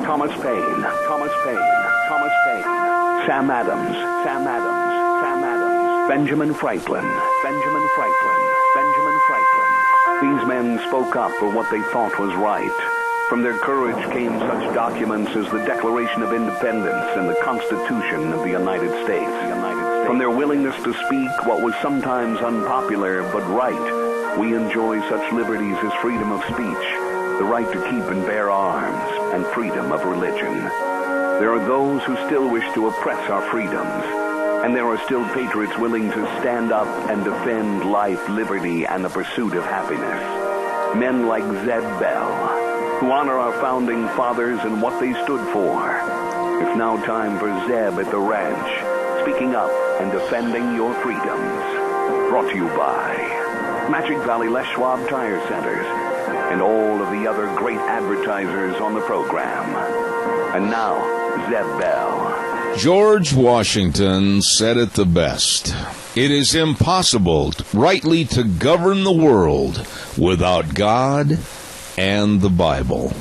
Thomas Paine, Sam Adams, Benjamin Franklin. These men spoke up for what they thought was right. From their courage came such documents as the Declaration of Independence and the Constitution of the United States. From their willingness to speak what was sometimes unpopular but right, we enjoy such liberties as freedom of speech, the right to keep and bear arms, and freedom of religion. There are those who still wish to oppress our freedoms, and there are still patriots willing to stand up and defend life, liberty, and the pursuit of happiness. Men like Zeb Bell, who honor our founding fathers and what they stood for. It's now time for Zeb at the Ranch, speaking up and defending your freedoms. Brought to you by Magic Valley Les Schwab Tire Centers and all of the other great advertisers on the program. And now, Zeb Bell. George Washington said it the best. It is impossible rightly to govern the world without God and the Bible.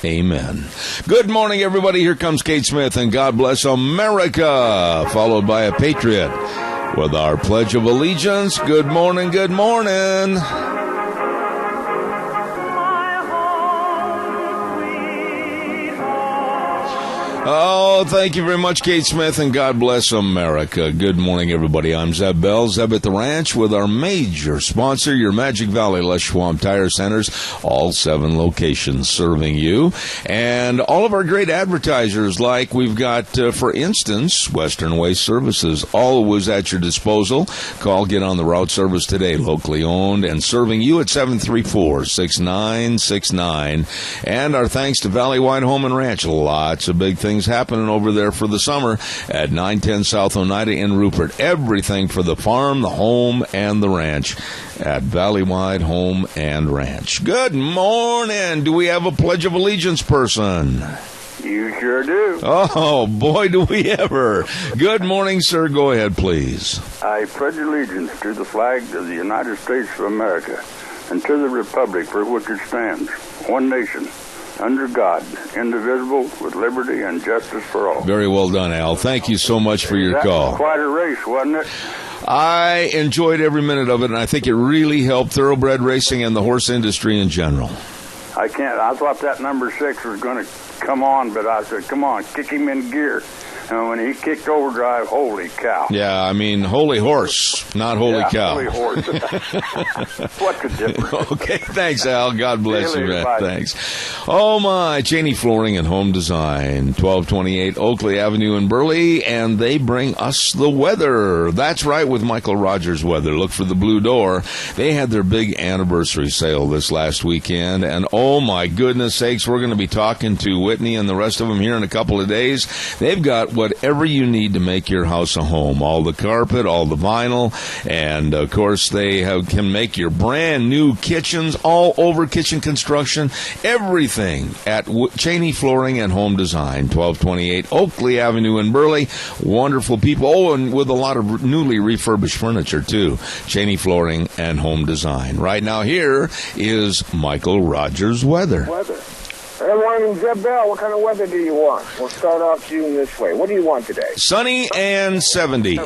Amen. Good morning, everybody. Here comes Kate Smith, and God bless America, followed by a patriot with our Pledge of Allegiance. Good morning, good morning. Oh, thank you very much, Kate Smith, and God bless America. Good morning, everybody. I'm Zeb Bell, Zeb at the Ranch, with our major sponsor, your Magic Valley Les Schwab Tire Centers, all 7 locations serving you, and all of our great advertisers, like we've got, for instance, Western Waste Services, always at your disposal. Call, get on the route service today, locally owned, and serving you at 734-6969. And our thanks to Valley Wide Home and Ranch. Lots of big things happening over there for the summer at 910 South Oneida in Rupert. Everything for the farm, the home, and the ranch at Valleywide Home and Ranch. Good morning. Do we have a Pledge of Allegiance person? You sure do. Oh, boy, do we ever. Good morning, sir. Go ahead, please. I pledge allegiance to the flag of the United States of America and to the republic for which it stands, one nation, under God, indivisible, with liberty and justice for all. Very well done, Al. Thank you so much for your call. That was quite a race, wasn't it? I enjoyed every minute of it, and I think it really helped thoroughbred racing and the horse industry in general. I thought that number 6 was going to come on, but I said, come on, kick him in gear. And when he kicked overdrive, holy cow. Yeah, I mean, holy horse, not holy cow. Holy horse. What's the difference? Okay, thanks, Al. God bless you, man. Bye. Thanks. Oh, my. Cheney Flooring and Home Design, 1228 Oakley Avenue in Burley, and they bring us the weather. That's right, with Michael Rogers Weather. Look for the Blue Door. They had their big anniversary sale this last weekend, and oh, my goodness sakes, we're going to be talking to Whitney and the rest of them here in a couple of days. They've got whatever you need to make your house a home. All the carpet, all the vinyl, and of course they can make your brand new kitchens, all over kitchen construction, everything at Cheney Flooring and Home Design, 1228 Oakley Avenue in Burley. Wonderful people. Oh, and with a lot of newly refurbished furniture too. Cheney Flooring and Home Design. Right now here is Michael Rogers Weather. Good morning, Zeb Bell. What kind of weather do you want? We'll start off June this way. What do you want today? Sunny and 70. You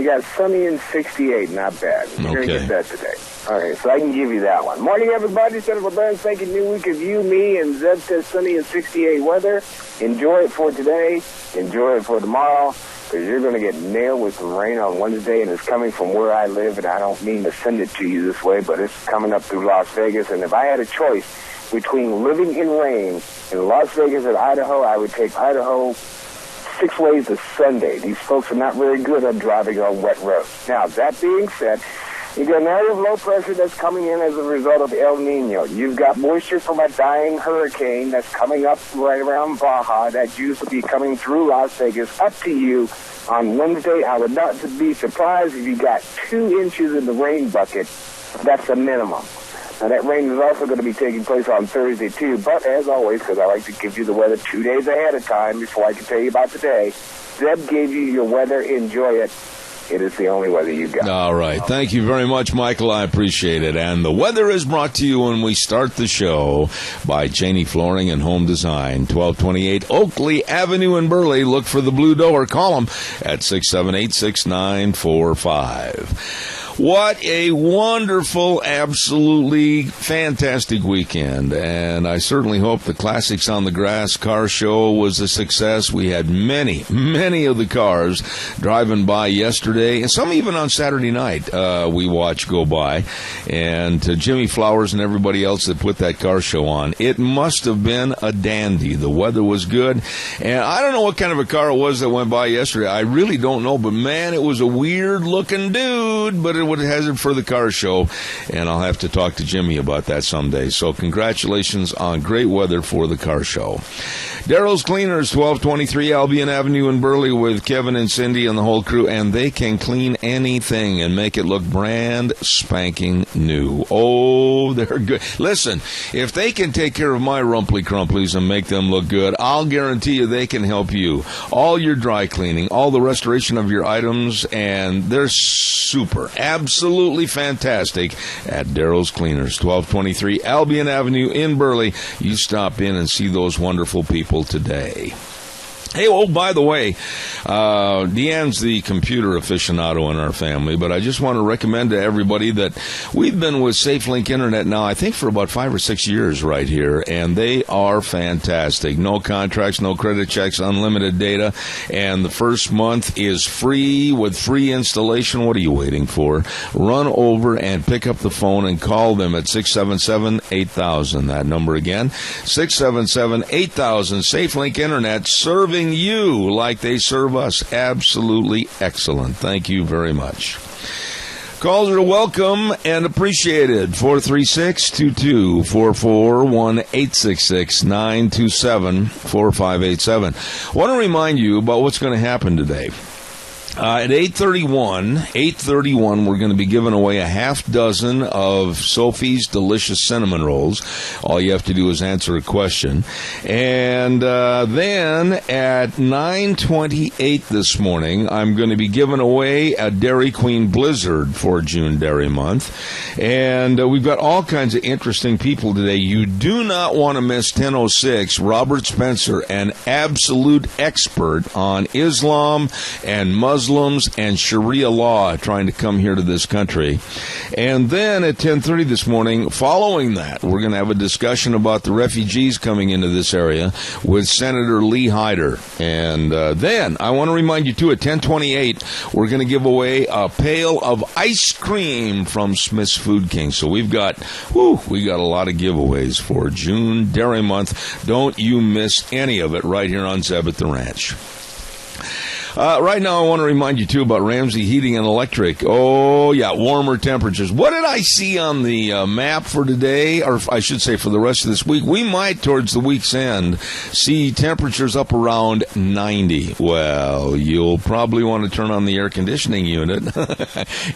got sunny and 68. Not bad. You're going to get that today. All right, so I can give you that one. Morning, everybody. Instead of a brand spanking new week of you, me, and Zeb says sunny and 68 weather. Enjoy it for today. Enjoy it for tomorrow, because you're going to get nailed with some rain on Wednesday, and it's coming from where I live, and I don't mean to send it to you this way, but it's coming up through Las Vegas, and if I had a choice between living in rain in Las Vegas and Idaho, I would take Idaho 6 ways to Sunday. These folks are not very good at driving on wet roads. Now, that being said, you got an area of low pressure that's coming in as a result of El Nino. You've got moisture from a dying hurricane that's coming up right around Baja that used to be coming through Las Vegas up to you on Wednesday. I would not be surprised if you got 2 inches in the rain bucket. That's the minimum. Now, that rain is also going to be taking place on Thursday, too. But, as always, because I like to give you the weather 2 days ahead of time before I can tell you about today, Zeb gave you your weather. Enjoy it. it is the only weather you got. All right. Thank you very much, Michael. I appreciate it. And the weather is brought to you when we start the show by Cheney Flooring and Home Design, 1228 Oakley Avenue in Burley. Look for the blue door. Call them at 678-6945. What a wonderful, absolutely fantastic weekend. And I certainly hope the Classics on the Grass car show was a success. We had many of the cars driving by yesterday, and some even on Saturday night we watched go by. And to Jimmy Flowers and everybody else that put that car show on, it must have been a dandy. The weather was good. And I don't know what kind of a car it was that went by yesterday. I really don't know. But, man, it was a weird-looking dude. But it has it for the car show, and I'll have to talk to Jimmy about that someday. So congratulations on great weather for the car show. Darrell's Cleaners, 1223 Albion Avenue in Burley, with Kevin and Cindy and the whole crew, and they can clean anything and make it look brand spanking new. Oh, they're good. Listen, if they can take care of my rumply crumplies and make them look good, I'll guarantee you they can help you. All your dry cleaning, all the restoration of your items, and they're super, absolutely fantastic at Darrell's Cleaners, 1223 Albion Avenue in Burley. You stop in and see those wonderful people today. Hey, oh, by the way, Deanne's the computer aficionado in our family, but I just want to recommend to everybody that we've been with SafeLink Internet now, I think, for about 5 or 6 years right here, and they are fantastic. No contracts, no credit checks, unlimited data, and the first month is free with free installation. What are you waiting for? Run over and pick up the phone and call them at 677-8000. That number again, 677-8000. SafeLink Internet, serving you like they serve us. Absolutely excellent. Thank you very much. Calls are welcome and appreciated. 436-2244, 1-866-927-4587. Want to remind you about what's going to happen today. At 8:31, we're going to be giving away a half dozen of Sophie's Delicious Cinnamon Rolls. All you have to do is answer a question. And then at 9:28 this morning, I'm going to be giving away a Dairy Queen Blizzard for June Dairy Month. And we've got all kinds of interesting people today. You do not want to miss 10:06. Robert Spencer, an absolute expert on Islam and Muslims and Sharia law, trying to come here to this country. And then at 10:30 this morning, following that, we're going to have a discussion about the refugees coming into this area with Senator Lee Hyder. And then I want to remind you, too, at 10:28, we're going to give away a pail of ice cream from Smith's Food King. So we got a lot of giveaways for June Dairy Month. Don't you miss any of it right here on Zeb at the Ranch. Right now, I want to remind you, too, about Ramsey Heating and Electric. Oh, yeah, warmer temperatures. What did I see on the map for today, or I should say for the rest of this week? We might, towards the week's end, see temperatures up around 90. Well, you'll probably want to turn on the air conditioning unit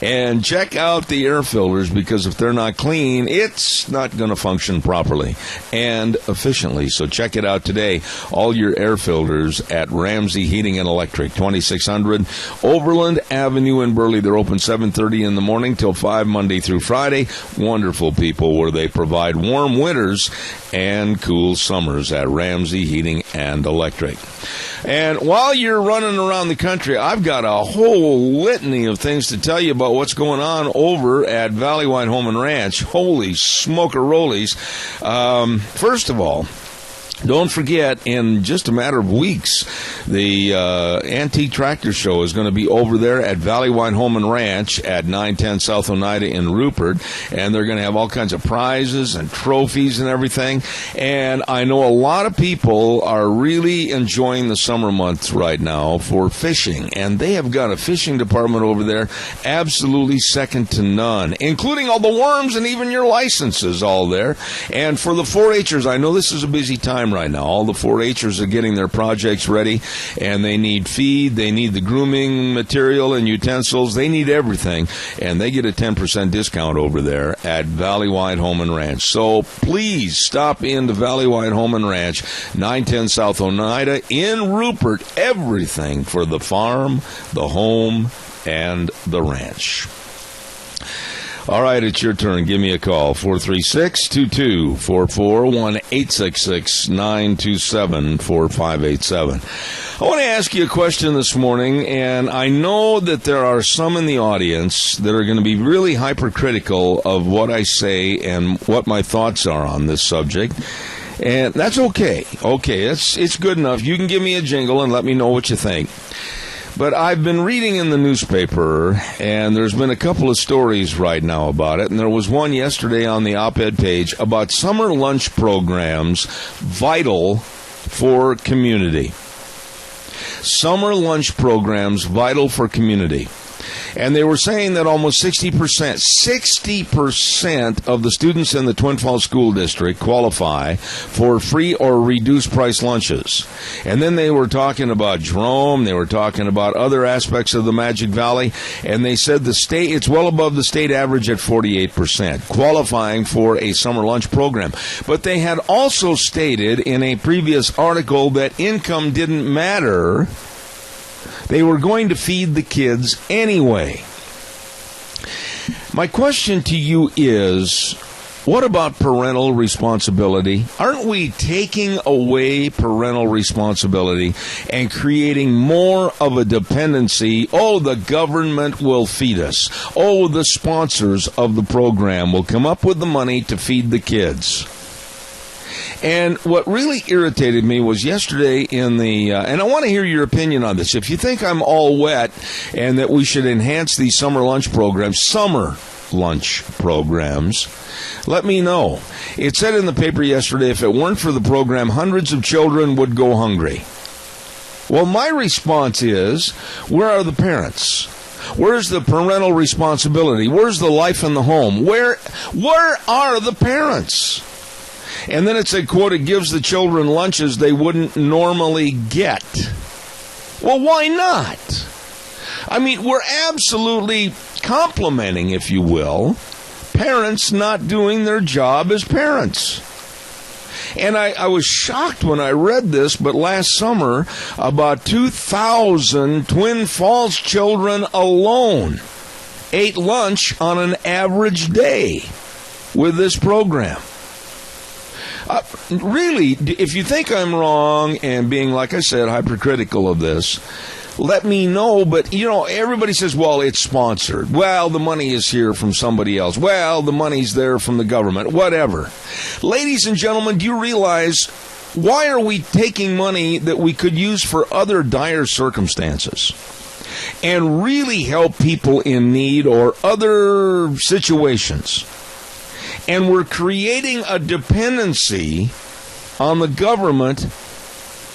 and check out the air filters, because if they're not clean, it's not going to function properly and efficiently. So check it out today. All your air filters at Ramsey Heating and Electric, 2600 Overland Avenue in Burley. They're open 7:30 in the morning till 5 Monday through Friday. Wonderful people, where they provide warm winters and cool summers at Ramsey Heating and Electric. And while you're running around the country, I've got a whole litany of things to tell you about what's going on over at Valley-Wide Home and Ranch. Holy smoker-rollies. First of all, don't forget, in just a matter of weeks, the Antique Tractor Show is going to be over there at Valley-Wide Home and Ranch at 910 South Oneida in Rupert, and they're going to have all kinds of prizes and trophies and everything. And I know a lot of people are really enjoying the summer months right now for fishing, and they have got a fishing department over there absolutely second to none, including all the worms and even your licenses all there. And for the 4-H'ers, I know this is a busy time right now. All the 4-H'ers are getting their projects ready, and they need feed, they need the grooming material and utensils, they need everything, and they get a 10% discount over there at Valley-Wide Home and Ranch. So please stop into Valley-Wide Home and Ranch, 910 South Oneida in Rupert. Everything for the farm, the home, and the ranch. All right, it's your turn. Give me a call, 436-2244, 1-866-927-4587. I want to ask you a question this morning, and I know that there are some in the audience that are going to be really hypercritical of what I say and what my thoughts are on this subject, and that's okay. Okay, it's good enough. You can give me a jingle and let me know what you think. But I've been reading in the newspaper, and there's been a couple of stories right now about it, and there was one yesterday on the op-ed page about summer lunch programs vital for community. Summer lunch programs vital for community. And they were saying that almost 60% of the students in the Twin Falls School District qualify for free or reduced price lunches. And then they were talking about Jerome, they were talking about other aspects of the Magic Valley, and they said it's well above the state average at 48%, qualifying for a summer lunch program. But they had also stated in a previous article that income didn't matter. They were going to feed the kids anyway. My question to you is, what about parental responsibility? Aren't we taking away parental responsibility and creating more of a dependency? Oh, the government will feed us. Oh, the sponsors of the program will come up with the money to feed the kids. And what really irritated me was yesterday in the, and I want to hear your opinion on this. If you think I'm all wet and that we should enhance these summer lunch programs, let me know. It said in the paper yesterday, if it weren't for the program, hundreds of children would go hungry. Well, my response is, where are the parents? Where's the parental responsibility? Where's the life in the home? Where are the parents? And then it said, quote, it gives the children lunches they wouldn't normally get. Well, why not? I mean, we're absolutely complimenting, if you will, parents not doing their job as parents. And I was shocked when I read this, but last summer, about 2,000 Twin Falls children alone ate lunch on an average day with this program. Really, if you think I'm wrong and being, like I said, hypercritical of this, let me know. But, everybody says, well, it's sponsored. Well, the money is here from somebody else. Well, the money's there from the government. Whatever. Ladies and gentlemen, do you realize, why are we taking money that we could use for other dire circumstances and really help people in need or other situations? And we're creating a dependency on the government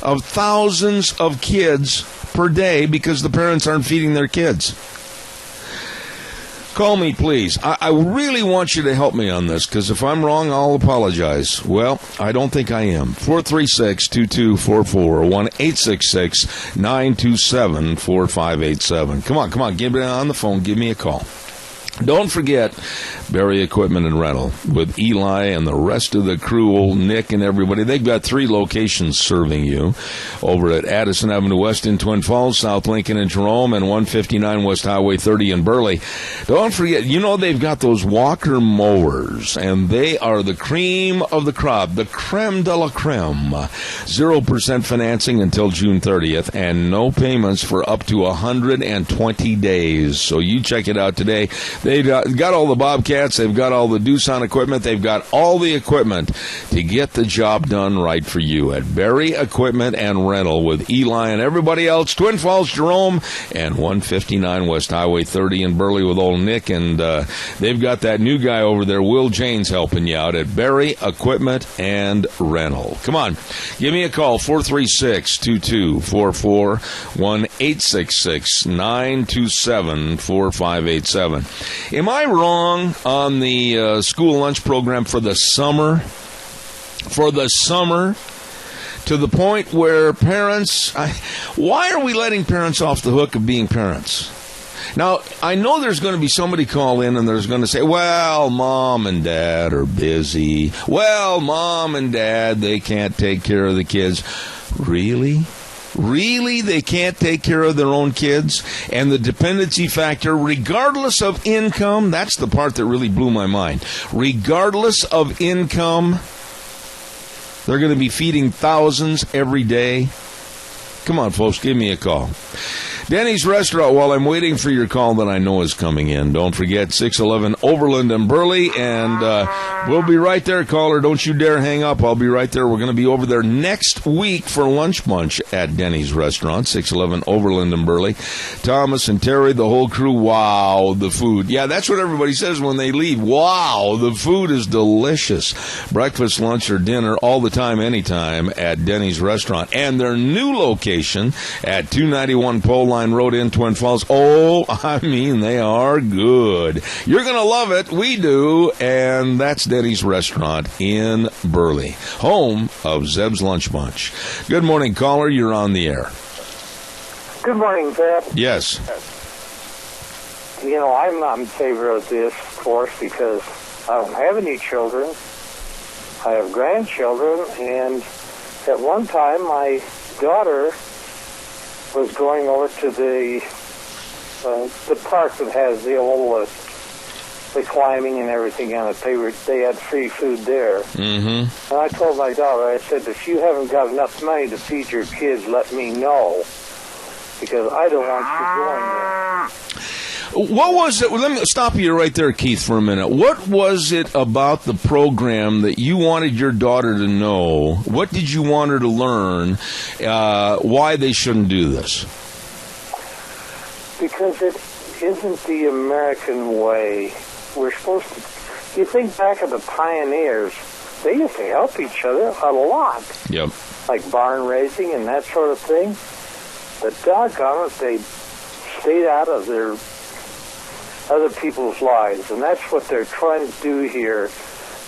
of thousands of kids per day because the parents aren't feeding their kids. Call me, please. I really want you to help me on this, because if I'm wrong, I'll apologize. Well, I don't think I am. 436-2244, 1-866-927-4587. Come on, get me on the phone. Give me a call. Don't forget Barry Equipment and Rental with Eli and the rest of the crew, old Nick and everybody. They've got 3 locations serving you over at Addison Avenue West in Twin Falls, South Lincoln in Jerome, and 159 West Highway 30 in Burley. Don't forget, they've got those Walker mowers, and they are the cream of the crop, the creme de la creme. 0% financing until June 30th, and no payments for up to 120 days. So you check it out today. They've got all the Bobcats. They've got all the Doosan equipment. They've got all the equipment to get the job done right for you at Barry Equipment and Rental with Eli and everybody else. Twin Falls, Jerome, and 159 West Highway 30 in Burley with old Nick. And they've got that new guy over there, Will Janes, helping you out at Barry Equipment and Rental. Come on. Give me a call, 436-2244, 1-866-927-4587. Am I wrong on the school lunch program for the summer? For the summer? To the point where parents... why are we letting parents off the hook of being parents? Now, I know there's going to be somebody call in and there's going to say, well, mom and dad are busy. Well, mom and dad, they can't take care of the kids. Really? Really, they can't take care of their own kids? And the dependency factor, regardless of income, that's the part that really blew my mind. Regardless of income, they're going to be feeding thousands every day. Come on, folks, give me a call. Denny's Restaurant, while I'm waiting for your call that I know is coming in. Don't forget, 611 Overland and Burley, and we'll be right there, caller. Don't you dare hang up. I'll be right there. We're going to be over there next week for Lunch Bunch at Denny's Restaurant, 611 Overland and Burley. Thomas and Terry, the whole crew, wow, the food. Yeah, that's what everybody says when they leave. Wow, the food is delicious. Breakfast, lunch, or dinner all the time, anytime at Denny's Restaurant. And their new location at 291 Pole Line Road in Twin Falls. Oh, I mean, they are good. You're going to love it. We do. And that's Denny's Restaurant in Burley, home of Zeb's Lunch Bunch. Good morning, caller. You're on the air. Good morning, Zeb. Yes. You know, I'm not in favor of this, of course, because I don't have any children. I have grandchildren, and at one time, my daughter was going over to the park that has the old the climbing and everything on it. They had free food there. Mm-hmm. And I told my daughter, I said, if you haven't got enough money to feed your kids, let me know, because I don't want you going there. What was it? Let me stop you right there, Keith, for a minute. What was it about the program that you wanted your daughter to know? What did you want her to learn? Why they shouldn't do this? Because it isn't the American way. We're supposed to... You think back of the pioneers, they used to help each other a lot. Yep. Like barn raising and that sort of thing. But doggone it, they stayed out of their other people's lives, and that's what they're trying to do here.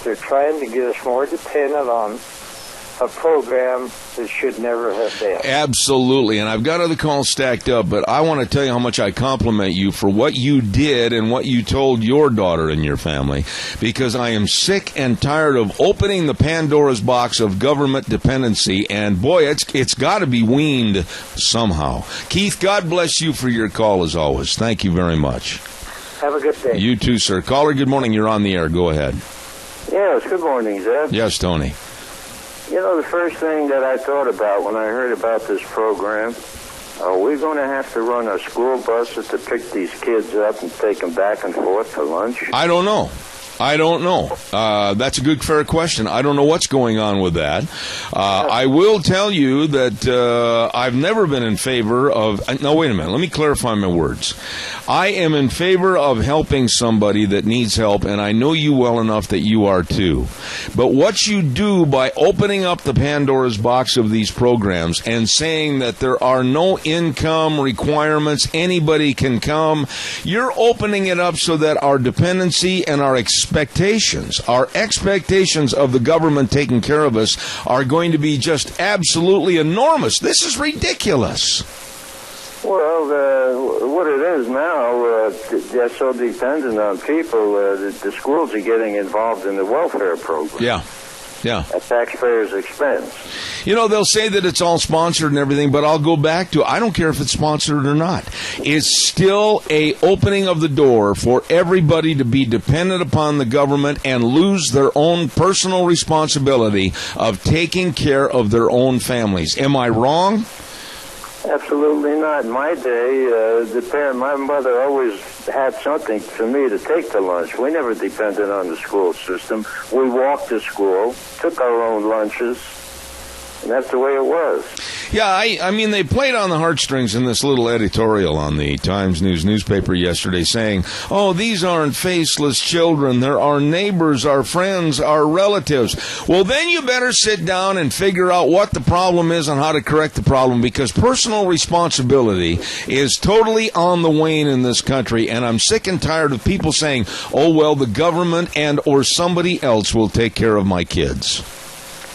They're trying to get us more dependent on a program that should never have been. Absolutely, and I've got other calls stacked up, but I want to tell you how much I compliment you for what you did and what you told your daughter and your family, because I am sick and tired of opening the Pandora's box of government dependency, and boy, it's got to be weaned somehow. Keith, God bless you for your call as always. Thank you very much. Have a good day. You too, sir. Caller, good morning. You're on the air. Go ahead. Yes, good morning, Zeb. Yes, Tony. You know, the first thing that I thought about when I heard about this program, are we going to have to run our school buses to pick these kids up and take them back and forth to lunch? I don't know. That's a good, fair question. I don't know what's going on with that. I will tell you that I've never been in favor of... No, wait a minute. Let me clarify my words. I am in favor of helping somebody that needs help, and I know you well enough that you are too. But what you do by opening up the Pandora's box of these programs and saying that there are no income requirements, anybody can come, you're opening it up so that our dependency and our expectations of the government taking care of us are going to be just absolutely enormous. This is ridiculous. Well, what it is now, they're so dependent on people, the schools are getting involved in the welfare program. Yeah. At taxpayers' expense. You know, they'll say that it's all sponsored and everything, but I'll go back to, I don't care if it's sponsored or not. It's still a opening of the door for everybody to be dependent upon the government and lose their own personal responsibility of taking care of their own families. Am I wrong? Absolutely not. In my day, my mother always had something for me to take to lunch. We never depended on the school system. We walked to school, took our own lunches, and that's the way it was. Yeah, I mean, they played on the heartstrings in this little editorial on the Times News newspaper yesterday saying, oh, these aren't faceless children. They're our neighbors, our friends, our relatives. Well, then you better sit down and figure out what the problem is and how to correct the problem, because personal responsibility is totally on the wane in this country, and I'm sick and tired of people saying, oh, well, the government and or somebody else will take care of my kids.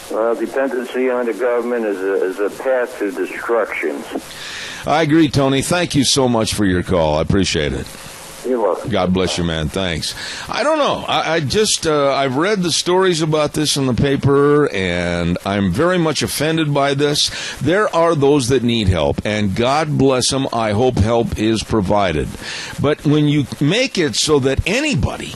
Well, dependency on the government is a path to destruction. I agree, Tony. Thank you so much for your call. I appreciate it. You're welcome. God bless you, man. Thanks. I don't know. I just, I've read the stories about this in the paper, and I'm very much offended by this. There are those that need help, and God bless them. I hope help is provided. But when you make it so that anybody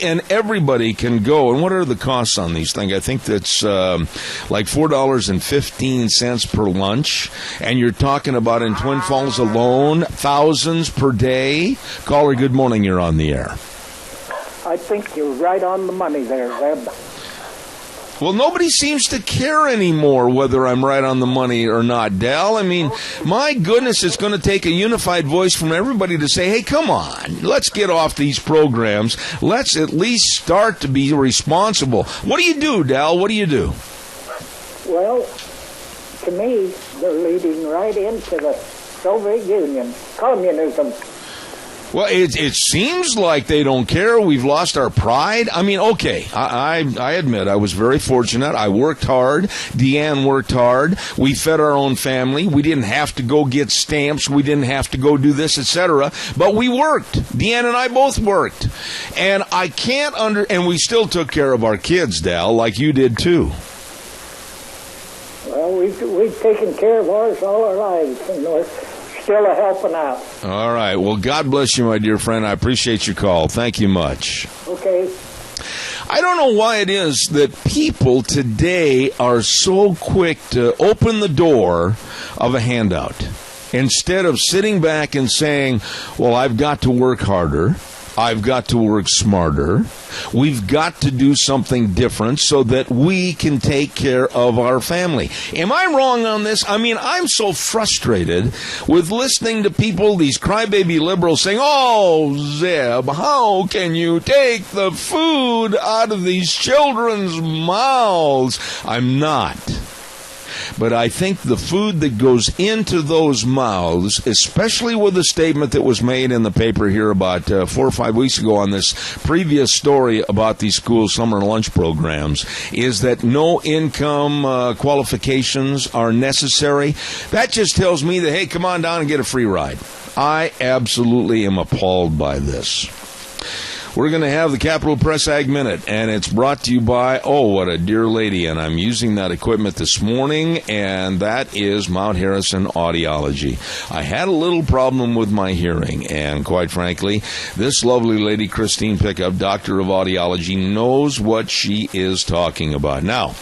and everybody can go, and what are the costs on these things? I think that's like $4.15 per lunch, and you're talking about in Twin Falls alone, thousands per day. Caller, good morning. You're on the air. I think you're right on the money there, Zeb. Well, nobody seems to care anymore whether I'm right on the money or not, Del. I mean, my goodness, it's going to take a unified voice from everybody to say, hey, come on, let's get off these programs. Let's at least start to be responsible. What do you do, Del? What do you do? Well, to me, they're leading right into the Soviet Union, communism. Well, it seems like they don't care. We've lost our pride. I mean, okay, I admit I was very fortunate. I worked hard. Deanne worked hard. We fed our own family. We didn't have to go get stamps. We didn't have to go do this, etc. But we worked. Deanne and I both worked. And I can't and we still took care of our kids, Dal, like you did too. Well, we've taken care of ours all our lives, and we're still helping out. All right. Well, God bless you, my dear friend. I appreciate your call. Thank you much. Okay. I don't know why it is that people today are so quick to open the door of a handout instead of sitting back and saying, well, I've got to work harder. I've got to work smarter. We've got to do something different so that we can take care of our family. Am I wrong on this? I mean, I'm so frustrated with listening to people, these crybaby liberals saying, oh, Zeb, how can you take the food out of these children's mouths? I'm not. But I think the food that goes into those mouths, especially with the statement that was made in the paper here about 4 or 5 weeks ago on this previous story about these school summer lunch programs, is that no income qualifications are necessary. That just tells me that, hey, come on down and get a free ride. I absolutely am appalled by this. We're going to have the Capital Press Ag Minute, and it's brought to you by, oh, what a dear lady, and I'm using that equipment this morning, and that is Mount Harrison Audiology. I had a little problem with my hearing, and quite frankly, this lovely lady, Christine Pickup, Doctor of Audiology, knows what she is talking about. Now,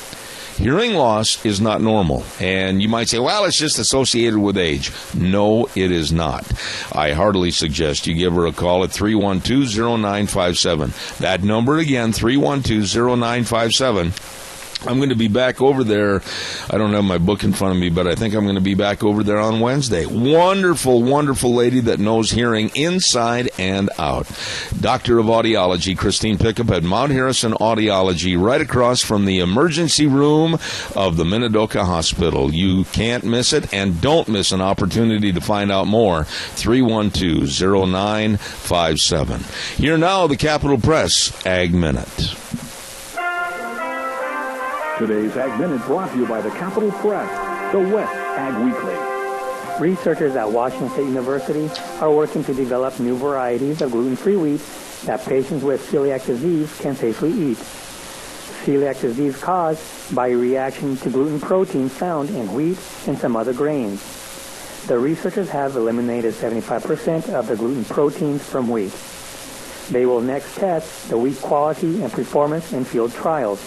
hearing loss is not normal, and you might say, well, it's just associated with age. No, it is not. I heartily suggest you give her a call at 312-0957. That number again, 312-0957. I'm going to be back over there. I don't have my book in front of me, but I think I'm going to be back over there on Wednesday. Wonderful, wonderful lady that knows hearing inside and out. Doctor of Audiology, Christine Pickup at Mount Harrison Audiology, right across from the emergency room of the Minidoka Hospital. You can't miss it, and don't miss an opportunity to find out more. 312-0957. Here now, the Capital Press Ag Minute. Today's Ag Minute brought to you by the Capital Press, the West Ag Weekly. Researchers at Washington State University are working to develop new varieties of gluten-free wheat that patients with celiac disease can safely eat. Celiac disease caused by a reaction to gluten proteins found in wheat and some other grains. The researchers have eliminated 75% of the gluten proteins from wheat. They will next test the wheat quality and performance in field trials.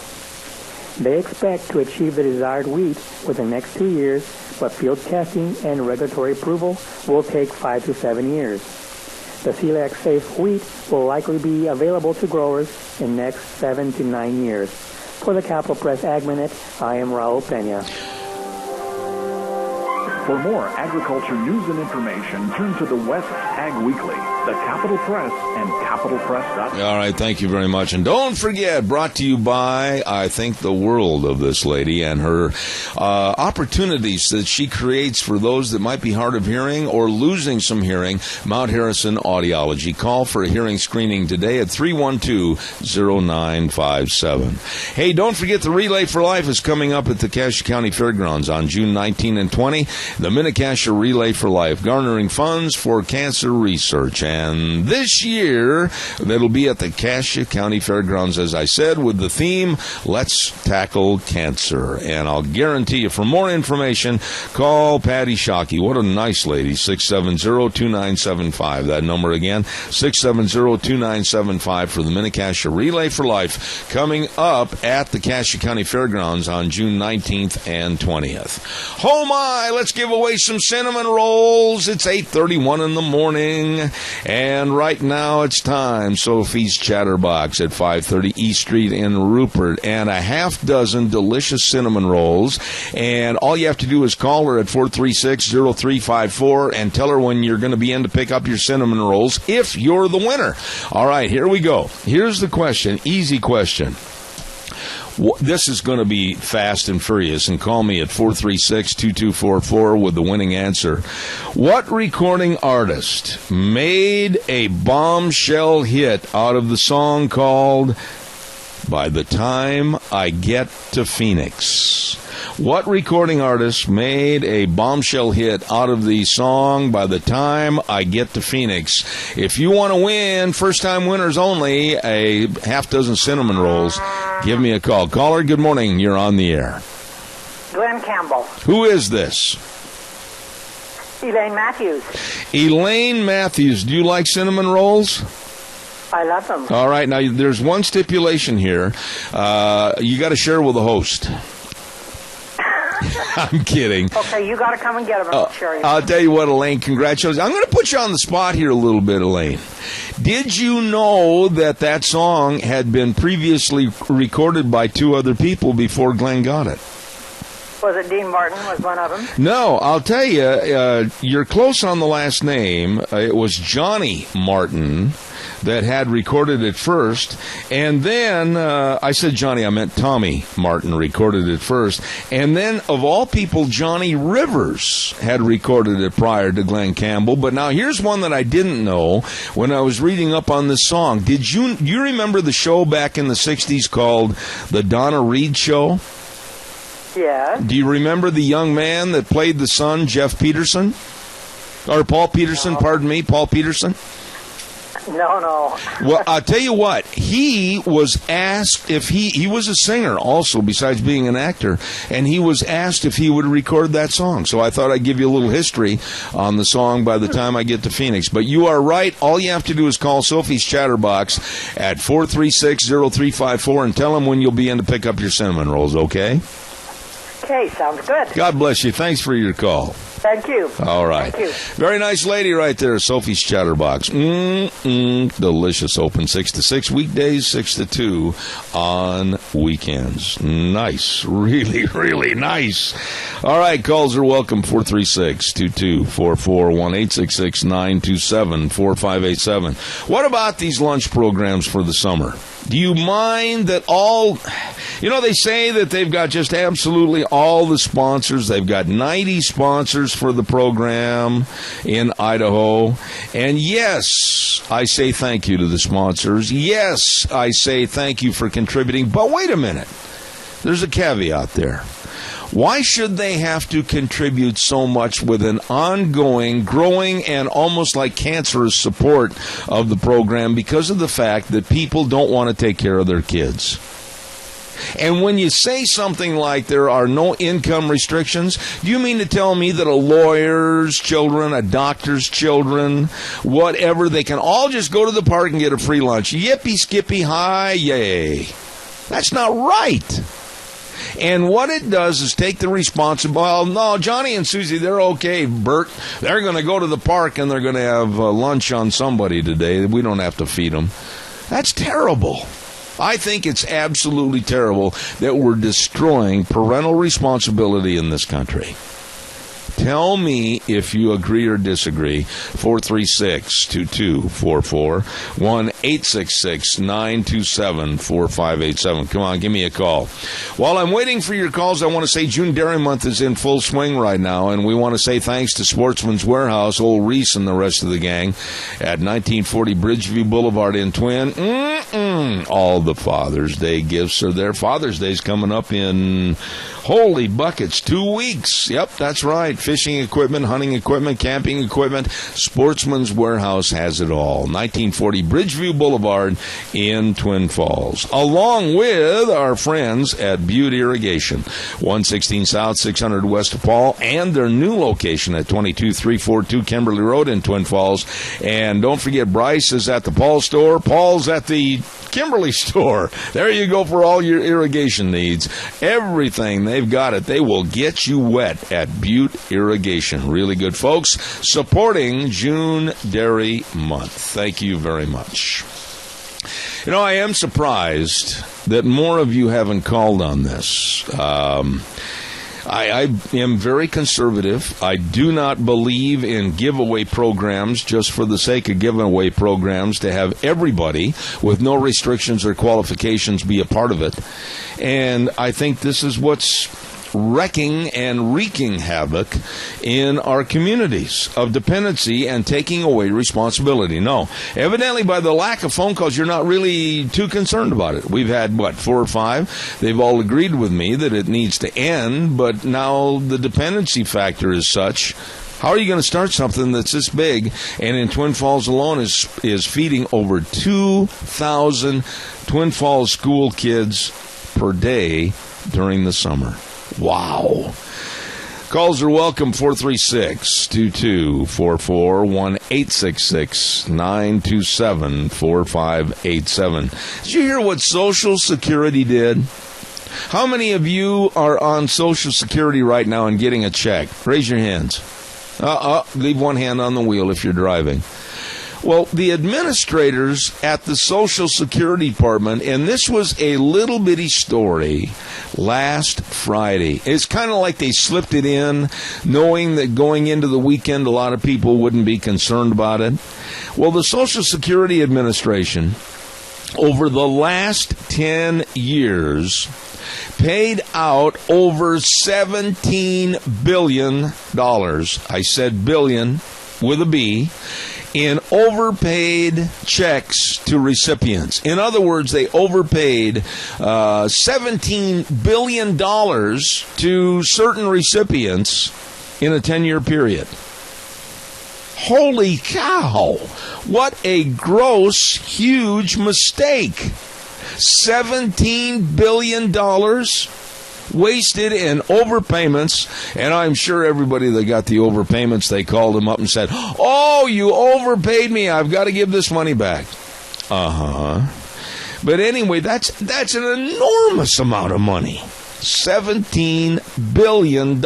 They expect to achieve the desired wheat within the next 2 years, but field testing and regulatory approval will take 5 to 7 years. The celiac-safe wheat will likely be available to growers in the next 7 to 9 years. For the Capital Press Ag Minute, I am Raul Peña. For more agriculture news and information, turn to the West Ag Weekly, the Capital Press, and capitalpress.com. All right, thank you very much. And don't forget, brought to you by, I think, the world of this lady and her opportunities that she creates for those that might be hard of hearing or losing some hearing, Mount Harrison Audiology. Call for a hearing screening today at 312-0957. Hey, don't forget the Relay for Life is coming up at the Cache County Fairgrounds on June 19 and 20. The Mini-Cache Relay for Life, garnering funds for cancer research. And And this year, that'll be at the Cassia County Fairgrounds, as I said, with the theme, Let's Tackle Cancer. And I'll guarantee you, for more information, call Patty Shockey. What a nice lady. 670-2975. That number again, 670-2975 for the Mini-Cassia Relay for Life, coming up at the Cassia County Fairgrounds on June 19th and 20th. Oh my, let's give away some cinnamon rolls. It's 8:31 in the morning, and right now it's time. Sophie's Chatterbox at 530 East Street in Rupert, and a half dozen delicious cinnamon rolls. And all you have to do is call her at 436-0354 and tell her when you're going to be in to pick up your cinnamon rolls if you're the winner. All right, here we go. Here's the question, easy question. This is going to be fast and furious, and call me at 436-2244 with the winning answer. What recording artist made a bombshell hit out of the song called By the Time I Get to Phoenix? What recording artist made a bombshell hit out of the song By the Time I Get to Phoenix? If you want to win, first-time winners only, a half dozen cinnamon rolls, give me a call. Caller, good morning. You're on the air. Glenn Campbell. Who is this? Elaine Matthews. Elaine Matthews. Do you like cinnamon rolls? I love them. All right. Now, there's one stipulation here. You got to share with the host. I'm kidding. Okay, you got to come and get them. I'm sure. I'll tell you what, Elaine, congratulations. I'm going to put you on the spot here a little bit, Elaine. Did you know that song had been previously recorded by two other people before Glenn got it? Was it Dean Martin was one of them? No, I'll tell you, you're close on the last name. It was Johnny Martin that had recorded it first, and then I said Johnny, I meant Tommy Martin recorded it first, and then of all people, Johnny Rivers had recorded it prior to Glenn Campbell. But now here's one that I didn't know when I was reading up on this song. Do you remember the show back in the 60s called The Donna Reed Show? Yeah. Do you remember the young man that played the son, Jeff Peterson? Or Paul Peterson, pardon me, Paul Peterson? No. Well, I'll tell you what, he was asked if he was a singer also, besides being an actor, and he was asked if he would record that song. So I thought I'd give you a little history on the song By the Time I Get to Phoenix. But you are right. All you have to do is call Sophie's Chatterbox at 436-0354 and tell them when you'll be in to pick up your cinnamon rolls, okay? Okay, sounds good. God bless you. Thanks for your call. Thank you. All right. Thank you. Very nice lady right there, Sophie's Chatterbox. Delicious. Open 6 to 6 weekdays, 6 to 2 on weekends. Nice. Really, really nice. All right. Calls are welcome. 436-2244, 1-866-927-4587. What about these lunch programs for the summer? Do you mind that they say that they've got just absolutely all the sponsors. They've got 90 sponsors for the program in Idaho. And yes, I say thank you to the sponsors. Yes, I say thank you for contributing. But wait a minute. There's a caveat there. Why should they have to contribute so much with an ongoing, growing, and almost like cancerous support of the program because of the fact that people don't want to take care of their kids? And when you say something like there are no income restrictions, do you mean to tell me that a lawyer's children, a doctor's children, whatever, they can all just go to the park and get a free lunch? Yippee, skippy, hi, yay. That's not right. And what it does is take the responsibility. Well, no, Johnny and Susie, they're okay, Bert. They're going to go to the park and they're going to have lunch on somebody today. We don't have to feed them. That's terrible. I think it's absolutely terrible that we're destroying parental responsibility in this country. Tell me if you agree or disagree. 436-2244, 1-866-927-4587. Come on, give me a call. While I'm waiting for your calls, I want to say June Dairy Month is in full swing right now, and we want to say thanks to Sportsman's Warehouse, old Reese and the rest of the gang at 1940 Bridgeview Boulevard in Twin. All the Father's Day gifts are there. Father's Day's coming up in holy buckets, 2 weeks. Yep, that's right. Fishing equipment, hunting equipment, camping equipment. Sportsman's Warehouse has it all. 1940 Bridgeview Boulevard in Twin Falls. Along with our friends at Butte Irrigation, 116 South, 600 West of Paul, and their new location at 22342 Kimberly Road in Twin Falls. And don't forget, Bryce is at the Paul store. Paul's at the Kimberly store. There you go for all your irrigation needs. Everything, they've got it. They will get you wet at Butte Irrigation. Really good folks, supporting June Dairy Month. Thank you very much. You know, I am surprised that more of you haven't called on this. I am very conservative. I do not believe in giveaway programs just for the sake of giving away programs, to have everybody with no restrictions or qualifications be a part of it. And I think this is what's wrecking and wreaking havoc in our communities of dependency and taking away responsibility. No, evidently by the lack of phone calls, you're not really too concerned about it. We've had, 4 or 5? They've all agreed with me that it needs to end, but now the dependency factor is such. How are you going to start something that's this big and in Twin Falls alone is feeding over 2,000 Twin Falls school kids per day during the summer? Wow. Calls are welcome, 436-2244, 1-866-927-4587. Did you hear what Social Security did? How many of you are on Social Security right now and getting a check? Raise your hands. Leave one hand on the wheel if you're driving. Well, the administrators at the Social Security Department, and this was a little bitty story last Friday. It's kind of like they slipped it in, knowing that going into the weekend a lot of people wouldn't be concerned about it. Well, the Social Security Administration, over the last 10 years, paid out over $17 billion. I said billion with a B. In overpaid checks to recipients. In other words, they overpaid $17 billion to certain recipients in a 10-year period. Holy cow! What a gross, huge mistake. $17 billion wasted in overpayments, and I'm sure everybody that got the overpayments, they called them up and said, "Oh, you overpaid me. I've got to give this money back." But anyway, that's an enormous amount of money. $17 billion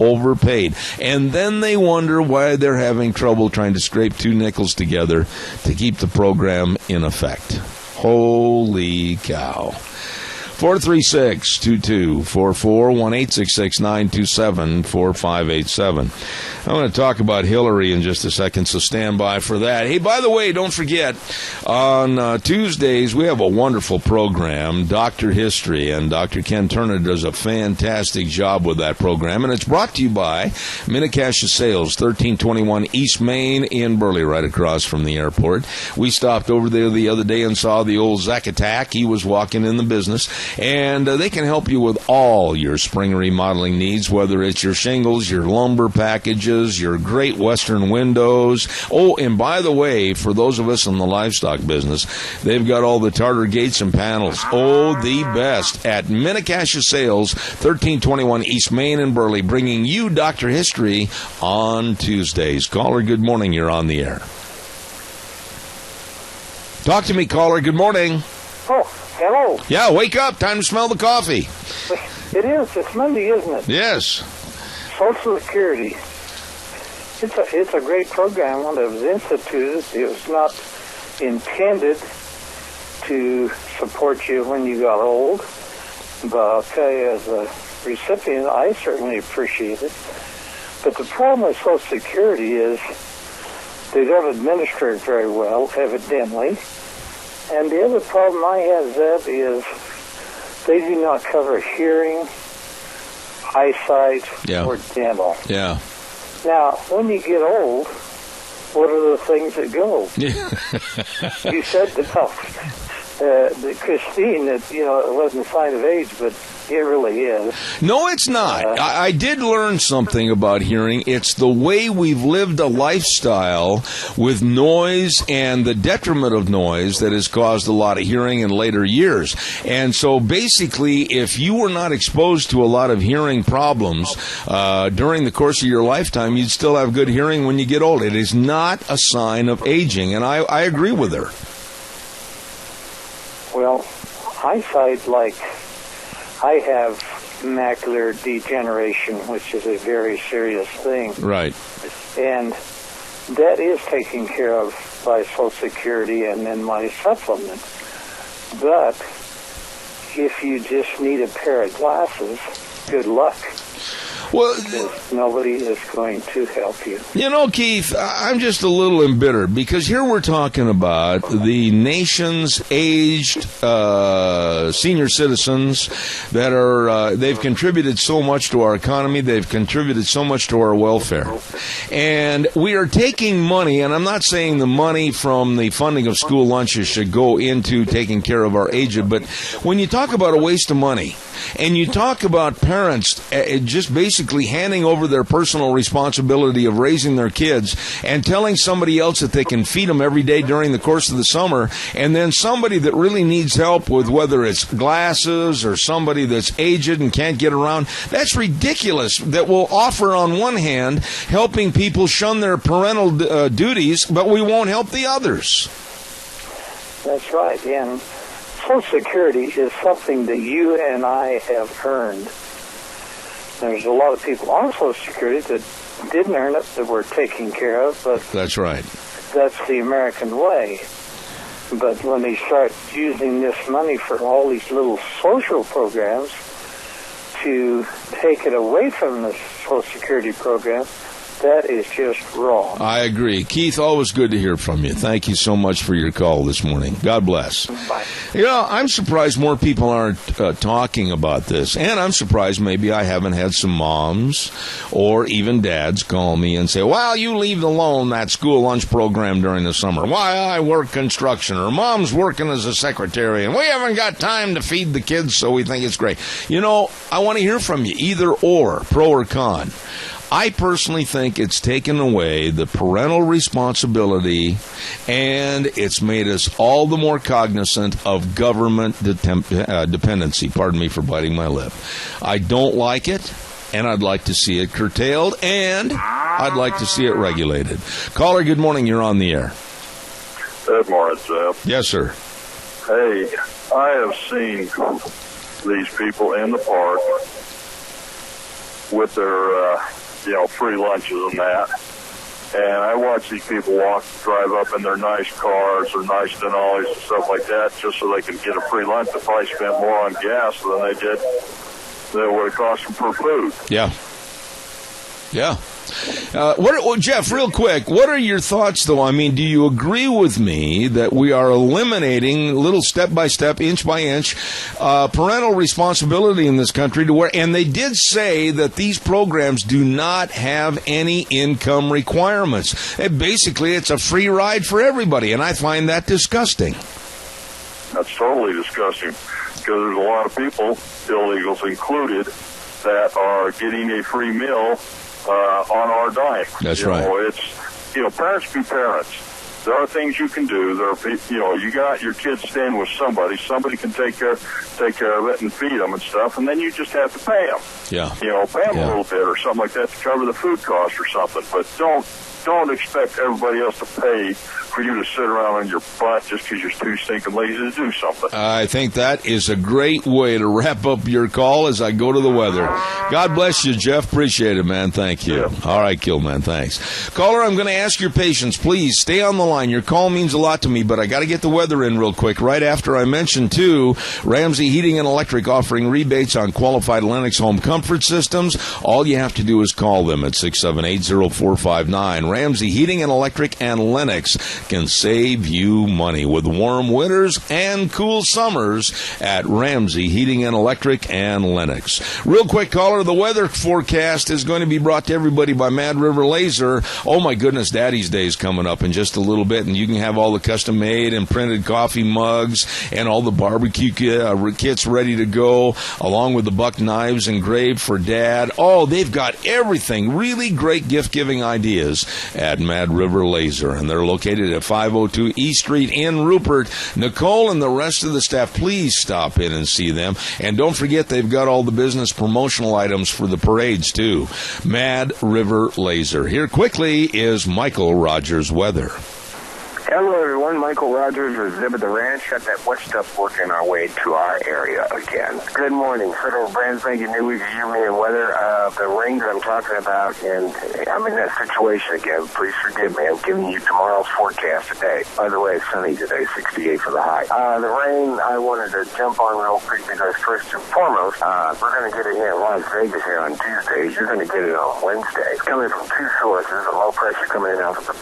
overpaid. And then they wonder why they're having trouble trying to scrape 2 nickels together to keep the program in effect. Holy cow. 436-2244, 1-866-927-4587. I'm going to talk about Hillary in just a second, so stand by for that. Hey, by the way, don't forget, on Tuesdays, we have a wonderful program, Dr. History, and Dr. Ken Turner does a fantastic job with that program, and it's brought to you by Mini-Cash Sales, 1321 East Main in Burley, right across from the airport. We stopped over there the other day and saw the old Zacatau. He was walking in the business. And they can help you with all your spring remodeling needs, whether it's your shingles, your lumber packages, your Great Western windows. Oh, and by the way, for those of us in the livestock business, they've got all the tartar gates and panels. Oh, the best at Mini-Cash Sales, 1321 East Main in Burley, bringing you Dr. History on Tuesdays. Caller, good morning. You're on the air. Talk to me, caller. Good morning. Oh, hello. Yeah, wake up. Time to smell the coffee. It is. It's Monday, isn't it? Yes. Social Security. It's a great program when it was instituted. It was not intended to support you when you got old. But I'll tell you, as a recipient, I certainly appreciate it. But the problem with Social Security is They don't administer it very well, evidently. And the other problem I have, Zeb, is they do not cover hearing, eyesight, or dental. Yeah. Now, when you get old, what are the things that go? You said that Christine, that, you know, it wasn't a sign of age, but it really is. No, it's not. I did learn something about hearing. It's the way we've lived a lifestyle with noise and the detriment of noise that has caused a lot of hearing in later years. And so basically, if you were not exposed to a lot of hearing problems during the course of your lifetime, you'd still have good hearing when you get old. It is not a sign of aging, and I agree with her. Well, eyesight, like, I have macular degeneration, which is a very serious thing. Right. And that is taken care of by Social Security and then my supplement. But if you just need a pair of glasses, good luck. Well, because nobody is going to help you. You know, Keith, I'm just a little embittered because here we're talking about the nation's aged senior citizens that are, they've contributed so much to our economy, they've contributed so much to our welfare. And we are taking money, and I'm not saying the money from the funding of school lunches should go into taking care of our aged, but when you talk about a waste of money, and you talk about parents just basically handing over their personal responsibility of raising their kids and telling somebody else that they can feed them every day during the course of the summer, and then somebody that really needs help with whether it's glasses or somebody that's aged and can't get around, that's ridiculous. That will offer on one hand helping people shun their parental duties, but we won't help the others. That's right, and Social Security is something that you and I have earned. There's a lot of people on Social Security that didn't earn it, that were taken care of, but that's right. That's the American way. But when they start using this money for all these little social programs to take it away from the Social Security program, that is just wrong. I agree. Keith, always good to hear from you. Thank you so much for your call this morning. God bless. Bye. You know, I'm surprised more people aren't talking about this. And I'm surprised maybe I haven't had some moms or even dads call me and say, well, you leave alone that school lunch program during the summer. Why, I work construction, or mom's working as a secretary, and we haven't got time to feed the kids, so we think it's great. You know, I want to hear from you, either or, pro or con. I personally think it's taken away the parental responsibility, and it's made us all the more cognizant of government dependency. Pardon me for biting my lip. I don't like it, and I'd like to see it curtailed, and I'd like to see it regulated. Caller, good morning. You're on the air. Good morning, Jeff. Yes, sir. Hey, I have seen these people in the park with their free lunches and that. And I watch these people drive up in their nice cars or nice Denali's and stuff like that just so they can get a free lunch. They probably spent more on gas than they did than what it cost them per food. Yeah. Yeah. Jeff, real quick, what are your thoughts, though? I mean, do you agree with me that we are eliminating little step by step, inch by inch, parental responsibility in this country to where, and they did say that these programs do not have any income requirements. Basically, it's a free ride for everybody, and I find that disgusting. That's totally disgusting because there's a lot of people, illegals included, that are getting a free meal on our dime. That's right. It's, parents be parents. There are things you can do. There are, you got your kids staying with somebody. Somebody can take care of it and feed them and stuff, and then you just have to pay them. Yeah. Pay them a little bit or something like that to cover the food cost or something. But don't expect everybody else to pay for you to sit around on your butt just because you're too stinking lazy to do something. I think that is a great way to wrap up your call as I go to the weather. God bless you, Jeff. Appreciate it, man. Thank you. Yeah. All right, Killman. Thanks. Caller, I'm going to ask your patience. Please stay on the line. Your call means a lot to me, but I got to get the weather in real quick. Right after I mention, too, Ramsey Heating and Electric offering rebates on qualified Lennox home comfort systems. All you have to do is call them at 678-0459. And Ramsey Heating and Electric and Lennox can save you money with warm winters and cool summers at Ramsey Heating and Electric and Lennox. Real quick, caller, the weather forecast is going to be brought to everybody by Mad River Laser. Oh, my goodness, Daddy's Day is coming up in just a little bit, and you can have all the custom-made and printed coffee mugs and all the barbecue kits ready to go, along with the buck knives engraved for Dad. Oh, they've got everything. Really great gift-giving ideas at Mad River Laser, and they're located at 502 East Street in Rupert. Nicole and the rest of the staff, please stop in and see them. And don't forget, they've got all the business promotional items for the parades, too. Mad River Laser. Here quickly is Michael Rogers weather. Hello, everyone. Michael Rogers with Zib at the Ranch. Got that much stuff working our way to our area again. Good morning. Federal Brands making new week of you, me, and weather. The rain that I'm talking about, and I'm in that situation again. Please forgive me. I'm giving you tomorrow's forecast today. By the way, it's sunny today, 68 for the high. The rain, I wanted to jump on real quick because first and foremost, we're going to get it here in Las Vegas here on Tuesday. You're going to get it on Wednesday. It's coming from two sources. A low pressure coming in out of the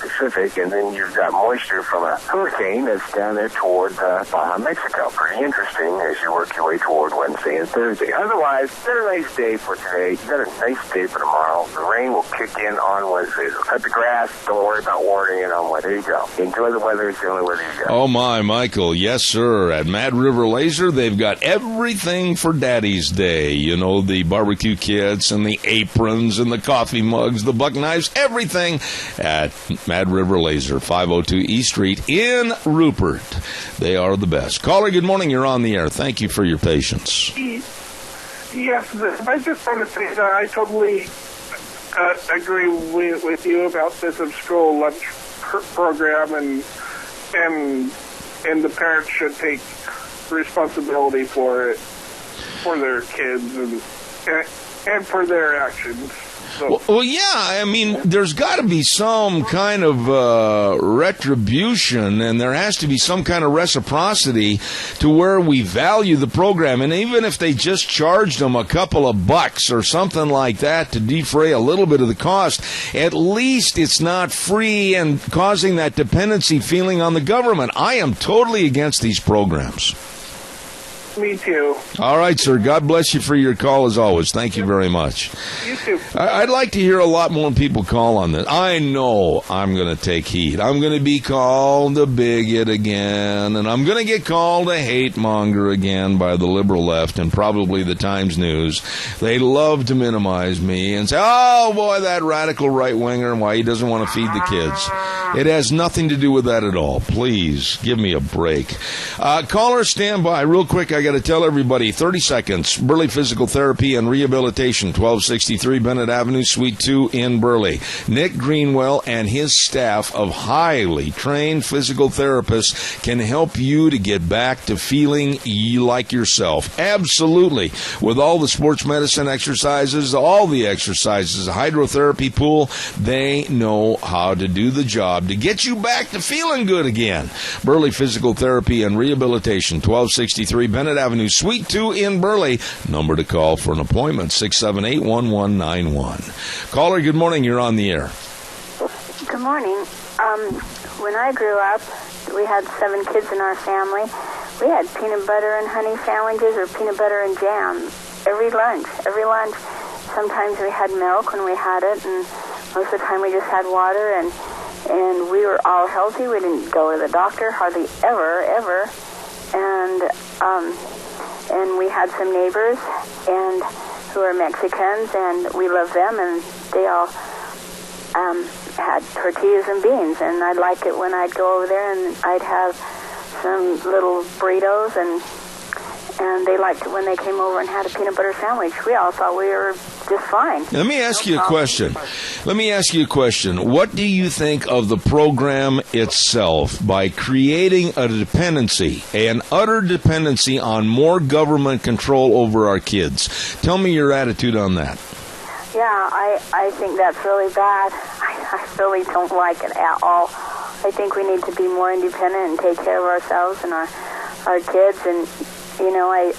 Pacific, and then you've got moisture from a hurricane that's down there toward Baja, Mexico. Pretty interesting as you work your way toward Wednesday and Thursday. Otherwise, it's a nice day for today. You've got a nice day for tomorrow. The rain will kick in on Wednesday. It'll cut the grass. Don't worry about watering it on Wednesday. There you go. Enjoy the weather. It's the only weather you got. Oh, my, Michael. Yes, sir. At Mad River Laser, they've got everything for Daddy's Day. You know, the barbecue kits and the aprons and the coffee mugs, the buck knives, everything at Mad River Laser, 502 East Street in Rupert. They are the best. Caller, good morning. You're on the air. Thank you for your patience. Yes, I just want to say that I totally agree with you about this school lunch program, and the parents should take responsibility for it, for their kids, and for their actions. Well, yeah, I mean, there's got to be some kind of retribution, and there has to be some kind of reciprocity to where we value the program. And even if they just charged them a couple of bucks or something like that to defray a little bit of the cost, at least it's not free and causing that dependency feeling on the government. I am totally against these programs. Me too. All right, sir. God bless you for your call, as always. Thank you very much. You too. I'd like to hear a lot more people call on this. I know I'm going to take heat. I'm going to be called a bigot again, and I'm going to get called a hate monger again by the liberal left and probably the Times News. They love to minimize me and say, oh, boy, that radical right-winger, why he doesn't want to feed the kids. It has nothing to do with that at all. Please, give me a break. Caller, stand by. Real quick, I got to tell everybody, 30 seconds, Burley Physical Therapy and Rehabilitation, 1263 Bennett Avenue, Suite 2 in Burley. Nick Greenwell and his staff of highly trained physical therapists can help you to get back to feeling like yourself. Absolutely. With all the sports medicine exercises, all the exercises, the hydrotherapy pool, they know how to do the job to get you back to feeling good again. Burley Physical Therapy and Rehabilitation, 1263 Bennett Avenue, Suite 2 in Burley. Number to call for an appointment, 678-1191. Caller, good morning. You're on the air. Good morning. When I grew up, we had 7 kids in our family. We had peanut butter and honey sandwiches or peanut butter and jam every lunch. Sometimes we had milk when we had it, and most of the time we just had water, and we were all healthy. We didn't go to the doctor hardly ever. And we had some neighbors and who are Mexicans, and we loved them, and they all had tortillas and beans, and I'd like it when I'd go over there and I'd have some little burritos, and they liked it when they came over and had a peanut butter sandwich. We all thought we were just fine. Let me ask you a question. What do you think of the program itself by creating a dependency, an utter dependency on more government control over our kids? Tell me your attitude on that. Yeah, I think that's really bad. I really don't like it at all. I think we need to be more independent and take care of ourselves and our kids. And, you know, I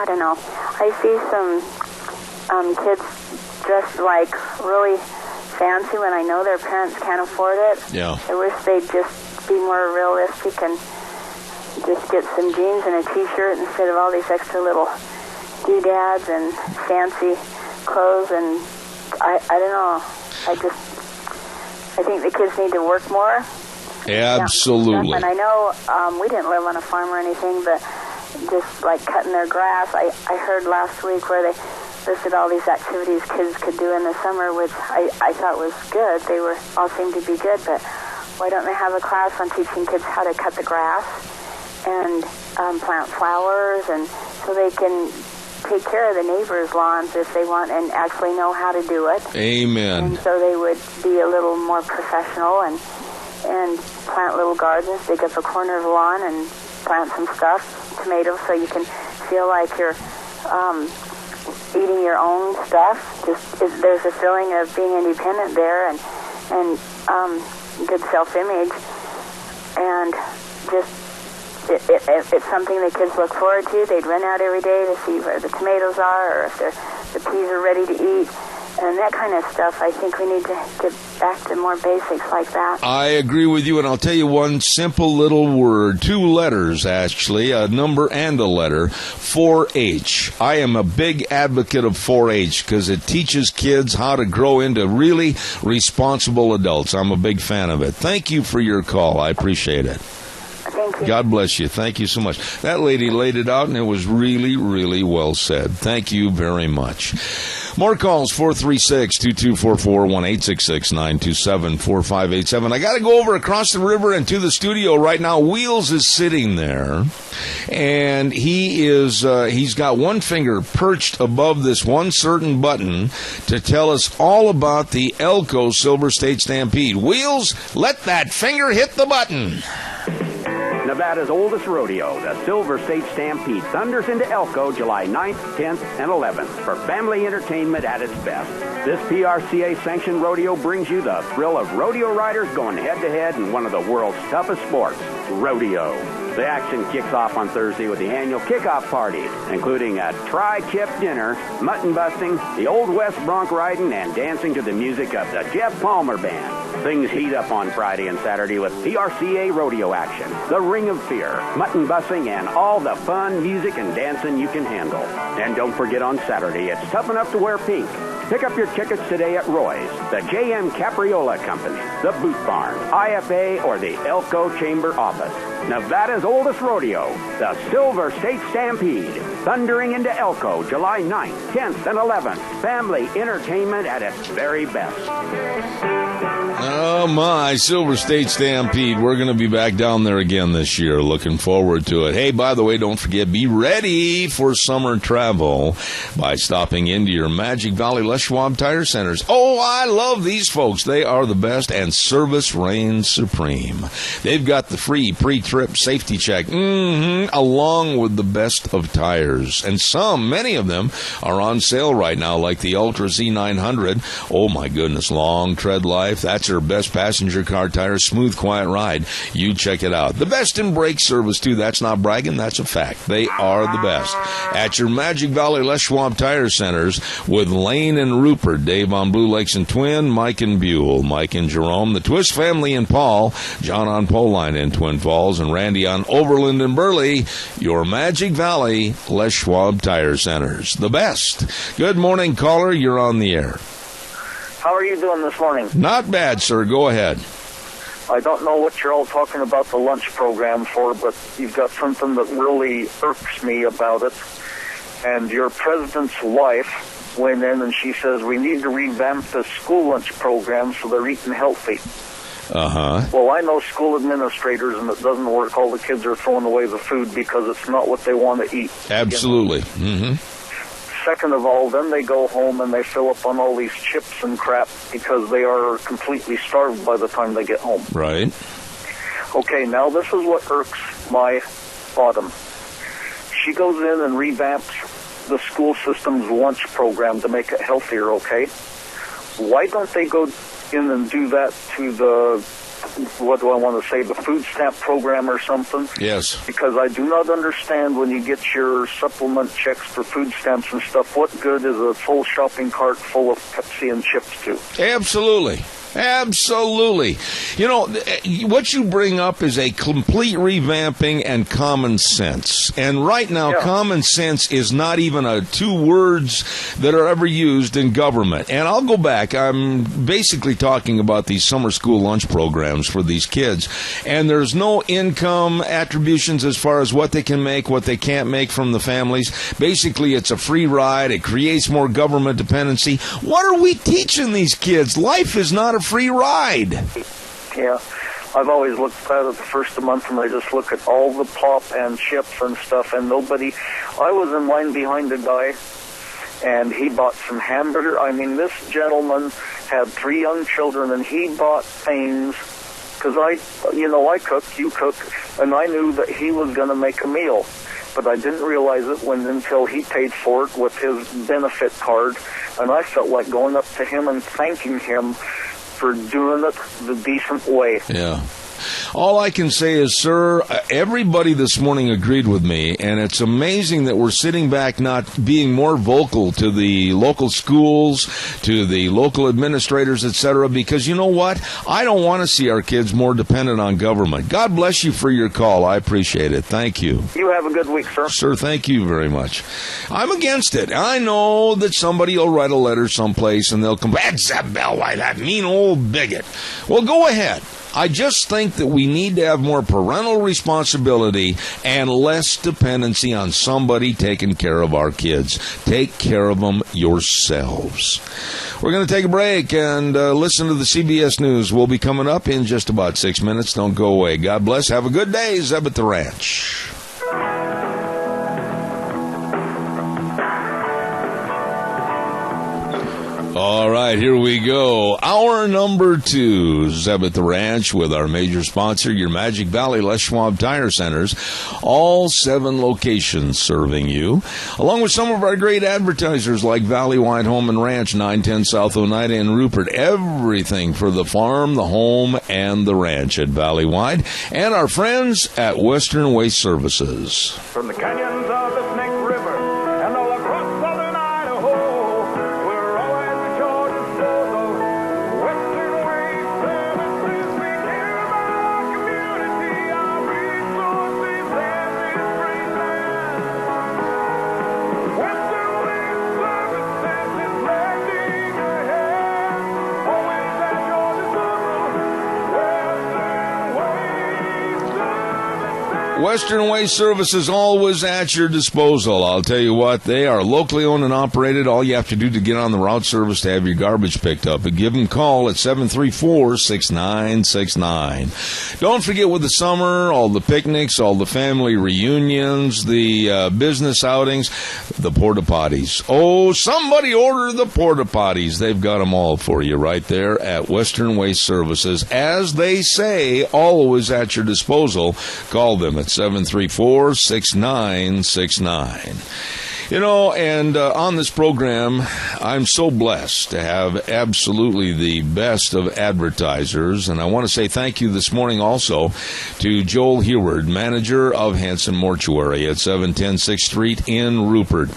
don't know. I see some kids dress like really fancy when I know their parents can't afford it. Yeah. I wish they'd just be more realistic and just get some jeans and a T-shirt instead of all these extra little doodads and fancy clothes. And I don't know. I think the kids need to work more. Absolutely. And I know we didn't live on a farm or anything, but just like cutting their grass. I heard last week where they listed all these activities kids could do in the summer, which I thought was good. They all seemed to be good, but why don't they have a class on teaching kids how to cut the grass and plant flowers, and so they can take care of the neighbors' lawns if they want and actually know how to do it. Amen. And so they would be a little more professional and plant little gardens, dig up a corner of the lawn and plant some stuff, tomatoes, so you can feel like you're eating your own stuff. There's a feeling of being independent there and good self-image, and just it's something the kids look forward to. They'd run out every day to see where the tomatoes are or if the peas are ready to eat. And that kind of stuff, I think we need to get back to more basics like that. I agree with you, and I'll tell you one simple little word, 2 letters actually, a number and a letter, 4-H. I am a big advocate of 4-H because it teaches kids how to grow into really responsible adults. I'm a big fan of it. Thank you for your call. I appreciate it. Thank you. God bless you. Thank you so much. That lady laid it out, and it was really, really well said. Thank you very much. More calls, 436-2244, 1-866-927-4587. I got to go over across the river and to the studio right now. Wheels is sitting there, and he's got one finger perched above this one certain button to tell us all about the Elko Silver State Stampede. Wheels, let that finger hit the button. Nevada's oldest rodeo, the Silver State Stampede, thunders into Elko July 9th, 10th, and 11th for family entertainment at its best. This PRCA-sanctioned rodeo brings you the thrill of rodeo riders going head-to-head in one of the world's toughest sports, rodeo. The action kicks off on Thursday with the annual kickoff party, including a tri-tip dinner, mutton busting, the Old West bronc riding, and dancing to the music of the Jeff Palmer Band. Things heat up on Friday and Saturday with PRCA rodeo action, the Ring of Fear, mutton busing, and all the fun, music, and dancing you can handle. And don't forget on Saturday, it's tough enough to wear pink. Pick up your tickets today at Roy's, the J.M. Capriola Company, the Boot Barn, IFA, or the Elko Chamber Office. Nevada's oldest rodeo, the Silver State Stampede, thundering into Elko July 9th, 10th, and 11th. Family entertainment at its very best. Oh, my, Silver State Stampede. We're going to be back down there again this year. Looking forward to it. Hey, by the way, don't forget, be ready for summer travel by stopping into your Magic Valley Les Schwab Tire Centers. Oh, I love these folks. They are the best, and service reigns supreme. They've got the free pre-trip safety check, along with the best of tires. And many of them are on sale right now, like the Ultra Z900. Oh, my goodness, long tread life. That's her best passenger car tire, smooth, quiet ride. You check it out. The best in brake service, too. That's not bragging. That's a fact. They are the best. At your Magic Valley Les Schwab Tire Centers with Lane and Rupert, Dave on Blue Lakes and Twin, Mike and Buell, Mike and Jerome, the Twist family and Paul, John on Poline in Twin Falls, and Randy on Overland and Burley. Your Magic Valley Les Schwab Tire Centers. The best. Good morning, caller. You're on the air. How are you doing this morning? Not bad, sir. Go ahead. I don't know what you're all talking about the lunch program for, but you've got something that really irks me about it. And your president's wife went in and she says, we need to revamp the school lunch program so they're eating healthy. Uh-huh. Well, I know school administrators, and it doesn't work. All the kids are throwing away the food because it's not what they want to eat. Absolutely. Second of all, then they go home and they fill up on all these chips and crap because they are completely starved by the time they get home. Right. Okay, now this is what irks my bottom. She goes in and revamps the school system's lunch program to make it healthier, okay? Why don't they go in and do that to the what do I want to say, the food stamp program or something. Yes. Because I do not understand when you get your supplement checks for food stamps and stuff, what good is a full shopping cart full of Pepsi and chips to? Absolutely. Absolutely. You know, what you bring up is a complete revamping and common sense. And right now, common sense is not even two words that are ever used in government. And I'll go back. I'm basically talking about these summer school lunch programs for these kids. And there's no income attributions as far as what they can make, what they can't make from the families. Basically, it's a free ride. It creates more government dependency. What are we teaching these kids? Life is not a free ride. Yeah. I've always looked at it the first of the month and I just look at all the pop and chips and stuff and nobody... I was in line behind a guy and he bought some hamburger. I mean, this gentleman had 3 young children and he bought things because I cook, you cook, and I knew that he was going to make a meal. But I didn't realize it until he paid for it with his benefit card, and I felt like going up to him and thanking him for doing it the decent way. Yeah. All I can say is, sir, everybody this morning agreed with me, and it's amazing that we're sitting back not being more vocal to the local schools, to the local administrators, etc., because you know what? I don't want to see our kids more dependent on government. God bless you for your call. I appreciate it. Thank you. You have a good week, sir. Sir, thank you very much. I'm against it. I know that somebody will write a letter someplace, and they'll come, that's that Bell White, that mean old bigot. Well, go ahead. I just think that we need to have more parental responsibility and less dependency on somebody taking care of our kids. Take care of them yourselves. We're going to take a break and listen to the CBS News. We'll be coming up in just about 6 minutes. Don't go away. God bless. Have a good day. Zeb at the Ranch. All right, here we go. Hour number 2, Zeb at the Ranch, with our major sponsor, your Magic Valley Les Schwab Tire Centers. All 7 locations serving you, along with some of our great advertisers like Valley Wide Home and Ranch, 910 South Oneida in Rupert. Everything for the farm, the home, and the ranch at Valley Wide. And our friends at Western Waste Services. From the canyons of the Snake River and all across southern Idaho, Western Waste Services, always at your disposal. I'll tell you what, they are locally owned and operated. All you have to do to get on the route service to have your garbage picked up, but give them a call at 734-6969. Don't forget, with the summer, all the picnics, all the family reunions, the business outings, the porta potties. Oh, somebody order the porta potties. They've got them all for you right there at Western Waste Services. As they say, always at your disposal. Call them at 734-6969. You know, and on this program, I'm so blessed to have absolutely the best of advertisers. And I want to say thank you this morning also to Joel Heward, manager of Hanson Mortuary at 710 6th Street in Rupert.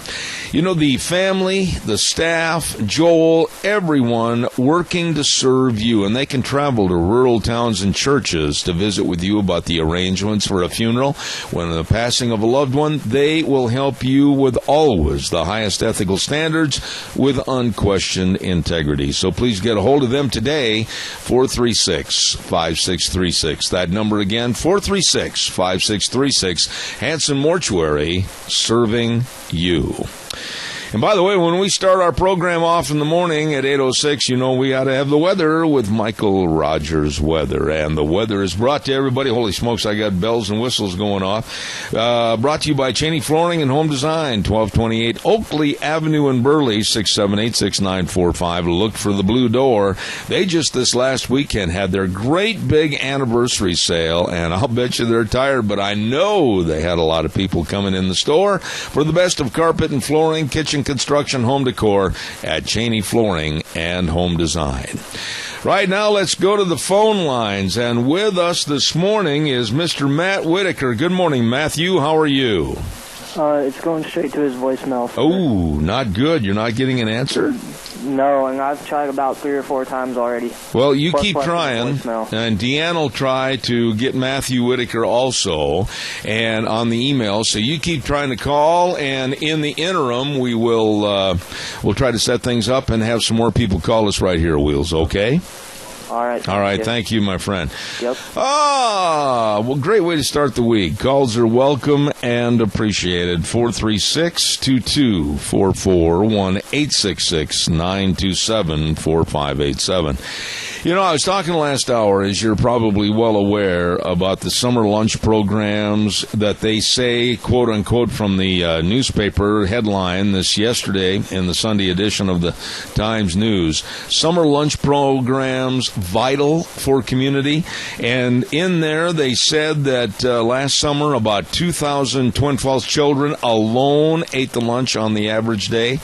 You know, the family, the staff, Joel, everyone working to serve you. And they can travel to rural towns and churches to visit with you about the arrangements for a funeral. When the passing of a loved one, they will help you with always the highest ethical standards with unquestioned integrity. So please get a hold of them today, 436-5636. That number again, 436-5636. Hanson Mortuary, serving you. And by the way, when we start our program off in the morning at 8:06, you know we got to have the weather with Michael Rogers Weather. And the weather is brought to everybody. Holy smokes, I got bells and whistles going off. Brought to you by Cheney Flooring and Home Design, 1228 Oakley Avenue in Burley, 678-6945. Look for the Blue Door. They just this last weekend had their great big anniversary sale, and I'll bet you they're tired, but I know they had a lot of people coming in the store for the best of carpet and flooring, kitchen construction, home decor at Cheney Flooring and Home Design. Right now, let's go to the phone lines. And with us this morning is Mr. Matt Whitaker. Good morning, Matthew. How are you? It's going straight to his voicemail. Oh, not good. You're not getting an answer? No, and I've tried about 3 or 4 times already. Well, you keep trying, and Deanne will try to get Matthew Whitaker also, and on the email. So you keep trying to call, and in the interim, we'll try to set things up and have some more people call us right here, Wheels. Okay? All right. All right. Thank you, my friend. Yep. Well, great way to start the week. Calls are welcome and appreciated. 436-2244, 1-866-927-4587. You know, I was talking last hour, as you're probably well aware, about the summer lunch programs that they say, quote unquote, from the newspaper headline this yesterday in the Sunday edition of the Times News. Summer lunch programs vital for community. And in there, they said that last summer, about 2,000 Twin Falls children alone ate the lunch on the average day.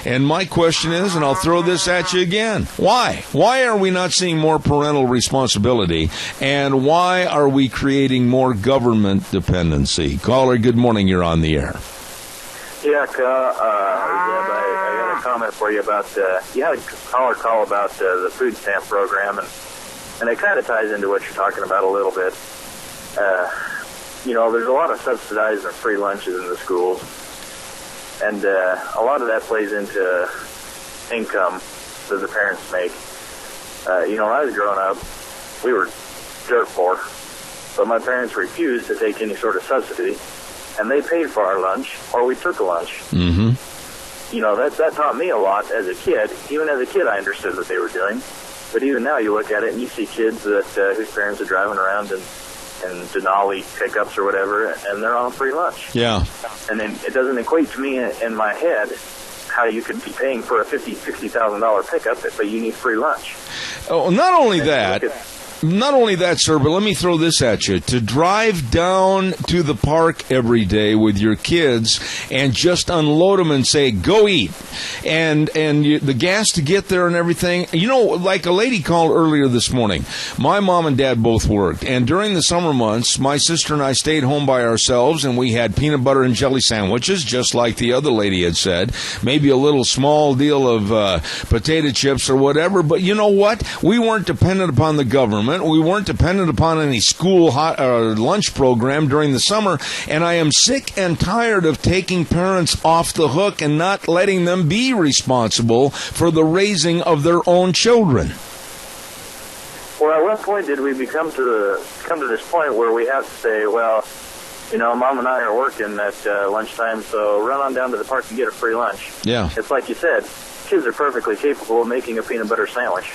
And my question is, and I'll throw this at you again, why? Why are we not seeing more parental responsibility? And why are we creating more government dependency? Caller, good morning. You're on the air. Yeah, Zeb, I got a comment for you about, you had a caller call about the food stamp program, and it kind of ties into what you're talking about a little bit. You know, there's a lot of subsidized and free lunches in the schools, and a lot of that plays into income that the parents make. You know, when I was growing up, we were dirt poor, but my parents refused to take any sort of subsidy, and they paid for our lunch, or we took a lunch. Mm-hmm. You know, that taught me a lot as a kid. Even as a kid, I understood what they were doing. But even now, you look at it, and you see kids that whose parents are driving around in Denali pickups or whatever, and they're on free lunch. Yeah. And then it doesn't equate to me in my head how you could be paying for a $50,000, $60,000 pickup, but you need free lunch. Oh, not only that, sir, but let me throw this at you. To drive down to the park every day with your kids and just unload them and say, go eat. And the gas to get there and everything. You know, like a lady called earlier this morning. My mom and dad both worked. And during the summer months, my sister and I stayed home by ourselves, and we had peanut butter and jelly sandwiches, just like the other lady had said. Maybe a little small deal of potato chips or whatever. But you know what? We weren't dependent upon the government. We weren't dependent upon any school lunch program during the summer, and I am sick and tired of taking parents off the hook and not letting them be responsible for the raising of their own children. Well, at what point did we come to this point where we have to say, well, you know, Mom and I are working at lunchtime, so run on down to the park and get a free lunch. Yeah. It's like you said, kids are perfectly capable of making a peanut butter sandwich.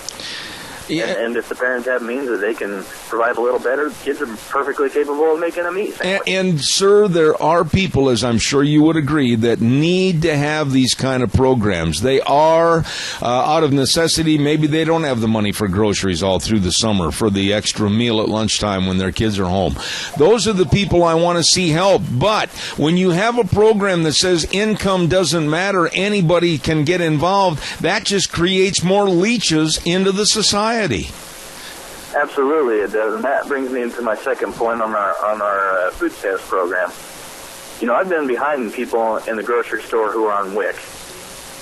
Yeah. And if the parents have means that they can provide a little better, kids are perfectly capable of making a meat sandwich. And sir, there are people, as I'm sure you would agree, that need to have these kind of programs. They are out of necessity. Maybe they don't have the money for groceries all through the summer for the extra meal at lunchtime when their kids are home. Those are the people I want to see help. But when you have a program that says income doesn't matter, anybody can get involved, that just creates more leeches into the society. Absolutely, it does, and that brings me into my second point on our food stamps program. You know, I've been behind people in the grocery store who are on WIC,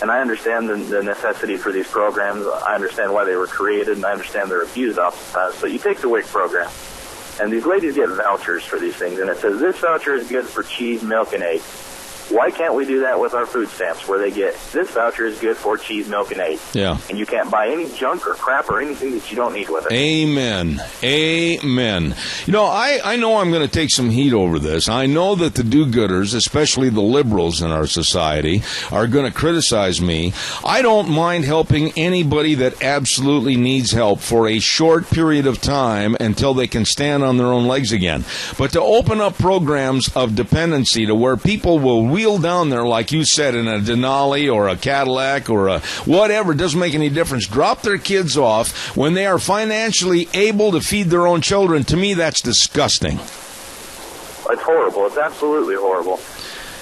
and I understand the necessity for these programs. I understand why they were created, and I understand they're abused oftentimes. But you take the WIC program, and these ladies get vouchers for these things, and it says this voucher is good for cheese, milk, and eggs. Why can't we do that with our food stamps, where they get, this voucher is good for cheese, milk, and eggs? Yeah. And you can't buy any junk or crap or anything that you don't need with it. Amen. Amen. You know, I know I'm going to take some heat over this. I know that the do-gooders, especially the liberals in our society, are going to criticize me. I don't mind helping anybody that absolutely needs help for a short period of time until they can stand on their own legs again. But to open up programs of dependency to where people will wheel down there, like you said, in a Denali or a Cadillac or a whatever, doesn't make any difference, drop their kids off when they are financially able to feed their own children, to me that's disgusting. It's horrible. It's absolutely horrible.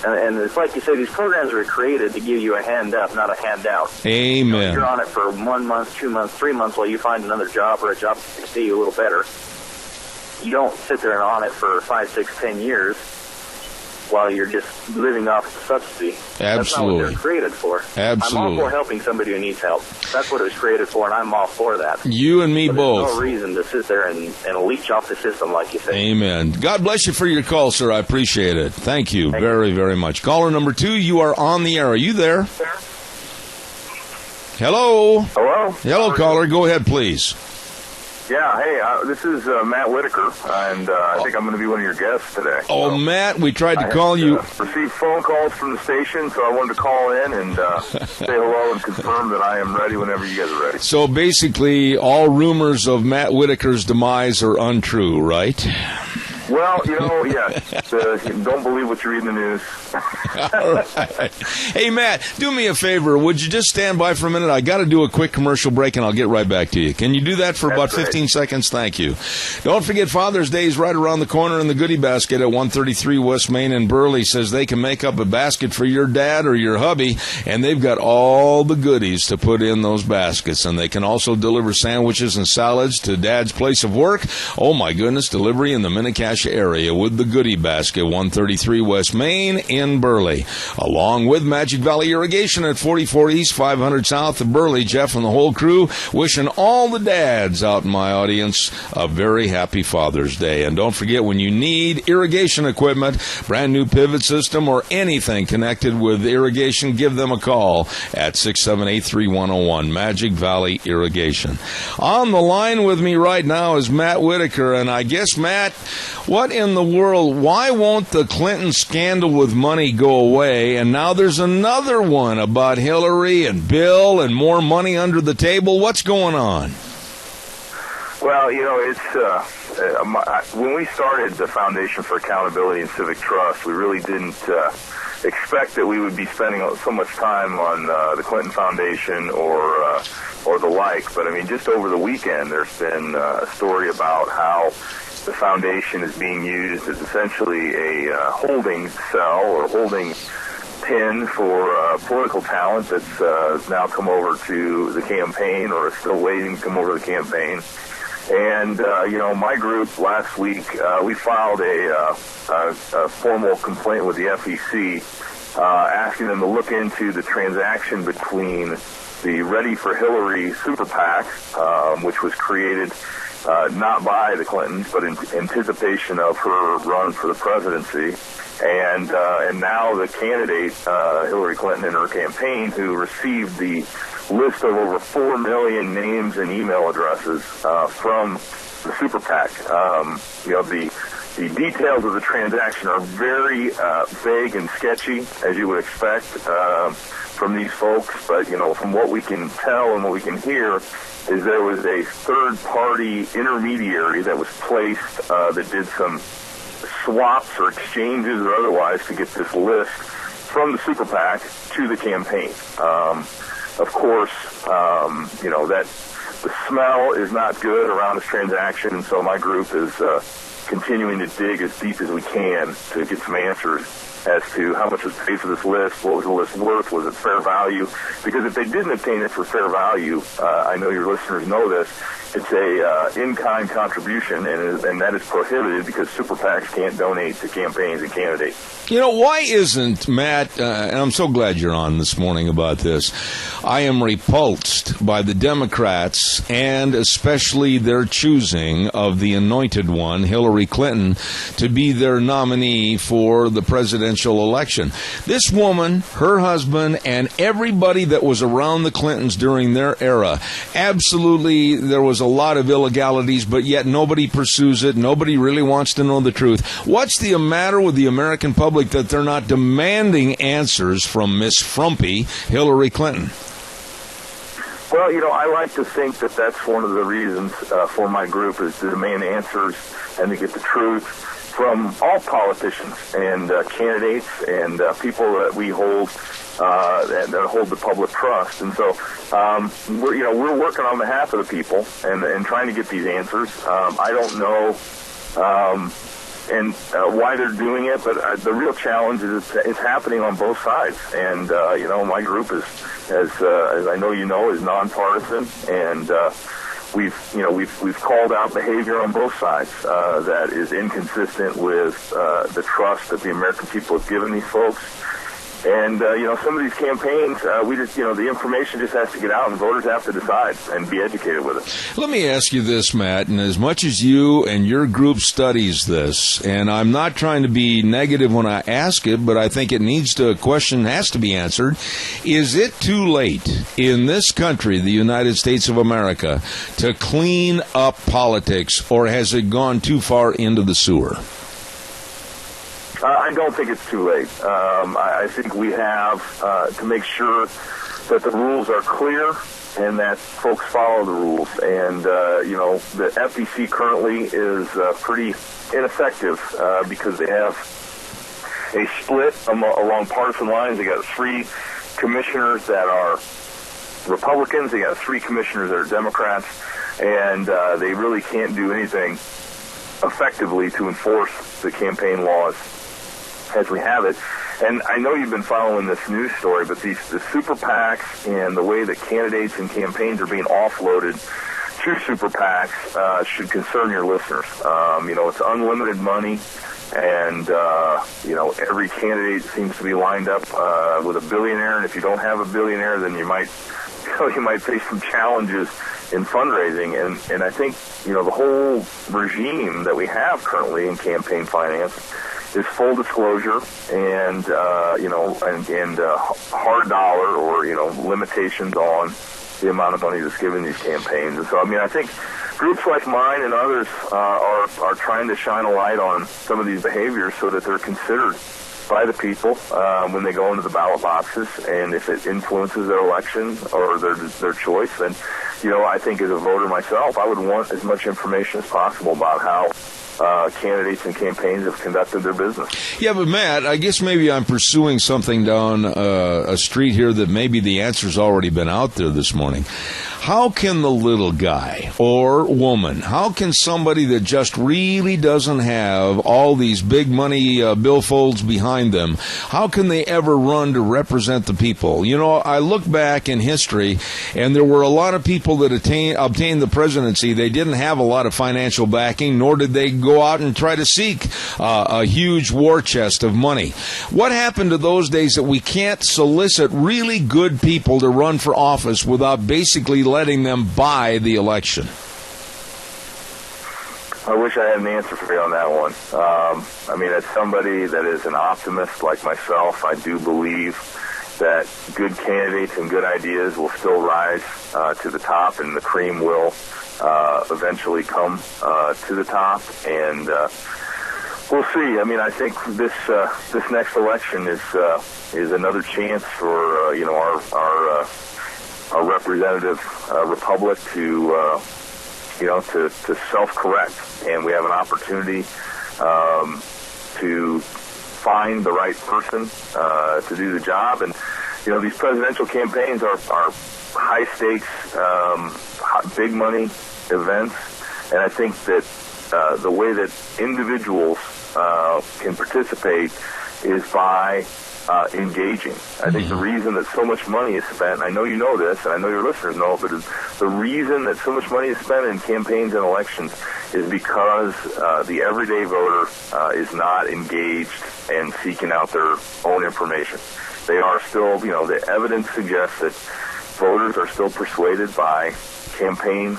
And it's like you say, these programs were created to give you a hand up, not a handout. Amen. You're on it for 1 month, 2 months, 3 months while you find another job or a job that can pay you a little better. You don't sit there and on it for 5, 6, 10 years while you're just living off the subsidy. Absolutely. That's not what they're created for. Absolutely. I'm all for helping somebody who needs help. That's what it was created for, and I'm all for that. You and me but both. There's no reason to sit there and leech off the system like you say. Amen. God bless you for your call, sir. I appreciate it. Thank you very, very much. Caller number 2, you are on the air. Are you there? Hello? Hello? Hello, caller. Go ahead, please. Yeah, hey, this is Matt Whitaker, and I think I'm going to be one of your guests today. Oh, so, Matt, we tried to call you. Received phone calls from the station, so I wanted to call in and say hello and confirm that I am ready whenever you guys are ready. So basically, all rumors of Matt Whitaker's demise are untrue, right? Well, yes. Don't believe what you read in the news. All right. Hey, Matt, do me a favor. Would you just stand by for a minute? I got to do a quick commercial break, and I'll get right back to you. Can you do that for about 15 seconds? Thank you. Don't forget Father's Day is right around the corner in the goodie basket at 133 West Main in Burley. Says they can make up a basket for your dad or your hubby, and they've got all the goodies to put in those baskets. And they can also deliver sandwiches and salads to Dad's place of work. Oh, my goodness, delivery in the Mini-Cash area with the goodie basket, 133 West Main in Burley. Along with Magic Valley Irrigation at 44 East, 500 South of Burley. Jeff and the whole crew wishing all the dads out in my audience a very happy Father's Day. And don't forget, when you need irrigation equipment, brand new pivot system, or anything connected with irrigation, give them a call at 678-3101, Magic Valley Irrigation. On the line with me right now is Matt Whitaker, and I guess, Matt, what in the world, why won't the Clinton scandal with money go away, and now there's another one about Hillary and Bill and more money under the table? What's going on? Well, it's when we started the Foundation for Accountability and Civic Trust, we really didn't expect that we would be spending so much time on the Clinton Foundation or the like. But, I mean, just over the weekend, there's been a story about how the foundation is being used as essentially a holding cell or holding pen for political talent that's now come over to the campaign or is still waiting to come over to the campaign. And, my group last week, we filed a formal complaint with the FEC asking them to look into the transaction between the Ready for Hillary Super PAC, which was created not by the Clintons, but in anticipation of her run for the presidency, and now the candidate Hillary Clinton in her campaign, who received the list of over 4 million names and email addresses from the Super PAC. The details of the transaction are very vague and sketchy, as you would expect from these folks. But from what we can tell and what we can hear, is there was a third-party intermediary that was placed that did some swaps or exchanges or otherwise to get this list from the Super PAC to the campaign. Of course, that the smell is not good around this transaction, and so my group is continuing to dig as deep as we can to get some answers as to how much was paid for this list, what was the list worth, was it fair value? Because if they didn't obtain it for fair value, I know your listeners know this, it's a in-kind contribution, and that is prohibited because super PACs can't donate to campaigns and candidates. Why isn't, Matt, and I'm so glad you're on this morning about this, I am repulsed by the Democrats and especially their choosing of the anointed one, Hillary Clinton, to be their nominee for the presidential election. This woman, her husband, and everybody that was around the Clintons during their era, absolutely there was a lot of illegalities, but yet nobody pursues it. Nobody really wants to know the truth. What's the matter with the American public that they're not demanding answers from Miss Frumpy Hillary Clinton? Well, I like to think that that's one of the reasons for my group is to demand answers and to get the truth from all politicians and candidates and people that we hold that hold the public trust. And so we're working on behalf of the people and trying to get these answers. I don't know why they're doing it. But the real challenge is it's happening on both sides. And my group is, as I know you know, is nonpartisan, and we've called out behavior on both sides that is inconsistent with the trust that the American people have given these folks. And, some of these campaigns, the information just has to get out and voters have to decide and be educated with it. Let me ask you this, Matt, and as much as you and your group studies this, and I'm not trying to be negative when I ask it, but I think a question has to be answered. Is it too late in this country, the United States of America, to clean up politics, or has it gone too far into the sewer? I don't think it's too late. I think we have to make sure that the rules are clear and that folks follow the rules. And, the FEC currently is pretty ineffective because they have a split along partisan lines. They got 3 commissioners that are Republicans. They got 3 commissioners that are Democrats. And they really can't do anything effectively to enforce the campaign laws as we have it. And I know you've been following this news story, but the super PACs and the way that candidates and campaigns are being offloaded to super PACs should concern your listeners. It's unlimited money, and every candidate seems to be lined up with a billionaire, and if you don't have a billionaire, then you might face some challenges in fundraising. And I think the whole regime that we have currently in campaign finance is full disclosure and hard dollar or limitations on the amount of money that's given these campaigns. And so I think groups like mine and others are trying to shine a light on some of these behaviors so that they're considered by the people when they go into the ballot boxes, and if it influences their election or their choice, then I think as a voter myself, I would want as much information as possible about how candidates and campaigns have conducted their business. Yeah, but Matt, I guess maybe I'm pursuing something down a street here that maybe the answer's already been out there this morning. How can the little guy or woman, how can somebody that just really doesn't have all these big money billfolds behind them, how can they ever run to represent the people? I look back in history, and there were a lot of people that obtained the presidency. They didn't have a lot of financial backing, nor did they go out and try to seek a huge war chest of money. What happened to those days that we can't solicit really good people to run for office without basically letting them buy the election? I wish I had an answer for you on that one. As somebody that is an optimist like myself, I do believe that good candidates and good ideas will still rise to the top, and the cream will eventually come to the top. And we'll see. I think this next election is another chance for our representative republic to self-correct, and we have an opportunity to find the right person to do the job. And these presidential campaigns are high stakes, big money events, and I think that the way that individuals can participate is by engaging. I think the reason that so much money is spent, and I know you know this, and I know your listeners know it, but the reason that so much money is spent in campaigns and elections is because the everyday voter is not engaged and seeking out their own information. They are still, the evidence suggests that voters are still persuaded by campaign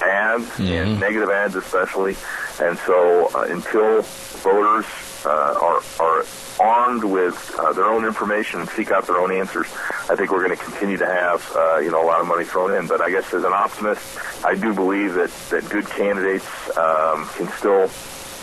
ads and negative ads especially. And so until voters are armed with their own information and seek out their own answers, I think we're going to continue to have a lot of money thrown in. But I guess as an optimist, I do believe that good candidates can still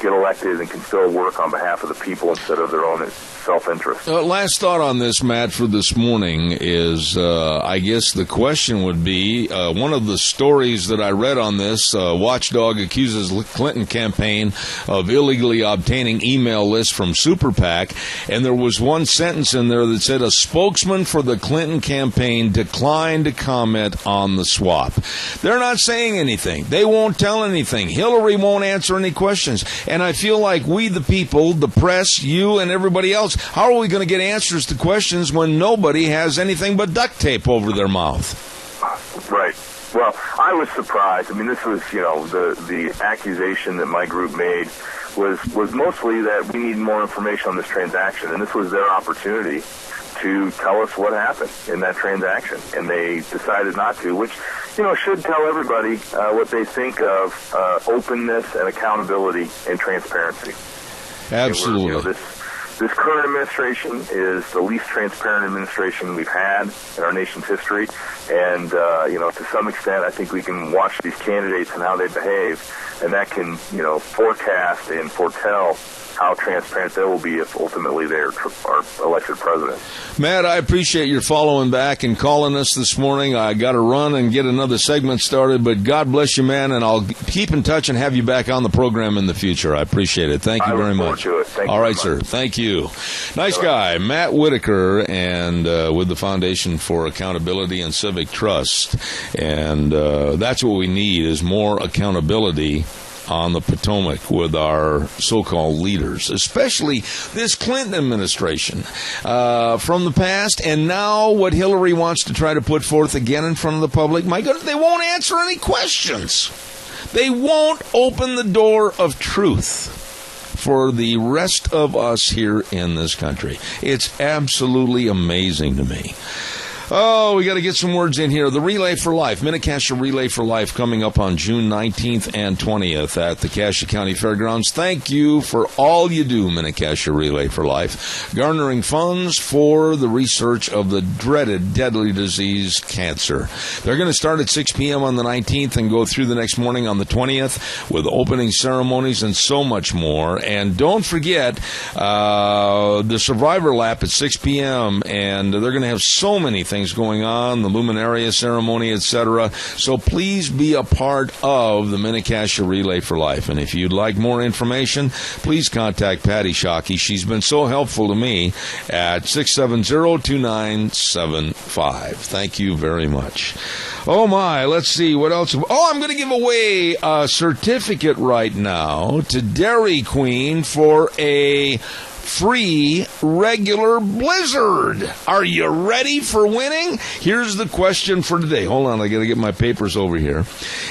get elected and can still work on behalf of the people instead of their own self-interest. Last thought on this, Matt, for this morning is, I guess the question would be, one of the stories that I read on this, Watchdog accuses Clinton campaign of illegally obtaining email lists from Super PAC, and there was one sentence in there that said, a spokesman for the Clinton campaign declined to comment on the swap. They're not saying anything. They won't tell anything. Hillary won't answer any questions. And I feel like we, the people, the press, you and everybody else, how are we going to get answers to questions when nobody has anything but duct tape over their mouth? Right. Well, I was surprised. I mean, this was, the accusation that my group made was mostly that we need more information on this transaction, and this was their opportunity to tell us what happened in that transaction, and they decided not to, which, should tell everybody what they think of openness and accountability and transparency. Absolutely. This current administration is the least transparent administration we've had in our nation's history, and to some extent, I think we can watch these candidates and how they behave, and that can forecast and foretell how transparent they will be if ultimately they are elected president. Matt, I appreciate your following back and calling us this morning. I got to run and get another segment started, but God bless you, man, and I'll keep in touch and have you back on the program in the future. I appreciate it. Thank you very much. All right, sir. Thank you. Nice guy, Matt Whitaker, and with the Foundation for Accountability and Civic Trust, and that's what we need is more accountability on the Potomac with our so-called leaders, especially this Clinton administration from the past, and now what Hillary wants to try to put forth again in front of the public. My goodness, they won't answer any questions. They won't open the door of truth for the rest of us here in this country. It's absolutely amazing to me. Oh, we got to get some words in here. The Relay for Life, Mini-Cassia Relay for Life, coming up on June 19th and 20th at the Cassia County Fairgrounds. Thank you for all you do, Mini-Cassia Relay for Life, garnering funds for the research of the dreaded deadly disease, cancer. They're going to start at 6 p.m. on the 19th and go through the next morning on the 20th with opening ceremonies and so much more. And don't forget the Survivor Lap at 6 p.m. and they're going to have so many things going on, the Luminaria ceremony, etc. So please be a part of the Mini-Cassia Relay for Life. And if you'd like more information, please contact Patty Shockey. She's been so helpful to me at 670-2975. Thank you very much. Oh, my. Let's see. What else? Oh, I'm going to give away a certificate right now to Dairy Queen for a free regular Blizzard. Are you ready for winning? Here's the question for today. Hold on, I got to get my papers over here.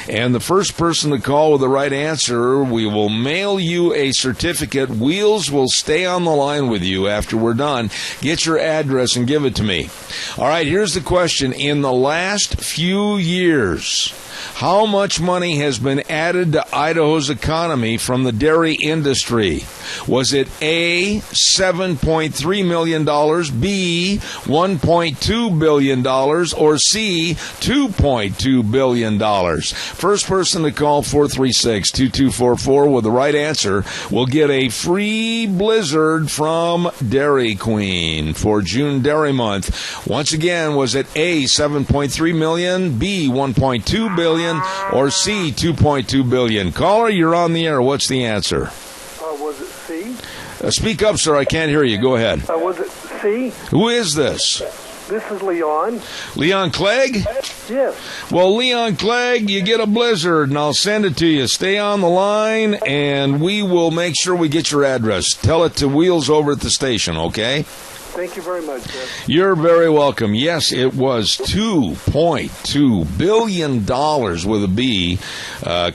And the first person to call with the right answer, we will mail you a certificate. Wheels will stay on the line with you after we're done. Get your address and give it to me. All right, here's the question. In the last few years, how much money has been added to Idaho's economy from the dairy industry? Was it A, $7.3 million, B, $1.2 billion, or C, $2.2 billion? First person to call 436-2244 with the right answer will get a free Blizzard from Dairy Queen for June Dairy Month. Once again, was it A, $7.3 million, B, $1.2 billion, or C, $2.2 billion? Caller, you're on the air. What's the answer? Was it C? Speak up, sir. I can't hear you. Go ahead. Was it C? Who is this? This is Leon. Leon Clegg? Yes. Well, Leon Clegg, you get a Blizzard, and I'll send it to you. Stay on the line, and we will make sure we get your address. Tell it to Wheels over at the station, okay? Thank you very much, sir. You're very welcome. Yes, it was $2.2 billion with a B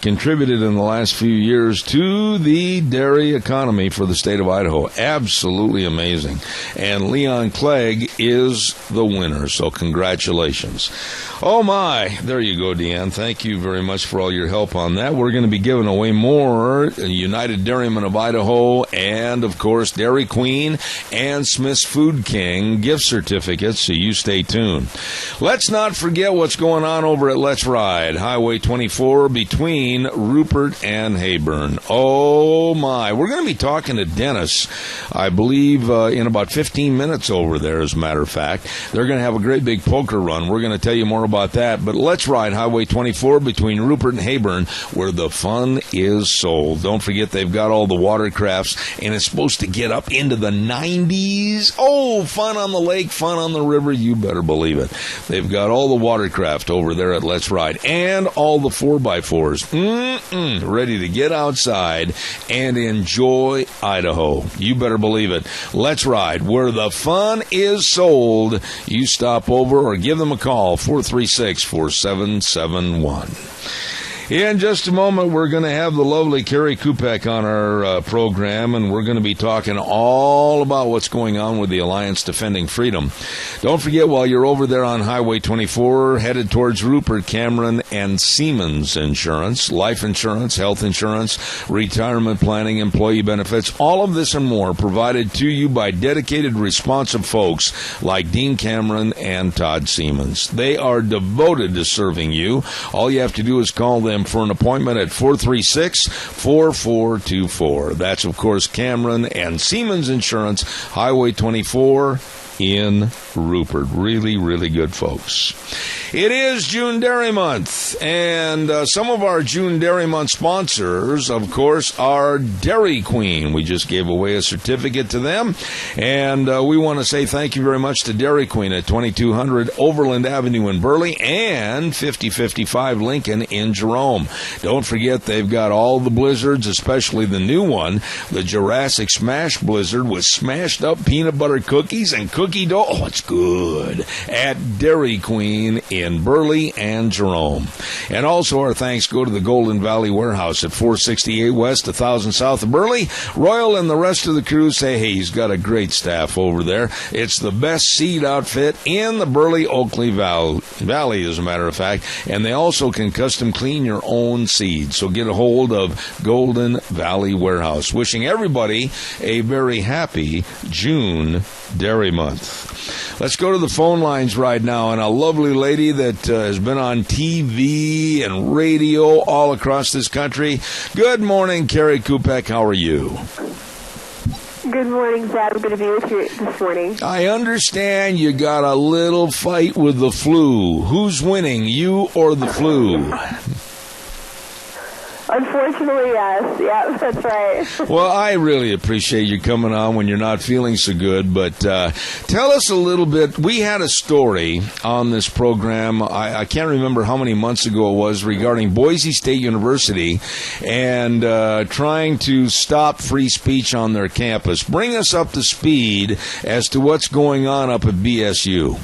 contributed in the last few years to the dairy economy for the state of Idaho. Absolutely amazing. And Leon Clegg is the winner, so congratulations. Oh, my. There you go, Deanne. Thank you very much for all your help on that. We're going to be giving away more United Dairymen of Idaho and, of course, Dairy Queen and Smith's Food King gift certificates, so you stay tuned. Let's not forget what's going on over at Let's Ride, Highway 24 between Rupert and Heyburn. Oh, my. We're going to be talking to Dennis, I believe, in about 15 minutes over there, as a matter of fact. They're going to have a great big poker run. We're going to tell you more about that. But Let's Ride, Highway 24 between Rupert and Heyburn, where the fun is sold. Don't forget they've got all the watercrafts, and it's supposed to get up into the 90s. Oh, Oh, fun on the lake, fun on the river, you better believe it. They've got all the watercraft over there at Let's Ride and all the 4x4s. Ready to get outside and enjoy Idaho. You better believe it. Let's Ride, where the fun is sold. You stop over or give them a call, 436-4771. In just a moment, we're going to have the lovely Carrie Kupek on our program, and we're going to be talking all about what's going on with the Alliance Defending Freedom. Don't forget, while you're over there on Highway 24, headed towards Rupert, Cameron, and Siemens Insurance, life insurance, health insurance, retirement planning, employee benefits, all of this and more provided to you by dedicated, responsive folks like Dean Cameron and Todd Siemens. They are devoted to serving you. All you have to do is call them for an appointment at 436-4424. That's, of course, Cameron and Siemens Insurance, Highway 24 in Rupert. Really, really good folks. It is June Dairy Month, and some of our June Dairy Month sponsors, of course, are Dairy Queen. We just gave away a certificate to them, and we want to say thank you very much to Dairy Queen at 2200 Overland Avenue in Burley and 5055 Lincoln in Jerome. Don't forget, they've got all the blizzards, especially the new one, the Jurassic Smash Blizzard with smashed up peanut butter cookies and cookie dough. Oh, it's good. At Dairy Queen in Burley and Jerome. And also our thanks go to the Golden Valley Warehouse at 468 West, 1000 South of Burley. Royal and the rest of the crew say, hey, he's got a great staff over there. It's the best seed outfit in the Burley-Oakley Valley, as a matter of fact. And they also can custom clean your own seeds. So get a hold of Golden Valley Warehouse. Wishing everybody a very happy June Dairy Month. Let's go to the phone lines right now, and a lovely lady that has been on TV and radio all across this country. Good morning, Carrie Kupek. How are you? Good morning, Zach. I'm going to be with you this morning. I understand you got a little fight with the flu. Who's winning, you or the flu? Unfortunately, yes. Yeah, that's right. Well, I really appreciate you coming on when you're not feeling so good, but tell us a little bit. We had a story on this program, I can't remember how many months ago it was, regarding Boise State University and trying to stop free speech on their campus. Bring us up to speed as to what's going on up at BSU.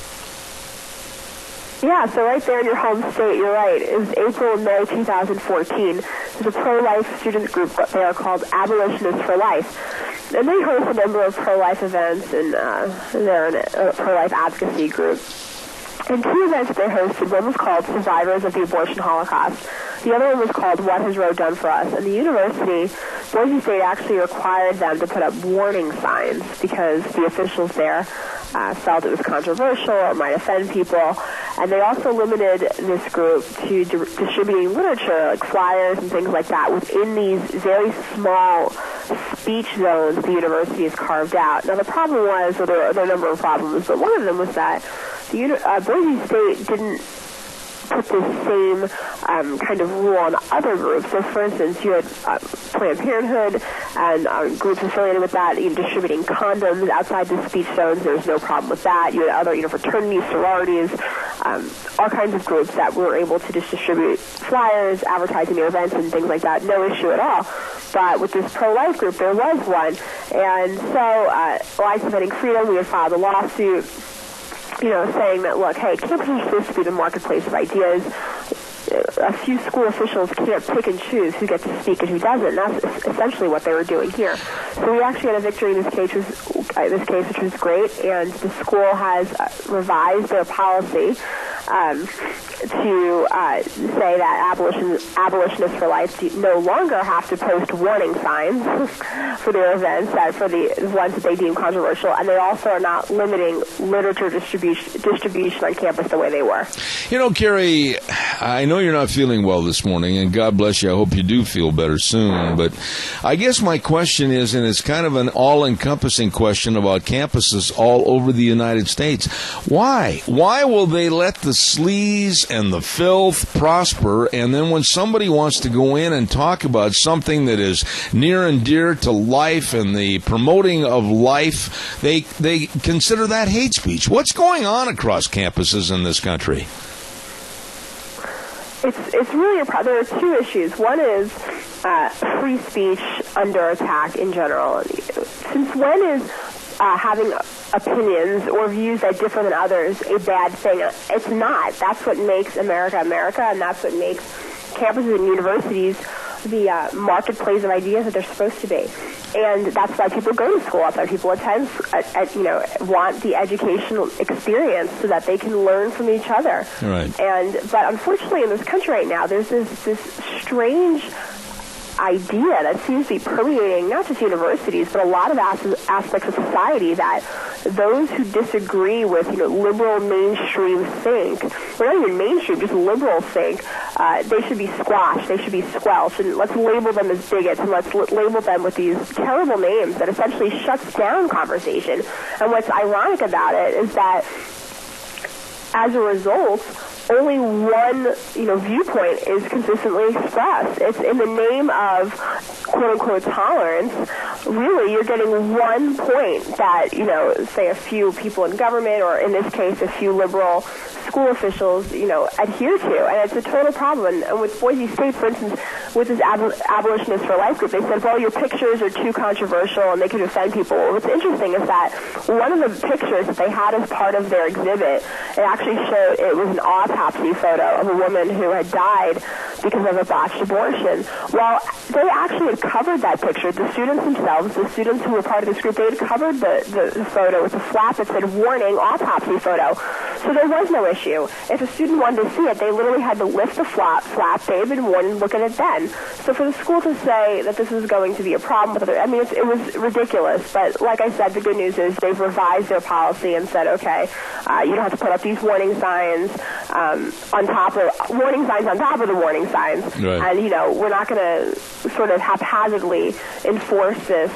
Yeah, so right there in your home state, you're right. It was April and May 2014. There's a pro-life student group. They are called Abolitionists for Life. And they host a number of pro-life events, and they're a pro-life advocacy group. And two events they hosted, one was called Survivors of the Abortion Holocaust. The other one was called What Has Roe Done for Us? And the university, Boise State, actually required them to put up warning signs because the officials there felt it was controversial or might offend people. And they also limited this group to distributing literature, like flyers and things like that, within these very small speech zones the university has carved out. Now, the problem was, or there are a number of problems, but one of them was that Boise State didn't put the same kind of rule on other groups. So, for instance, you had Planned Parenthood and groups affiliated with that, distributing condoms outside the speech zones. There was no problem with that. You had other, fraternities, sororities, all kinds of groups that were able to just distribute flyers, advertising their events, and things like that. No issue at all. But with this pro-life group, there was one. And so, Alliance Defending Freedom, we had filed a lawsuit, saying that, look, hey, campus is supposed to be the marketplace of ideas. A few school officials can't pick and choose who gets to speak and who doesn't. And that's essentially what they were doing here. So we actually had a victory in this case, which was great. And the school has revised their policy to say that abolitionists for life no longer have to post warning signs for their events, for the ones that they deem controversial, and they also are not limiting literature distribution on campus the way they were. Carrie, I know you're not feeling well this morning, and God bless you. I hope you do feel better soon. But I guess my question is, and it's kind of an all-encompassing question about campuses all over the United States. Why? Why will they let the sleaze and the filth prosper, and then when somebody wants to go in and talk about something that is near and dear to life and the promoting of life, they consider that hate speech? What's going on across campuses in this country? It's really there are two issues. One is free speech under attack in general. Since when is having opinions or views that differ than others a bad thing? It's not. That's what makes America America, and that's what makes campuses and universities the marketplace of ideas that they're supposed to be. And that's why people go to school. That's why people attend, want the educational experience so that they can learn from each other. Right. But unfortunately in this country right now, there's this strange idea that seems to be permeating not just universities, but a lot of aspects of society, that those who disagree with, liberal mainstream think, or not even mainstream, just liberal think, they should be squashed, they should be squelched, and let's label them as bigots, and let's label them with these terrible names that essentially shuts down conversation. And what's ironic about it is that as a result, only one, viewpoint is consistently expressed. It's in the name of quote-unquote tolerance. Really, you're getting one point that, say a few people in government, or in this case, a few liberal school officials, adhere to. And it's a total problem. And with Boise State, for instance, with this Abolitionists for Life group, they said, well, your pictures are too controversial and they could offend people. Well, what's interesting is that one of the pictures that they had as part of their exhibit, it actually showed, it was an autopsy photo of a woman who had died because of a botched abortion. Well, they actually had covered that picture. The students themselves, the students who were part of this group, they had covered the photo with a flap that said, warning, autopsy photo. So there was no issue. If a student wanted to see it, they literally had to lift the flap. They had been warned and look at it then. So for the school to say that this was going to be a problem with it was ridiculous. But like I said, the good news is they've revised their policy and said, okay, you don't have to put up these warning signs on top of the warning signs. Right. And, we're not going to sort of haphazardly enforce this,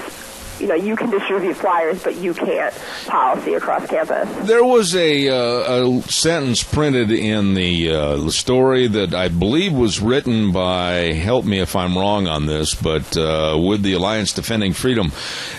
you can distribute flyers, but you can't policy across campus. There was a sentence printed in the story that I believe was written by, help me if I'm wrong on this, but with the Alliance Defending Freedom,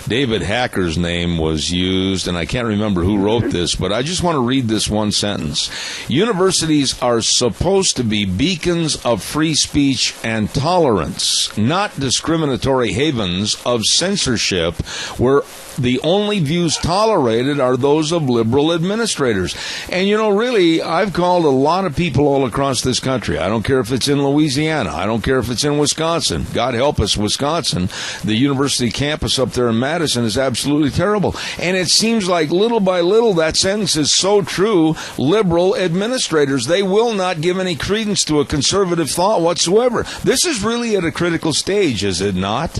David Hacker's name was used, and I can't remember who wrote this, but I just want to read this one sentence. Universities are supposed to be beacons of free speech and tolerance, not discriminatory havens of censorship, where the only views tolerated are those of liberal administrators. And, really, I've called a lot of people all across this country. I don't care if it's in Louisiana. I don't care if it's in Wisconsin. God help us, Wisconsin. The university campus up there in Madison is absolutely terrible. And it seems like little by little that sentence is so true. Liberal administrators, they will not give any credence to a conservative thought whatsoever. This is really at a critical stage, is it not?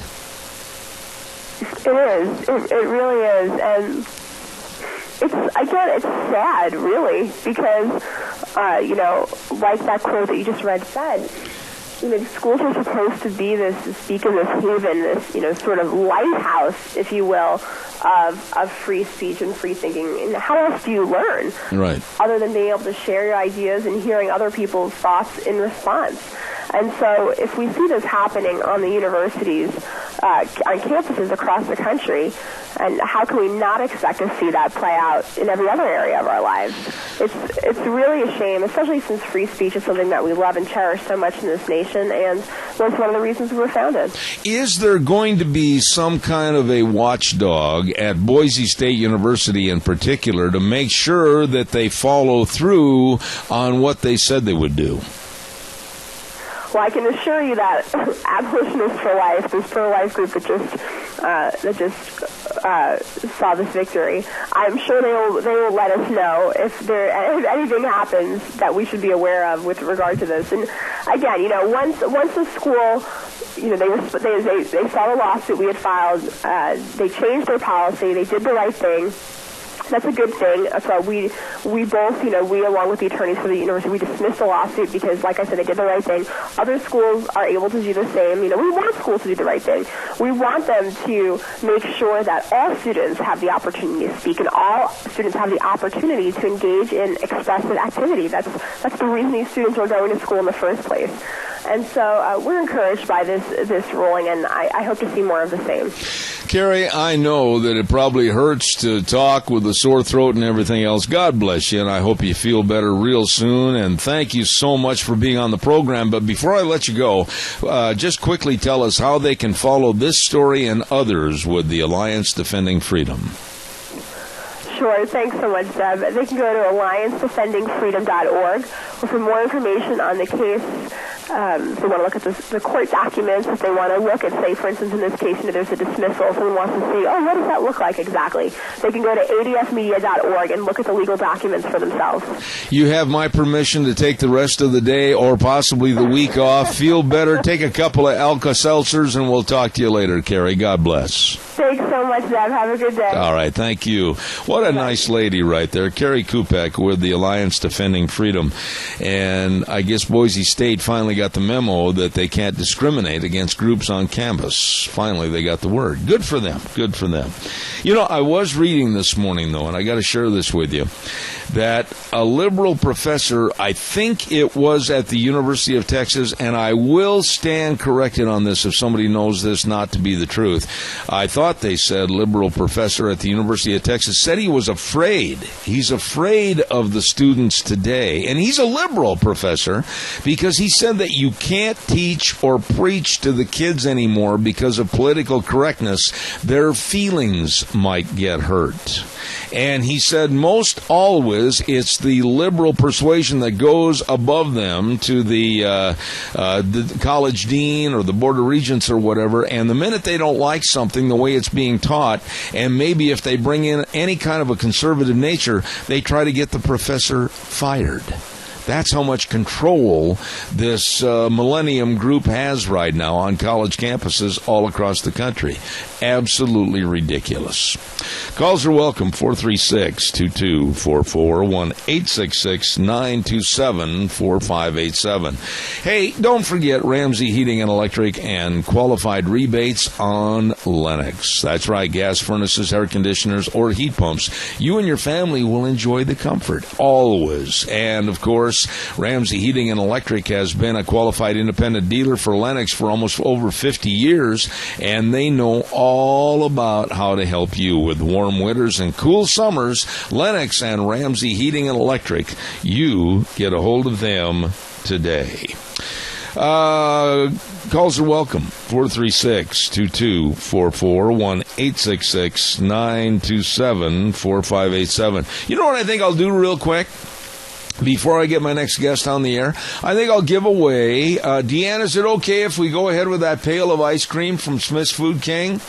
It is. It really is. And it's sad, really, because, like that quote that you just read said, schools are supposed to be this beacon, this haven, this, sort of lighthouse, if you will, of free speech and free thinking. And how else do you learn? Right. Other than being able to share your ideas and hearing other people's thoughts in response. And so if we see this happening on the universities, on campuses across the country, and how can we not expect to see that play out in every other area of our lives? It's really a shame, especially since free speech is something that we love and cherish so much in this nation, and that's one of the reasons we were founded. Is there going to be some kind of a watchdog at Boise State University in particular to make sure that they follow through on what they said they would do? Well, I can assure you that Abolitionists for Life, this pro-life group that just saw this victory, I'm sure they will let us know if anything happens that we should be aware of with regard to this. And again, once the school, they saw the lawsuit we had filed, they changed their policy, they did the right thing. That's a good thing. So we both, we along with the attorneys for the university, we dismissed the lawsuit because, like I said, they did the right thing. Other schools are able to do the same. We want schools to do the right thing. We want them to make sure that all students have the opportunity to speak and all students have the opportunity to engage in expressive activity. That's the reason these students are going to school in the first place. And so we're encouraged by this ruling, and I hope to see more of the same. Carrie, I know that it probably hurts to talk with a sore throat and everything else. God bless you, and I hope you feel better real soon. And thank you so much for being on the program. But before I let you go, just quickly tell us how they can follow this story and others with the Alliance Defending Freedom. Sure. Thanks so much, Deb. They can go to alliancedefendingfreedom.org for more information on the case. If they want to look at the court documents, if they want to look at, say, for instance, in this case, there's a dismissal, someone wants to see, what does that look like exactly? They can go to adfmedia.org and look at the legal documents for themselves. You have my permission to take the rest of the day or possibly the week off. Feel better. Take a couple of Alka-Seltzers, and we'll talk to you later, Carrie. God bless. Thanks so much, Deb. Have a good day. All right. Thank you. What a nice lady right there. Carrie Kupek with the Alliance Defending Freedom. And I guess Boise State finally got the memo that they can't discriminate against groups on campus. Finally, they got the word. Good for them. Good for them. I was reading this morning, though, and I got to share this with you, that a liberal professor, I think it was at the University of Texas, and I will stand corrected on this if somebody knows this not to be the truth. I thought they said liberal professor at the University of Texas said he was afraid. He's afraid of the students today. And he's a liberal professor because he said that you can't teach or preach to the kids anymore because of political correctness. Their feelings might get hurt. And he said most always it's the liberal persuasion that goes above them to the college dean or the board of regents or whatever, and the minute they don't like something the way it's being taught, and maybe if they bring in any kind of a conservative nature, they try to get the professor fired. That's how much control this Millennium Group has right now on college campuses all across the country. Absolutely ridiculous. Calls are welcome, 436-2244, 1-866-927-4587. Hey, don't forget Ramsey Heating and Electric and qualified rebates on Lennox. That's right, gas furnaces, air conditioners, or heat pumps. You and your family will enjoy the comfort, always. And, of course, Ramsey Heating and Electric has been a qualified independent dealer for Lennox for almost over 50 years, and they know all about how to help you with warm winters and cool summers. Lennox and Ramsey Heating and Electric, you get a hold of them today. Calls are welcome, 436-2244, 1-866-927-4587. You know what I think I'll do real quick? Before I get my next guest on the air, I think I'll give away, Deanne, is it okay if we go ahead with that pail of ice cream from Smith's Food King?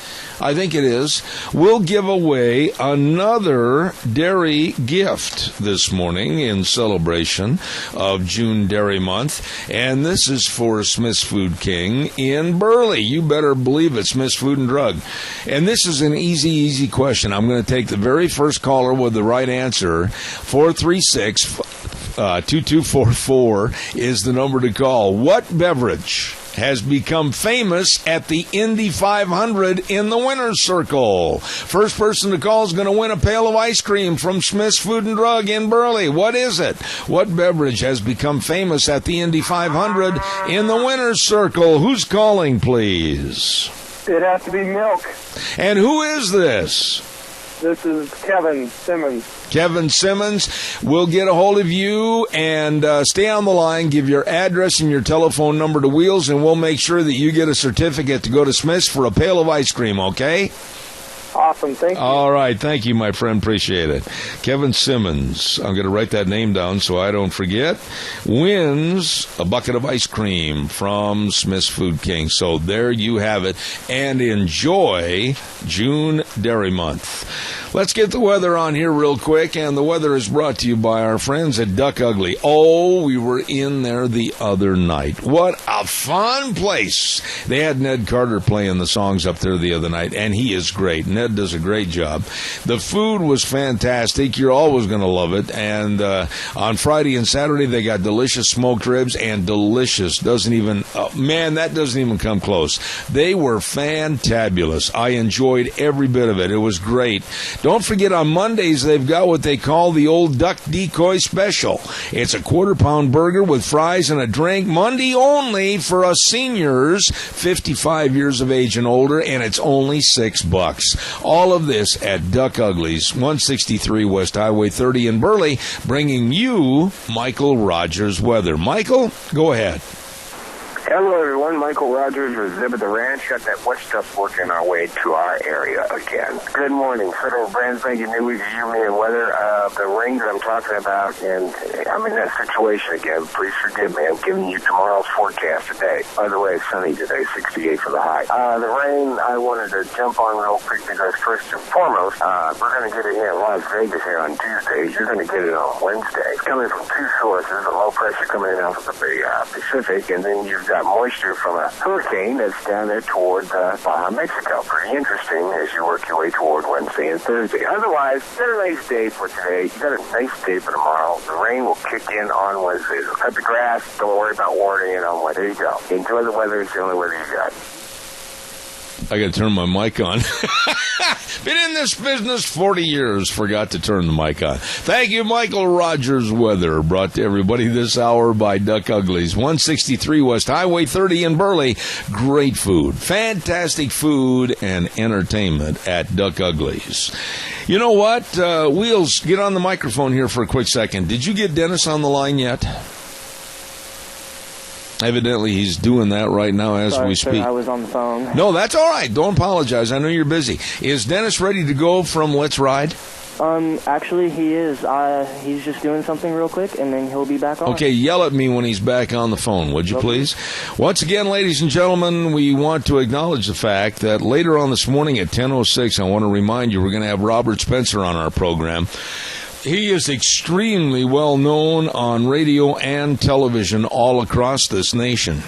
I think it is. We'll give away another dairy gift this morning in celebration of June Dairy Month, and this is for Smith's Food King in Burley. You better believe it, Smith's Food and Drug. And this is an easy question. I'm going to take the very first caller with the right answer. 436-2244 is the number to call. What beverage has become famous at the Indy 500 in the winner's circle? First person to call is going to win a pail of ice cream from Smith's Food and Drug in Burley. What is it? What beverage has become famous at the Indy 500 in the winner's circle? Who's calling, please? It has to be milk. And who is this? This is Kevin Simmons. Kevin Simmons, we'll get a hold of you and stay on the line. Give your address and your telephone number to Wheels, and we'll make sure that you get a certificate to go to Smith's for a pail of ice cream, okay? Awesome, thank you. All right, thank you, my friend. Appreciate it. Kevin Simmons, I'm going to write that name down so I don't forget, wins a bucket of ice cream from Smith's Food King. So there you have it, and enjoy June Dairy Month. Let's get the weather on here real quick, and the weather is brought to you by our friends at Duck Ugly. Oh, we were in there the other night. What a fun place. They had Ned Carter playing the songs up there the other night, and he is great. Ned does a great job. The food was fantastic. You're always going to love it. And on Friday and Saturday, they got delicious smoked ribs, and delicious. That doesn't even come close. They were fantabulous. I enjoyed every bit of it. It was great. Don't forget, on Mondays, they've got what they call the old Duck Decoy Special. It's a quarter-pound burger with fries and a drink, Monday only for us seniors, 55 years of age and older, and it's only $6. All of this at Duck Ugly's, 163 West Highway 30 in Burley, bringing you Michael Rogers weather. Michael, go ahead. Hello, everyone. Michael Rogers with Zeb at the Ranch. Got that wet stuff working our way to our area again. Good morning. Federal brand spanking new week of UV and weather. The rain that I'm talking about, and I'm in that situation again. Please forgive me. I'm giving you tomorrow's forecast today. By the way, it's sunny today, 68 for the high. The rain, I wanted to jump on real quick because first and foremost, we're going to get it here in Las Vegas here on Tuesday. You're going to get it on Wednesday. It's coming from two sources. The low pressure coming in off of the Pacific, and then you've got moisture from a hurricane that's down there toward Baja, Mexico. Pretty interesting as you work your way toward Wednesday and Thursday. Otherwise, it's a nice day for today. You got a nice day for tomorrow. The rain will kick in on Wednesday. So cut the grass. Don't worry about watering it on Wednesday. There you go. Enjoy the weather. It's the only weather you got. I got to turn my mic on. Been in this business 40 years. Forgot to turn the mic on. Thank you, Michael Rogers Weather. Brought to everybody this hour by Duck Ugly's, 163 West Highway 30 in Burley. Great food. Fantastic food and entertainment at Duck Ugly's. You know what? Wheels, get on the microphone here for a quick second. Did you get Dennis on the line yet? Evidently, he's doing that right now as we speak. Sir, I was on the phone. No, that's all right. Don't apologize. I know you're busy. Is Dennis ready to go from Let's Ride? Actually, he is. He's just doing something real quick, and then he'll be back on. Okay, yell at me when he's back on the phone, would you please? Once again, ladies and gentlemen, we want to acknowledge the fact that later on this morning at 10:06, I want to remind you we're going to have Robert Spencer on our program. He is extremely well known on radio and television all across this nation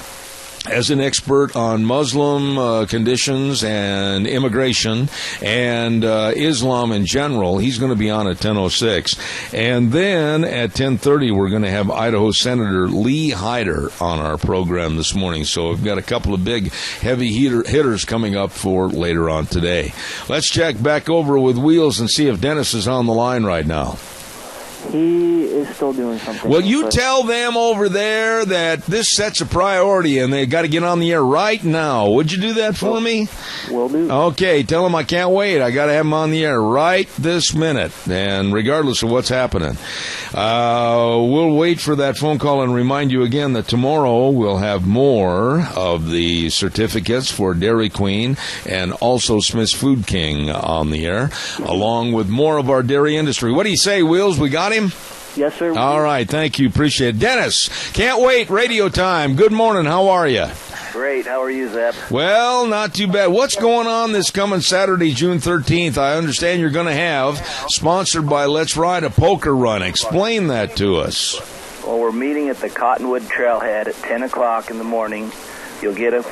as an expert on Muslim conditions and immigration and Islam in general. He's going to be on at 10:06. And then at 10:30, we're going to have Idaho Senator Lee Hyder on our program this morning. So we've got a couple of big, heavy hitters coming up for later on today. Let's check back over with Wheels and see if Dennis is on the line right now. He is still doing something. Well, you tell them over there that this sets a priority and they got to get on the air right now. Would you do that for me? Will do. Okay, tell them I can't wait. I got to have them on the air right this minute, and regardless of what's happening. We'll wait for that phone call and remind you again that tomorrow we'll have more of the certificates for Dairy Queen and also Smith's Food King on the air, along with more of our dairy industry. What do you say, Wheels? We got him? Yes, sir. All right, thank you. Appreciate it. Dennis, can't wait. Radio time. Good morning. How are you? Great. How are you, Zeb? Well, not too bad. What's going on this coming Saturday, June 13th? I understand you're going to have, sponsored by Let's Ride, a poker run. Explain that to us. Well, we're meeting at the Cottonwood Trailhead at 10 o'clock in the morning. You'll get a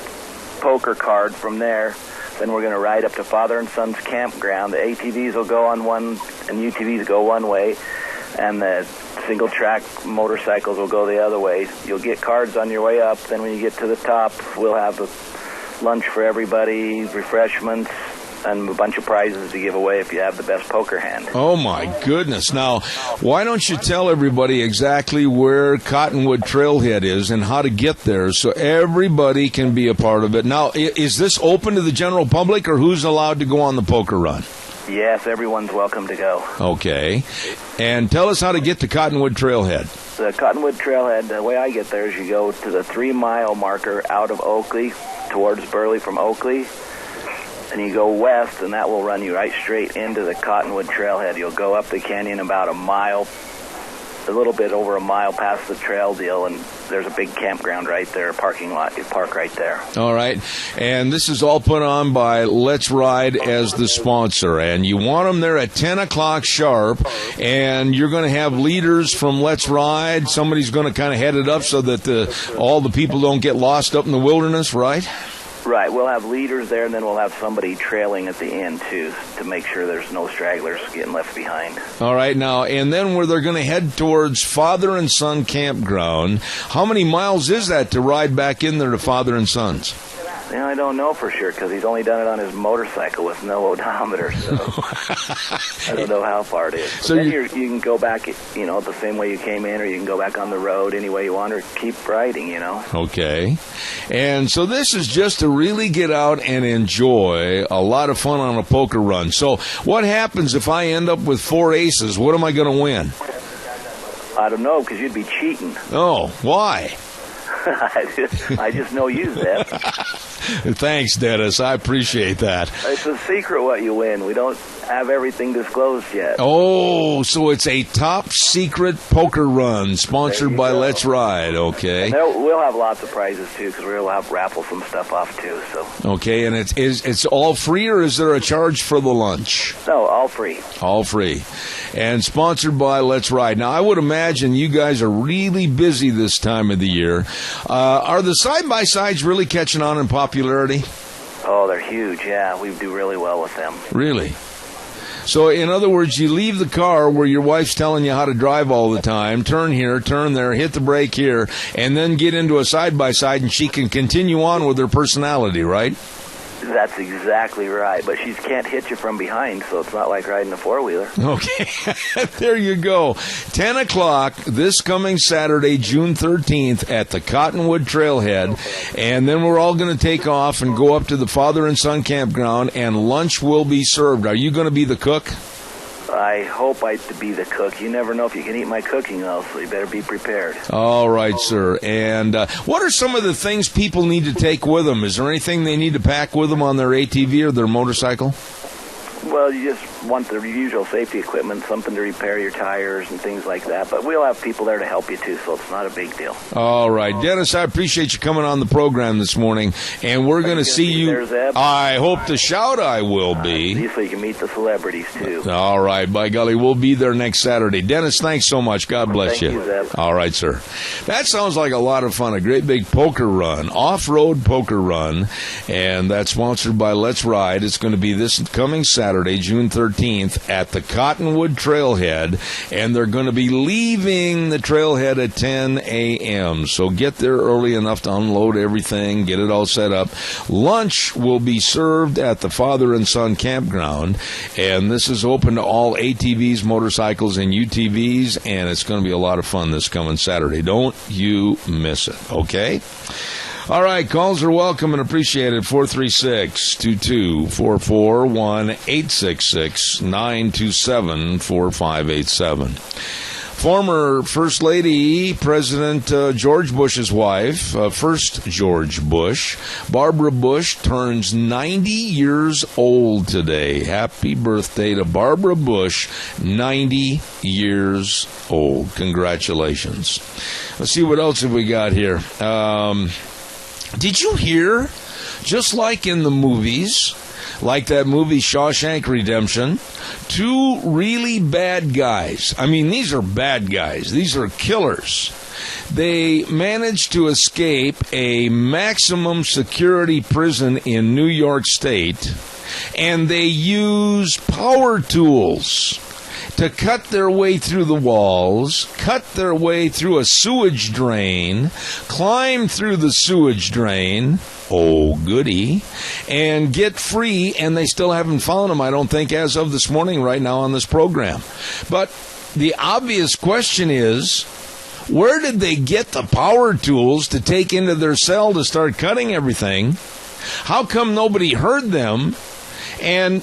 poker card from there. Then we're going to ride up to Father and Son's Campground. The ATVs will go on one, and UTVs go one way, and the single-track motorcycles will go the other way. You'll get cards on your way up. Then when you get to the top, we'll have lunch for everybody, refreshments, and a bunch of prizes to give away if you have the best poker hand. Oh, my goodness. Now, why don't you tell everybody exactly where Cottonwood Trailhead is and how to get there so everybody can be a part of it? Now, is this open to the general public, or who's allowed to go on the poker run? Yes, everyone's welcome to go. Okay. And tell us how to get to Cottonwood Trailhead. The Cottonwood Trailhead, the way I get there is you go to the 3-mile marker out of Oakley, towards Burley from Oakley, and you go west, and that will run you right straight into the Cottonwood Trailhead. You'll go up the canyon about a mile, a little bit over a mile past the trail deal, and there's a big campground right there, a parking lot. You park right there. All right. And this is all put on by Let's Ride as the sponsor. And you want them there at 10 o'clock sharp, and you're going to have leaders from Let's Ride. Somebody's going to kind of head it up so that all the people don't get lost up in the wilderness, right? Right. We'll have leaders there, and then we'll have somebody trailing at the end, too, to make sure there's no stragglers getting left behind. All right. Now, and then where they're going to head towards Father and Son Campground. How many miles is that to ride back in there to Father and Son's? Yeah, I don't know for sure because he's only done it on his motorcycle with no odometer, so I don't know how far it is. So then you can go back, the same way you came in, or you can go back on the road any way you want, or keep riding, Okay. And so this is just to really get out and enjoy a lot of fun on a poker run. So what happens if I end up with 4 aces? What am I going to win? I don't know, because you'd be cheating. Oh, why? I just know you, Zeb. Thanks, Dennis. I appreciate that. It's a secret what you win. We don't have everything disclosed yet. Oh, so it's a top secret poker run sponsored by Let's Ride. Okay. And we'll have lots of prizes too, because we'll have raffle some stuff off too. So. Okay, and it's all free, or is there a charge for the lunch? No, all free. All free. And sponsored by Let's Ride. Now, I would imagine you guys are really busy this time of the year. Are the side-by-sides really catching on in popularity? Oh, they're huge, yeah. We do really well with them. Really? So, in other words, you leave the car where your wife's telling you how to drive all the time, turn here, turn there, hit the brake here, and then get into a side-by-side, and she can continue on with her personality, right? That's exactly right, but she can't hit you from behind, so it's not like riding a four-wheeler. Okay, there you go. 10 o'clock this coming Saturday, June 13th, at the Cottonwood Trailhead, and then we're all going to take off and go up to the Father and Son Campground, and lunch will be served. Are you going to be the cook? I hope to be the cook. You never know if you can eat my cooking, though, so you better be prepared. All right, sir. And what are some of the things people need to take with them? Is there anything they need to pack with them on their ATV or their motorcycle? Well, you just want the usual safety equipment, something to repair your tires and things like that. But we'll have people there to help you, too, so it's not a big deal. All right. Dennis, I appreciate you coming on the program this morning. And we're going to see you. There, Zeb? I hope to shout I will be. So you can meet the celebrities, too. All right. By golly, we'll be there next Saturday. Dennis, thanks so much. God bless you. Thank you, Zeb. All right, sir. That sounds like a lot of fun. A great big poker run, off-road poker run. And that's sponsored by Let's Ride. It's going to be this coming Saturday, June 13th, at the Cottonwood Trailhead, and they're going to be leaving the trailhead at 10 a.m., so get there early enough to unload everything, get it all set up. Lunch will be served at the Father and Son Campground, and this is open to all ATVs, motorcycles, and UTVs, and it's going to be a lot of fun this coming Saturday. Don't you miss it, okay? All right, calls are welcome and appreciated. 436-2244, 1-866-927-4587. Former First Lady, President George Bush's wife, first George Bush, Barbara Bush, turns 90 years old today. Happy birthday to Barbara Bush, 90 years old. Congratulations. Let's see what else have we got here. Did you hear, just like in the movies, like that movie Shawshank Redemption, 2 really bad guys, I mean, these are bad guys, these are killers, they managed to escape a maximum security prison in New York State, and they used power tools to cut their way through the walls, cut their way through a sewage drain, climb through the sewage drain, oh goody, and get free, and they still haven't found them, I don't think, as of this morning right now on this program. But the obvious question is, where did they get the power tools to take into their cell to start cutting everything? How come nobody heard them? And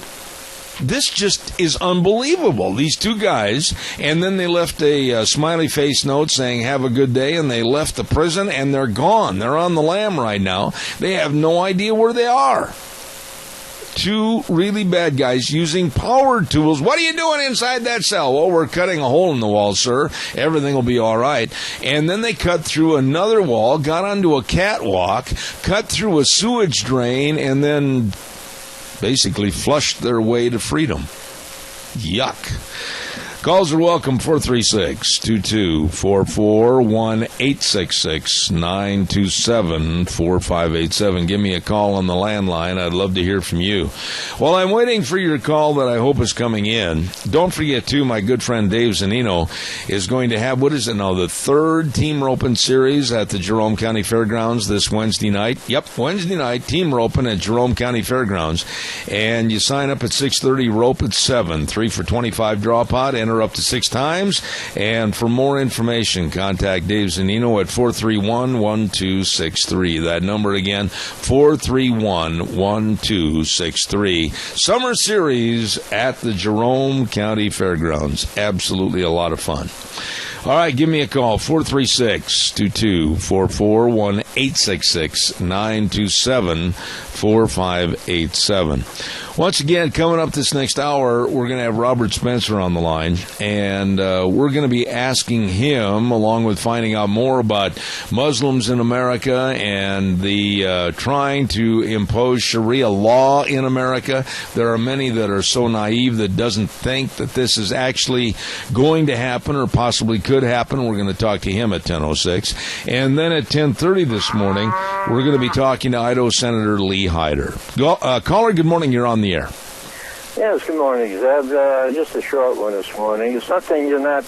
this just is unbelievable. These 2 guys, and then they left a smiley face note saying, have a good day, and they left the prison, and they're gone. They're on the lam right now. They have no idea where they are. two really bad guys using power tools. What are you doing inside that cell? Well, we're cutting a hole in the wall, sir. Everything will be all right. And then they cut through another wall, got onto a catwalk, cut through a sewage drain, and then basically flushed their way to freedom. Yuck. Calls are welcome, 436-2244, 1-866-927-4587. Give me a call on the landline. I'd love to hear from you. While I'm waiting for your call that I hope is coming in, don't forget, too, my good friend Dave Zanino is going to have, the third Team Roping series at the Jerome County Fairgrounds this Wednesday night. Yep, Wednesday night, Team Roping at Jerome County Fairgrounds. And you sign up at 6:30, rope at 7, 3 for $25 draw pot, enter up to 6 times. And for more information, contact Dave Zanino at 431-1263. That number again, 431-1263. Summer series at the Jerome County Fairgrounds. Absolutely a lot of fun. All right, give me a call, 436-2244, 1-866-927-4587. Once again, coming up this next hour, we're going to have Robert Spencer on the line, and we're going to be asking him, along with finding out more about Muslims in America and the trying to impose Sharia law in America. There are many that are so naive that doesn't think that this is actually going to happen or possibly could happen. We're going to talk to him at 10:06. And then at 10:30 this morning, we're going to be talking to Idaho Senator Lee Hyder. Caller, good morning. You're on the air. Yes, good morning, Zeb. Just a short one this morning. It's something you're not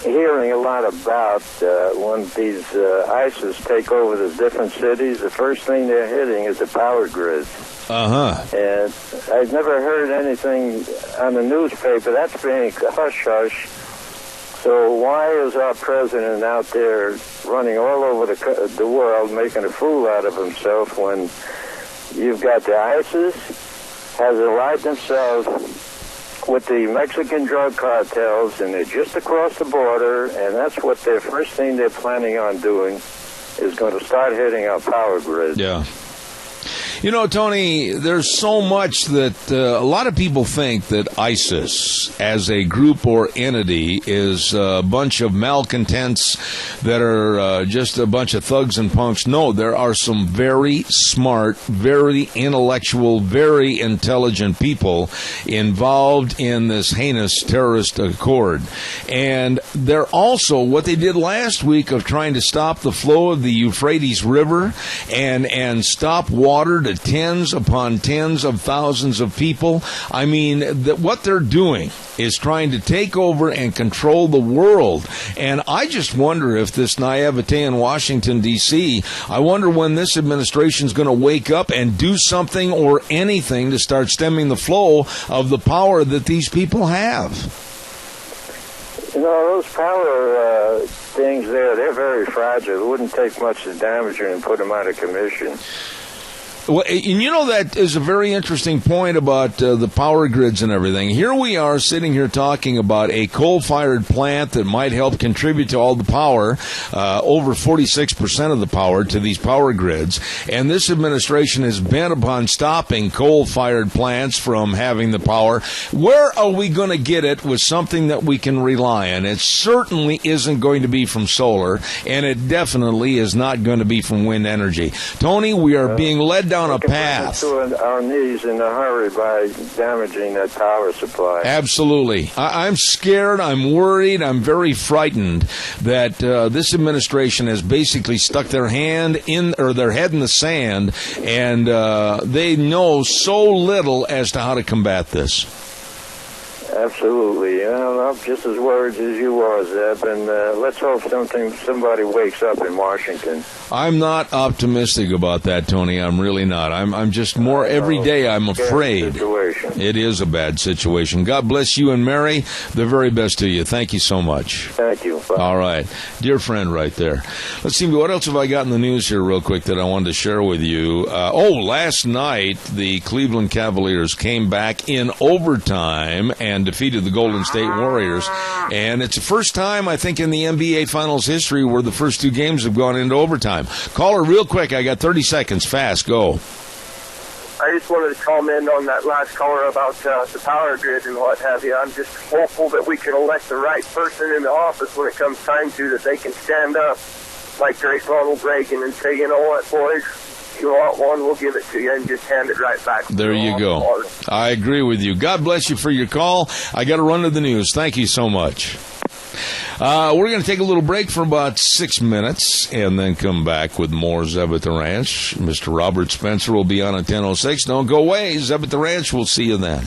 hearing a lot about. When these ISIS take over the different cities, the first thing they're hitting is the power grid. And I've never heard anything on the newspaper. That's being hush-hush. So why is our president out there running all over the world making a fool out of himself when you've got the ISIS has allied themselves with the Mexican drug cartels, and they're just across the border, and that's what their first thing they're planning on doing is going to start hitting our power grid. Yeah. You know, Tony, there's so much that a lot of people think that ISIS as a group or entity is a bunch of malcontents that are just a bunch of thugs and punks. No, there are some very smart, very intellectual, very intelligent people involved in this heinous terrorist accord. And they're also, what they did last week of trying to stop the flow of the Euphrates River and stop water to tens upon tens of thousands of people. I mean, what they're doing is trying to take over and control the world. And I just wonder if this naivete in Washington, D.C., I wonder when this administration is going to wake up and do something or anything to start stemming the flow of the power that these people have. You know, those power things there, they're very fragile. It wouldn't take much to damage them and put them out of commission. Well, and you know, that is a very interesting point about the power grids and everything. Here we are sitting here talking about a coal-fired plant that might help contribute to all the power, over 46% of the power to these power grids. And this administration is bent upon stopping coal-fired plants from having the power. Where are we going to get it with something that we can rely on? It certainly isn't going to be from solar, and it definitely is not going to be from wind energy. Tony, we are being led down a path. To our knees in a hurry by damaging that power supply. Absolutely. I'm scared. I'm worried. I'm very frightened that this administration has basically stuck their hand in, or their head in the sand, and they know so little as to how to combat this. Absolutely. I'm just as worried as you are, Zeb, and let's hope somebody wakes up in Washington. I'm not optimistic about that, Tony. I'm really not. I'm just more every day I'm afraid. It is a bad situation. God bless you and Mary. The very best to you. Thank you so much. Thank you. Bye. All right. Dear friend right there. Let's see, what else have I got in the news here real quick that I wanted to share with you? Last night the Cleveland Cavaliers came back in overtime and defeated the Golden State Warriors. And it's the first time, I think, in the NBA Finals history where the first two games have gone into overtime. Caller, real quick. I got 30 seconds. Fast. Go. I just wanted to comment on that last caller about the power grid and what have you. I'm just hopeful that we can elect the right person in the office when it comes time to, that they can stand up like Great Ronald Reagan and say, you know what, boys, you want one, we'll give it to you, and just hand it right back. There you go. I agree with you. God bless you for your call. I got to run to the news. Thank you so much. We're going to take a little break for about 6 minutes and then come back with more Zeb at the Ranch. Mr. Robert Spencer will be on at 10:06. Don't go away. Zeb at the Ranch. We'll see you then.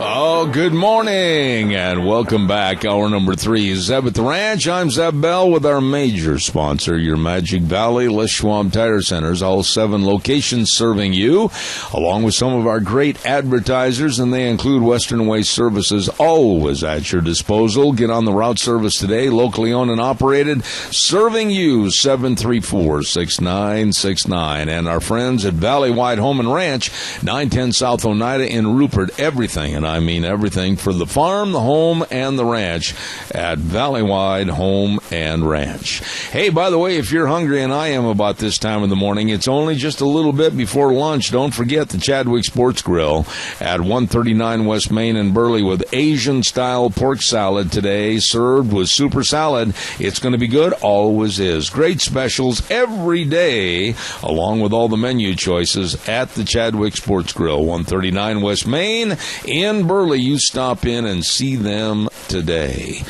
Oh, good morning, and welcome back. Hour number 3 is Zeb at the Ranch. I'm Zeb Bell with our major sponsor, your Magic Valley Les Schwab Tire Centers, all 7 locations serving you, along with some of our great advertisers, and they include Western Waste Services, always at your disposal. Get on the route service today, locally owned and operated, serving you, 734-6969. And our friends at Valley Wide Home and Ranch, 910 South Oneida in Rupert. Everything, and I mean everything for the farm, the home, and the ranch at Valleywide Home and Ranch. Hey, by the way, if you're hungry, and I am about this time of the morning, it's only just a little bit before lunch. Don't forget the Chadwick Sports Grill at 139 West Main in Burley with Asian-style pork salad today, served with super salad. It's going to be good, always is. Great specials every day, along with all the menu choices at the Chadwick Sports Grill, 139 West Main in Burley. You stop in and see them today.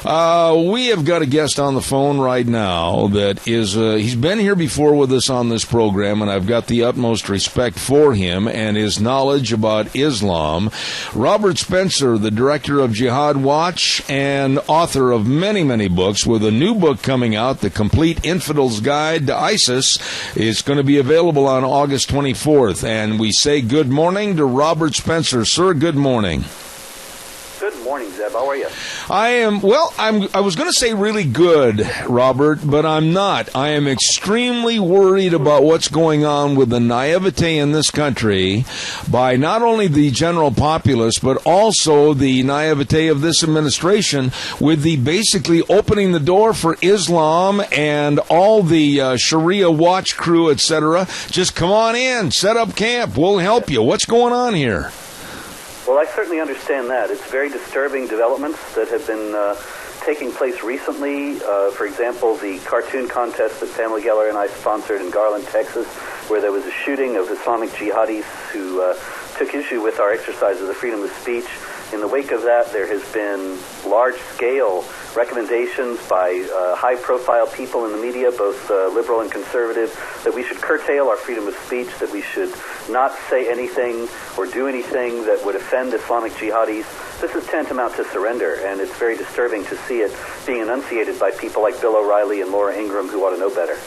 We have got a guest on the phone right now that is, he's been here before with us on this program, and I've got the utmost respect for him and his knowledge about Islam. Robert Spencer, the director of Jihad Watch and author of many, many books, with a new book coming out, The Complete Infidel's Guide to ISIS. It's going to be available on August 24th, and we say good morning to Robert Spencer. Sir, good morning. Good morning, Zeb. How are you? I was going to say really good, Robert, but I'm not. I am extremely worried about what's going on with the naivete in this country by not only the general populace, but also the naivete of this administration with the basically opening the door for Islam and all the Sharia watch crew, etc. Just come on in, set up camp, we'll help you. What's going on here? Well, I certainly understand that. It's very disturbing developments that have been taking place recently. For example, the cartoon contest that Pamela Geller and I sponsored in Garland, Texas, where there was a shooting of Islamic jihadis who took issue with our exercise of the freedom of speech. In the wake of that, there has been large-scale recommendations by high-profile people in the media, both liberal and conservative, that we should curtail our freedom of speech, that we should not say anything or do anything that would offend Islamic jihadis. This is tantamount to surrender, and it's very disturbing to see it being enunciated by people like Bill O'Reilly and Laura Ingraham, who ought to know better.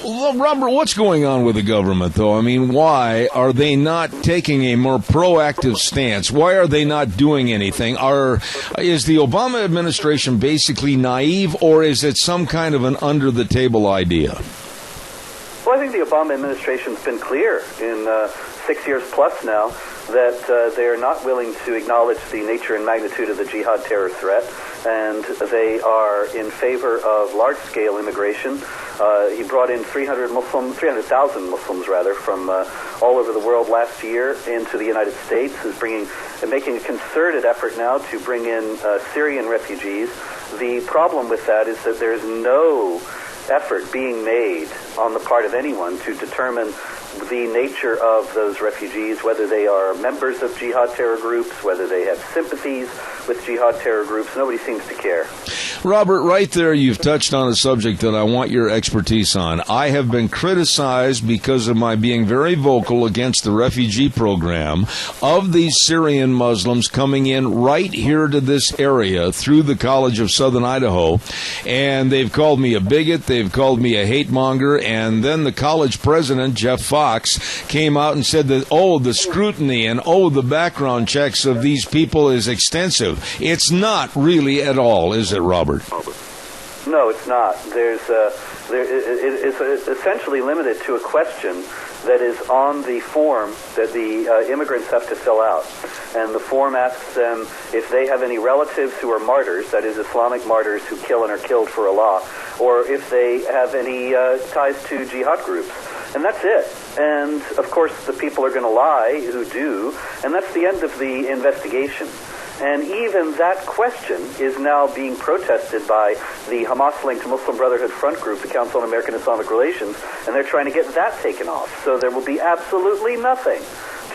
Well, Robert, what's going on with the government, though? I mean, why are they not taking a more proactive stance? Why are they not doing anything? Is the Obama administration basically naive, or is it some kind of an under-the-table idea? Well, I think the Obama administration's been clear in 6 years plus now that they are not willing to acknowledge the nature and magnitude of the jihad terror threat, and they are in favor of large-scale immigration. He brought in 300,000 Muslims from all over the world last year into the United States, is making a concerted effort now to bring in Syrian refugees. The problem with that is that there's no effort being made on the part of anyone to determine the nature of those refugees, whether they are members of jihad terror groups, whether they have sympathies with jihad terror groups. Nobody seems to care. Robert, right there you've touched on a subject that I want your expertise on. I have been criticized because of my being very vocal against the refugee program of these Syrian Muslims coming in right here to this area through the College of Southern Idaho, and they've called me a bigot, they've called me a hate monger, and then the college president, Jeff Fox, came out and said that, the scrutiny and the background checks of these people is extensive. It's not really at all, is it, Robert? No, it's not. It's essentially limited to a question that is on the form that the immigrants have to fill out. And the form asks them if they have any relatives who are martyrs, that is Islamic martyrs who kill and are killed for Allah, or if they have any ties to jihad groups. And that's it. And, of course, the people are going to lie who do, and that's the end of the investigation. And even that question is now being protested by the Hamas-linked Muslim Brotherhood Front Group, the Council on American-Islamic Relations, and they're trying to get that taken off. So there will be absolutely nothing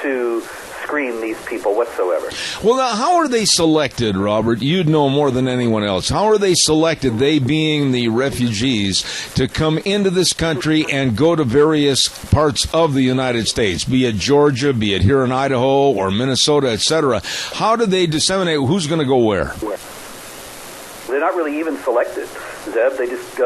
to screen these people whatsoever. Well, now, how are they selected, Robert? You'd know more than anyone else. How are they selected, they being the refugees, to come into this country and go to various parts of the United States, be it Georgia, be it here in Idaho or Minnesota, etc.? How do they disseminate who's going to go where? They're not really even selected, Zeb. They just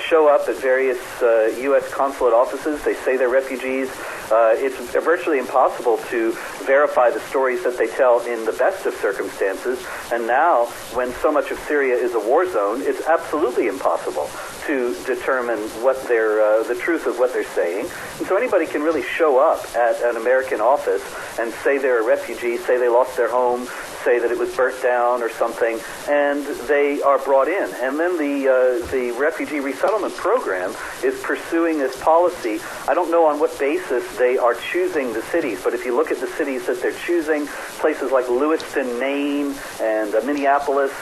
show up at various U.S. consulate offices. They say they're refugees. It's virtually impossible to verify the stories that they tell in the best of circumstances. And now, when so much of Syria is a war zone, it's absolutely impossible to determine what the truth of what they're saying. And so anybody can really show up at an American office and say they're a refugee, say they lost their home, say that it was burnt down or something, and they are brought in. And then the Refugee Resettlement Program is pursuing this policy. I don't know on what basis they are choosing the cities, but if you look at the cities that they're choosing, places like Lewiston, Maine, and Minneapolis,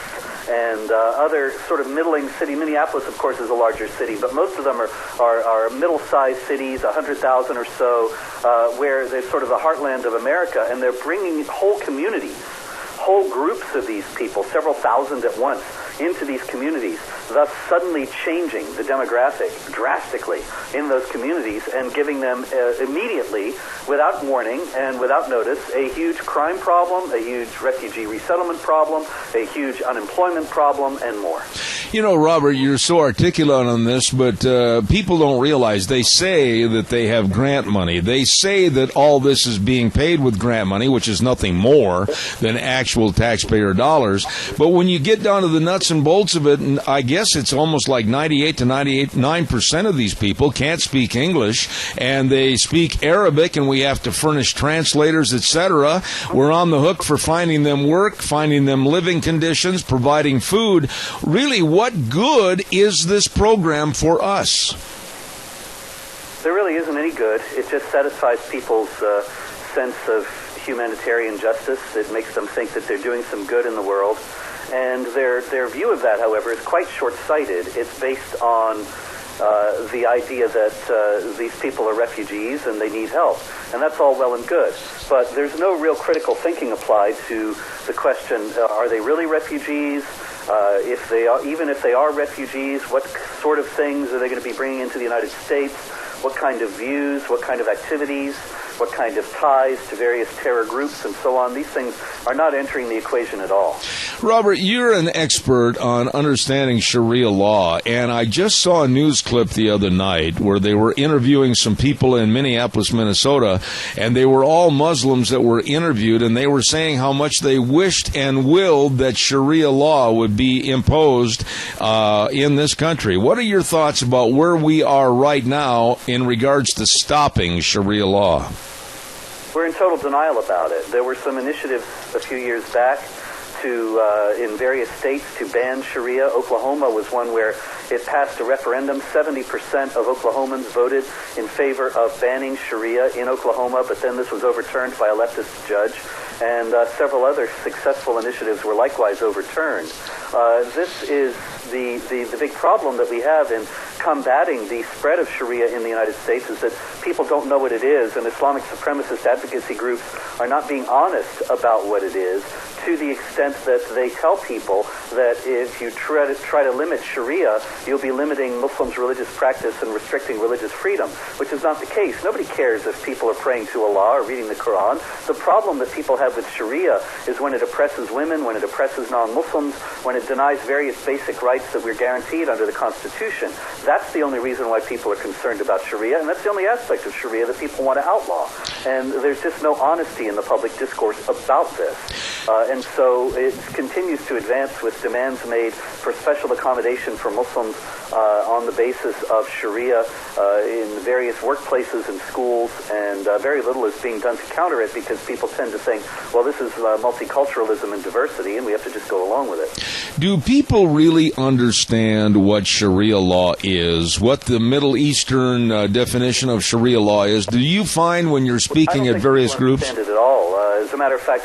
and other sort of middling city. Minneapolis, of course, is a larger city, but most of them are middle-sized cities, 100,000 or so, where they're sort of the heartland of America, and they're bringing whole communities, whole groups of these people, several thousand at once, into these communities, thus suddenly changing the demographic drastically in those communities and giving them immediately, without warning and without notice, a huge crime problem, a huge refugee resettlement problem, a huge unemployment problem, and more. You know, Robert, you're so articulate on this, but people don't realize. They say that they have grant money. They say that all this is being paid with grant money, which is nothing more than actual taxpayer dollars. But when you get down to the nuts and bolts of it, and I guess it's almost like 98 to 99% of these people can't speak English, and they speak Arabic, and we have to furnish translators, etc. We're on the hook for finding them work, finding them living conditions, providing food. Really, what good is this program for us? There really isn't any good. It just satisfies people's sense of humanitarian justice. It makes them think that they're doing some good in the world. And their view of that, however, is quite short-sighted. It's based on the idea that these people are refugees and they need help. And that's all well and good. But there's no real critical thinking applied to the question, are they really refugees? Even if they are refugees, what sort of things are they going to be bringing into the United States? What kind of views, what kind of activities, what kind of ties to various terror groups and so on. These things are not entering the equation at all. Robert, you're an expert on understanding Sharia law, and I just saw a news clip the other night where they were interviewing some people in Minneapolis, Minnesota, and they were all Muslims that were interviewed, and they were saying how much they wished and willed that Sharia law would be imposed in this country. What are your thoughts about where we are right now in regards to stopping Sharia law? We're in total denial about it. There were some initiatives a few years back in various states to ban Sharia. Oklahoma was one where it passed a referendum. 70% of Oklahomans voted in favor of banning Sharia in Oklahoma, but then this was overturned by a leftist judge, and several other successful initiatives were likewise overturned. This is the big problem that we have in combating the spread of Sharia in the United States is that people don't know what it is, and Islamic supremacist advocacy groups are not being honest about what it is, to the extent that they tell people that if you try to limit Sharia, you'll be limiting Muslims' religious practice and restricting religious freedom, which is not the case. Nobody cares if people are praying to Allah or reading the Quran. The problem that people have with Sharia is when it oppresses women, when it oppresses non-Muslims, when it denies various basic rights that we're guaranteed under the Constitution. That's the only reason why people are concerned about Sharia, and that's the only aspect of Sharia that people want to outlaw. And there's just no honesty in the public discourse about this. And so it continues to advance with demands made for special accommodation for Muslims on the basis of Sharia in various workplaces and schools, and very little is being done to counter it because people tend to think, well, this is multiculturalism and diversity, and we have to just go along with it. Do people really understand what Sharia law is, what the Middle Eastern definition of Sharia law is? Do you find when you're speaking at various groups? I don't think people understand it at all. As a matter of fact,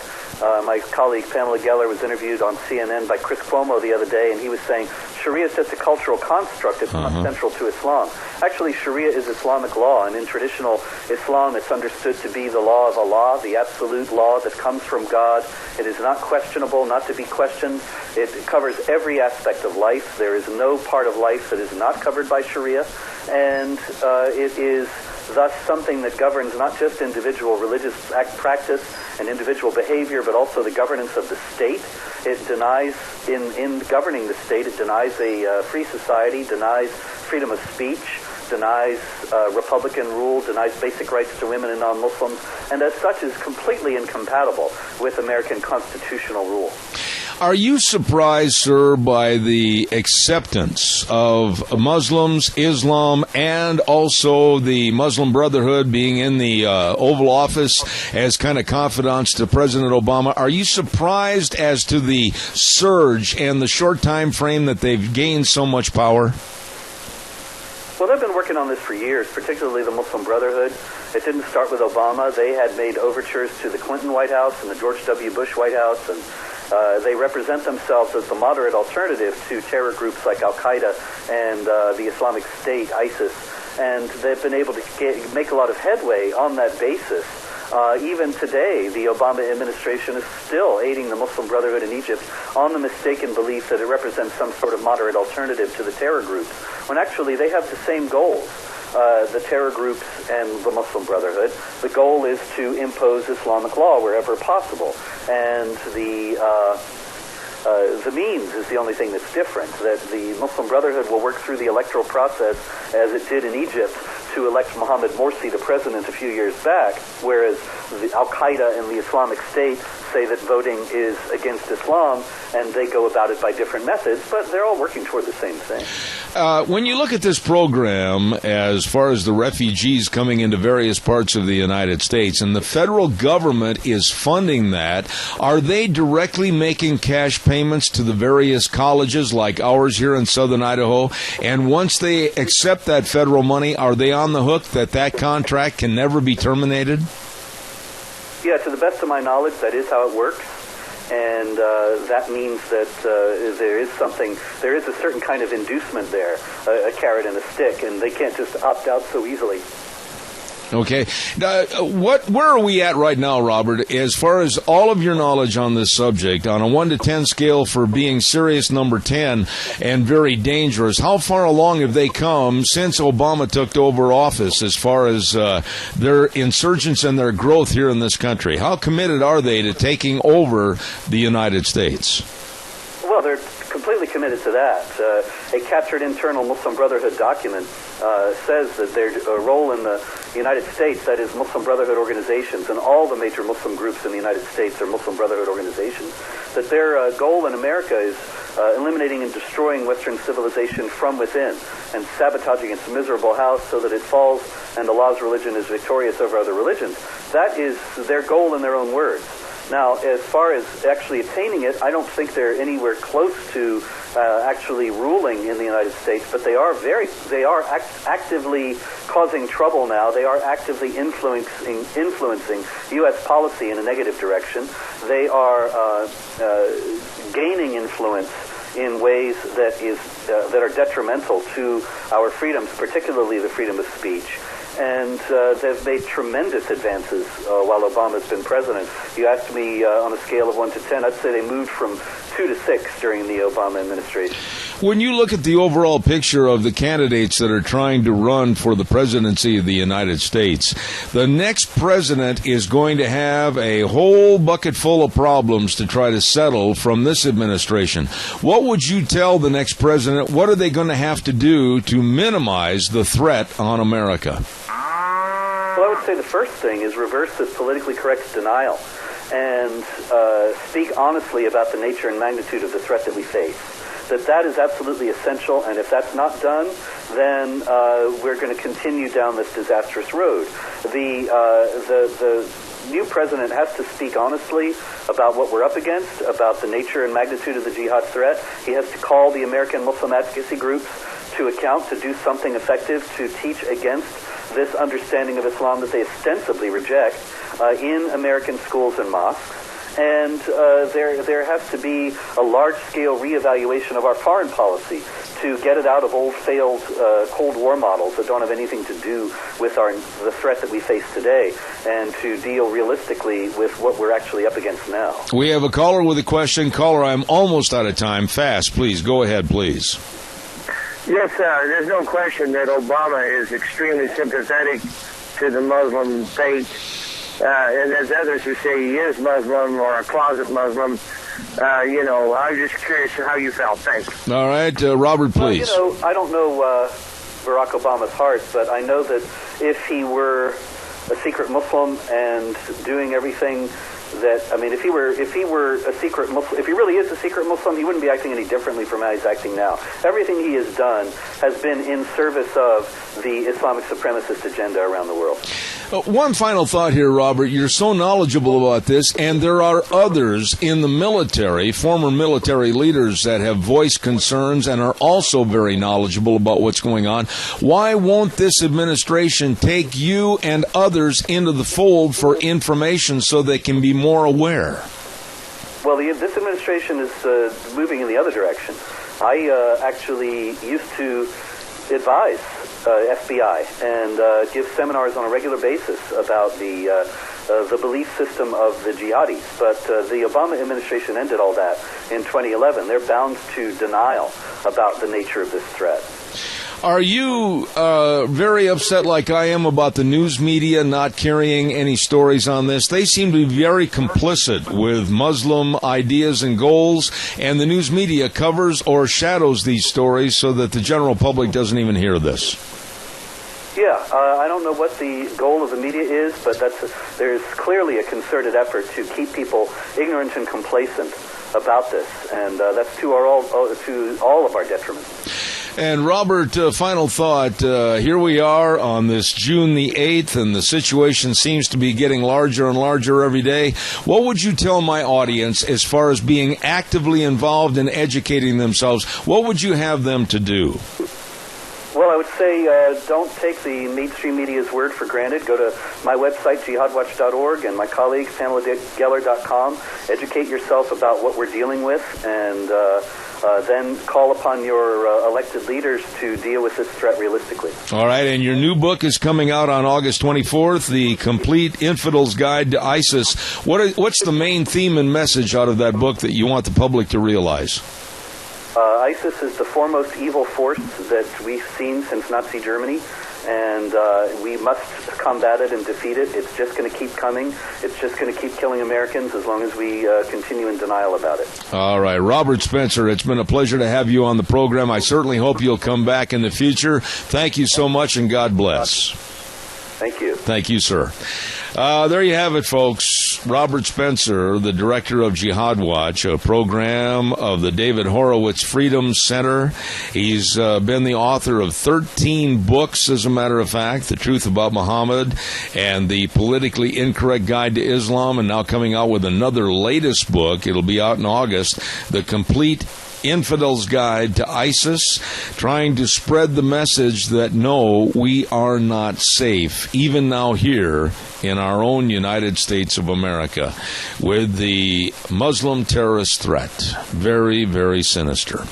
my colleague Pamela Geller was interviewed on CNN by Chris Cuomo the other day, and he was saying Sharia is just a cultural construct. It's not central to Islam. Actually, Sharia is Islamic law, and in traditional Islam, it's understood to be the law of Allah, the absolute law that comes from God. It is not questionable, not to be questioned. It covers every aspect of life. There is no part of life that is not covered by Sharia, and it is thus something that governs not just individual religious practice and individual behavior, but also the governance of the state. It denies, in governing the state, it denies a free society, denies freedom of speech, denies Republican rule, denies basic rights to women and non-Muslims, and as such is completely incompatible with American constitutional rule. Are you surprised, sir, by the acceptance of Muslims, Islam, and also the Muslim Brotherhood being in the Oval Office as kind of confidants to President Obama? Are you surprised as to the surge and the short time frame that they've gained so much power? Well, they've been working on this for years, particularly the Muslim Brotherhood. It didn't start with Obama. They had made overtures to the Clinton White House and the George W. Bush White House, and they represent themselves as the moderate alternative to terror groups like Al-Qaeda and the Islamic State, ISIS. And they've been able to make a lot of headway on that basis. Even today, the Obama administration is still aiding the Muslim Brotherhood in Egypt on the mistaken belief that it represents some sort of moderate alternative to the terror groups, when actually they have the same goals. The terror groups and the Muslim Brotherhood. The goal is to impose Islamic law wherever possible, and the means is the only thing that's different. That the Muslim Brotherhood will work through the electoral process as it did in Egypt to elect Mohammed Morsi the president a few years back, whereas the Al-Qaeda and the Islamic State say that voting is against Islam, and they go about it by different methods, but they're all working toward the same thing. When you look at this program, as far as the refugees coming into various parts of the United States, and the federal government is funding that, are they directly making cash payments to the various colleges like ours here in southern Idaho? And once they accept that federal money, are they on the hook that contract can never be terminated? Yeah, to the best of my knowledge, that is how it works. And that means that there is a certain kind of inducement there, a carrot and a stick, and they can't just opt out so easily. Okay. Where are we at right now, Robert, as far as all of your knowledge on this subject, on a 1 to 10 scale for being serious number 10 and very dangerous? How far along have they come since Obama took over office as far as their insurgence and their growth here in this country? How committed are they to taking over the United States? Well, they're completely committed to that. A captured internal Muslim Brotherhood document says that their role in the United States, that is Muslim Brotherhood organizations, and all the major Muslim groups in the United States are Muslim Brotherhood organizations, that their goal in America is eliminating and destroying Western civilization from within and sabotaging its miserable house so that it falls and Allah's religion is victorious over other religions. That is their goal in their own words. Now, as far as actually attaining it, I don't think they're anywhere close to actually ruling in the United States, but they are actively causing trouble now. They are actively influencing U.S. policy in a negative direction. They are gaining influence in ways that are detrimental to our freedoms, particularly the freedom of speech. And they've made tremendous advances while Obama's been president. You asked me on a scale of 1 to 10, I'd say they moved from 2 to 6 during the Obama administration. When you look at the overall picture of the candidates that are trying to run for the presidency of the United States, the next president is going to have a whole bucket full of problems to try to settle from this administration. What would you tell the next president? What are they going to have to do to minimize the threat on America? Well, I would say the first thing is reverse this politically correct denial and speak honestly about the nature and magnitude of the threat that we face. that is absolutely essential, and if that's not done, then we're going to continue down this disastrous road. The new president has to speak honestly about what we're up against, about the nature and magnitude of the jihad threat. He has to call the American Muslim advocacy groups to account, to do something effective to teach against this understanding of Islam that they ostensibly reject in American schools and mosques. And there has to be a large-scale reevaluation of our foreign policy to get it out of old, failed Cold War models that don't have anything to do with the threat that we face today, and to deal realistically with what we're actually up against now. We have a caller with a question. Caller, I'm almost out of time. Fast, please. Go ahead, please. Yes, there's no question that Obama is extremely sympathetic to the Muslim faith. And there's others who say he is Muslim or a closet Muslim. I'm just curious how you felt. Thanks. All right, Robert, please. Well, I don't know Barack Obama's heart, but I know that if he were a secret Muslim and doing everything if he were a secret Muslim, if he really is a secret Muslim, he wouldn't be acting any differently from how he's acting now. Everything he has done has been in service of the Islamic supremacist agenda around the world. One final thought here, Robert. You're so knowledgeable about this, and there are others in the military, former military leaders that have voiced concerns and are also very knowledgeable about what's going on. Why won't this administration take you and others into the fold for information so they can be more aware? Well, this administration is moving in the other direction. I actually used to advise FBI and give seminars on a regular basis about the belief system of the jihadis. But the Obama administration ended all that in 2011. They're bound to denial about the nature of this threat. Are you very upset like I am about the news media not carrying any stories on this? They seem to be very complicit with Muslim ideas and goals, and the news media covers or shadows these stories so that the general public doesn't even hear this. Yeah, I don't know what the goal of the media is, but there's clearly a concerted effort to keep people ignorant and complacent about this, and that's to all of our detriment. And Robert, final thought, here we are on this June the 8th, and the situation seems to be getting larger and larger every day. What would you tell my audience as far as being actively involved in educating themselves? What would you have them to do? Well, I would say don't take the mainstream media's word for granted. Go to my website, jihadwatch.org, and my colleague, PamelaGeller.com. Educate yourself about what we're dealing with, and then call upon your elected leaders to deal with this threat realistically. All right, and your new book is coming out on August 24th, The Complete Infidel's Guide to ISIS. What's the main theme and message out of that book that you want the public to realize? ISIS is the foremost evil force that we've seen since Nazi Germany, and we must combat it and defeat it. It's just going to keep coming. It's just going to keep killing Americans as long as we continue in denial about it. All right. Robert Spencer, it's been a pleasure to have you on the program. I certainly hope you'll come back in the future. Thank you so much, and God bless. Thank you. Thank you, sir. There you have it, folks. Robert Spencer, the director of Jihad Watch, a program of the David Horowitz Freedom Center. He's been the author of 13 books, as a matter of fact, The Truth About Muhammad and The Politically Incorrect Guide to Islam, and now coming out with another latest book. It'll be out in August, The Complete Infidel's Guide to ISIS, trying to spread the message that no, we are not safe, even now here in our own United States of America, with the Muslim terrorist threat. Very, very sinister.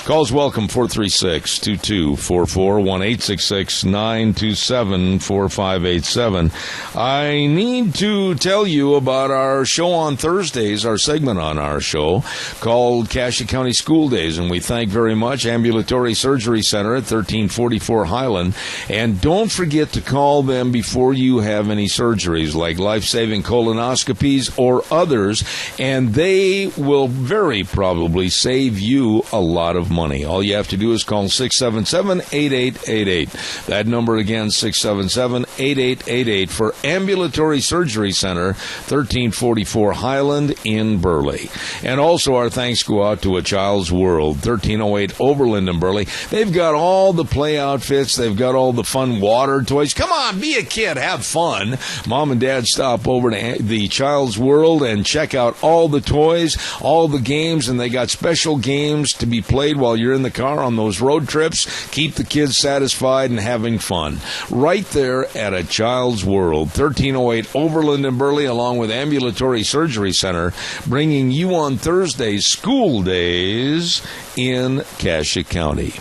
Calls welcome, 436-2244, 1-866-927-4587. I need to tell you about our show on Thursdays, our segment on our show called Cassia County School Days, and we thank very much Ambulatory Surgery Center at 1344 Highland. And don't forget to call them before you have any surgeries, like life-saving colonoscopies or others, and they will very probably save you a lot of money. money. All you have to do is call 677-8888. That number again, 677-8888 for Ambulatory Surgery Center, 1344 Highland in Burley. And also our thanks go out to A Child's World, 1308 Overland in Burley. They've got all the play outfits. They've got all the fun water toys. Come on, be a kid, have fun. Mom and Dad stop over to the Child's World and check out all the toys, all the games, and they got special games to be played while you're in the car on those road trips. Keep the kids satisfied and having fun. Right there at A Child's World, 1308 Overland in Burley, along with Ambulatory Surgery Center, bringing you on Thursdays school days in Cassia County.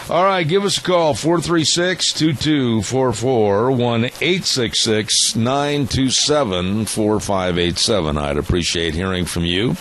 All right, give us a call, 436-2244, 1-866-927-4587. I'd appreciate hearing from you.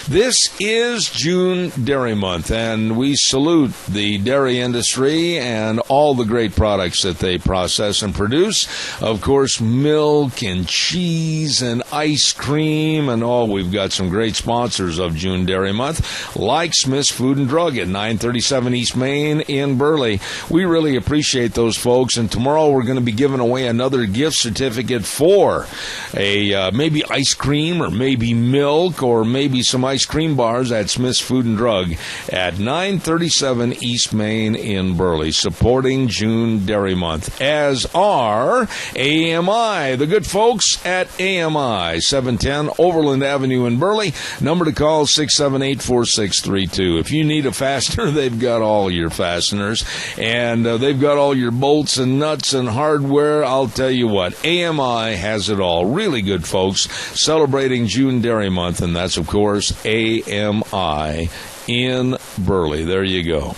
This is June Dairy Month, and we salute the dairy industry and all the great products that they process and produce. Of course, milk and cheese and ice cream and all. We've got some great sponsors of June Dairy Month, like Smith's Food and Drug at 937 East Main in Burley. We really appreciate those folks, and tomorrow we're going to be giving away another gift certificate for a maybe ice cream or maybe milk or maybe some ice cream bars at Smith's Food and Drug at 937 East Main in Burley, supporting June Dairy Month, as are AMI, the good folks at AMI, 710 Overland Avenue in Burley. Number to call, 678-4632. If you need a fastener, they've got all your fasteners, and they've got all your bolts and nuts and hardware. I'll tell you what, AMI has it all. Really good folks, celebrating June Dairy Month, and that's, of course, AMI in Burley. There you go.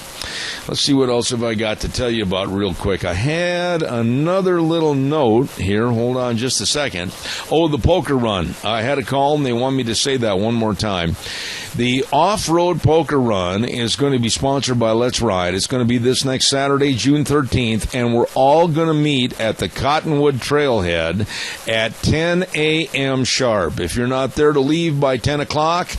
Let's see what else have I got to tell you about real quick. I had another little note here. Hold on just a second. Oh, the poker run. I had a call, and they want me to say that one more time. The off-road poker run is going to be sponsored by Let's Ride. It's going to be this next Saturday, June 13th, and we're all going to meet at the Cottonwood Trailhead at 10 a.m. sharp. If you're not there to leave by 10 o'clock,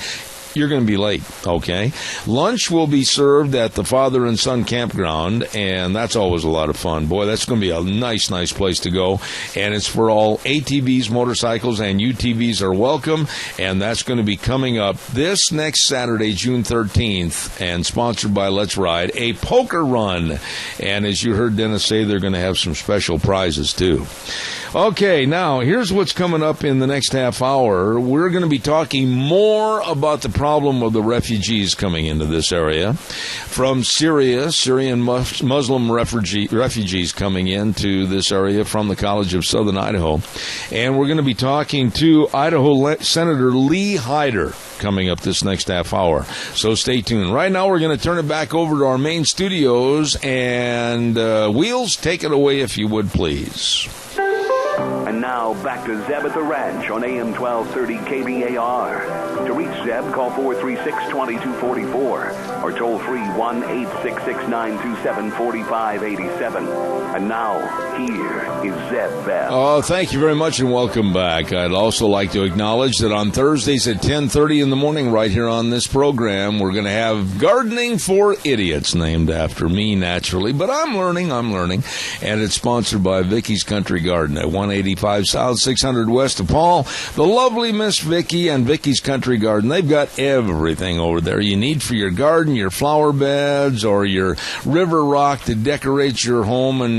you're going to be late, okay? Lunch will be served at the Father and Son Campground, and that's always a lot of fun. Boy, that's going to be a nice, nice place to go, and it's for all ATVs, motorcycles, and UTVs are welcome, and that's going to be coming up this next Saturday, June 13th, and sponsored by Let's Ride, a poker run. And as you heard Dennis say, they're going to have some special prizes, too. Okay, now, here's what's coming up in the next half hour. We're going to be talking more about the problem of the refugees coming into this area from Syria, Syrian Muslim refugees coming into this area from the College of Southern Idaho. And we're going to be talking to Idaho Senator Lee Hyder coming up this next half hour. So stay tuned. Right now, we're going to turn it back over to our main studios, and Wheels, take it away if you would, please. And now, back to Zeb at the Ranch on AM 1230 KBAR. To reach Zeb, call 436-2244 or toll free 1-866-927-4587. And now, here is Zeb Bell. Oh, thank you very much and welcome back. I'd also like to acknowledge that on Thursdays at 10:30 in the morning, right here on this program, we're going to have Gardening for Idiots, named after me, naturally. But I'm learning. And it's sponsored by Vicky's Country Garden at 185 South, 600 West of Paul. The lovely Miss Vicky and Vicky's Country Garden. They've got everything over there you need for your garden, your flower beds, or your river rock to decorate your home, and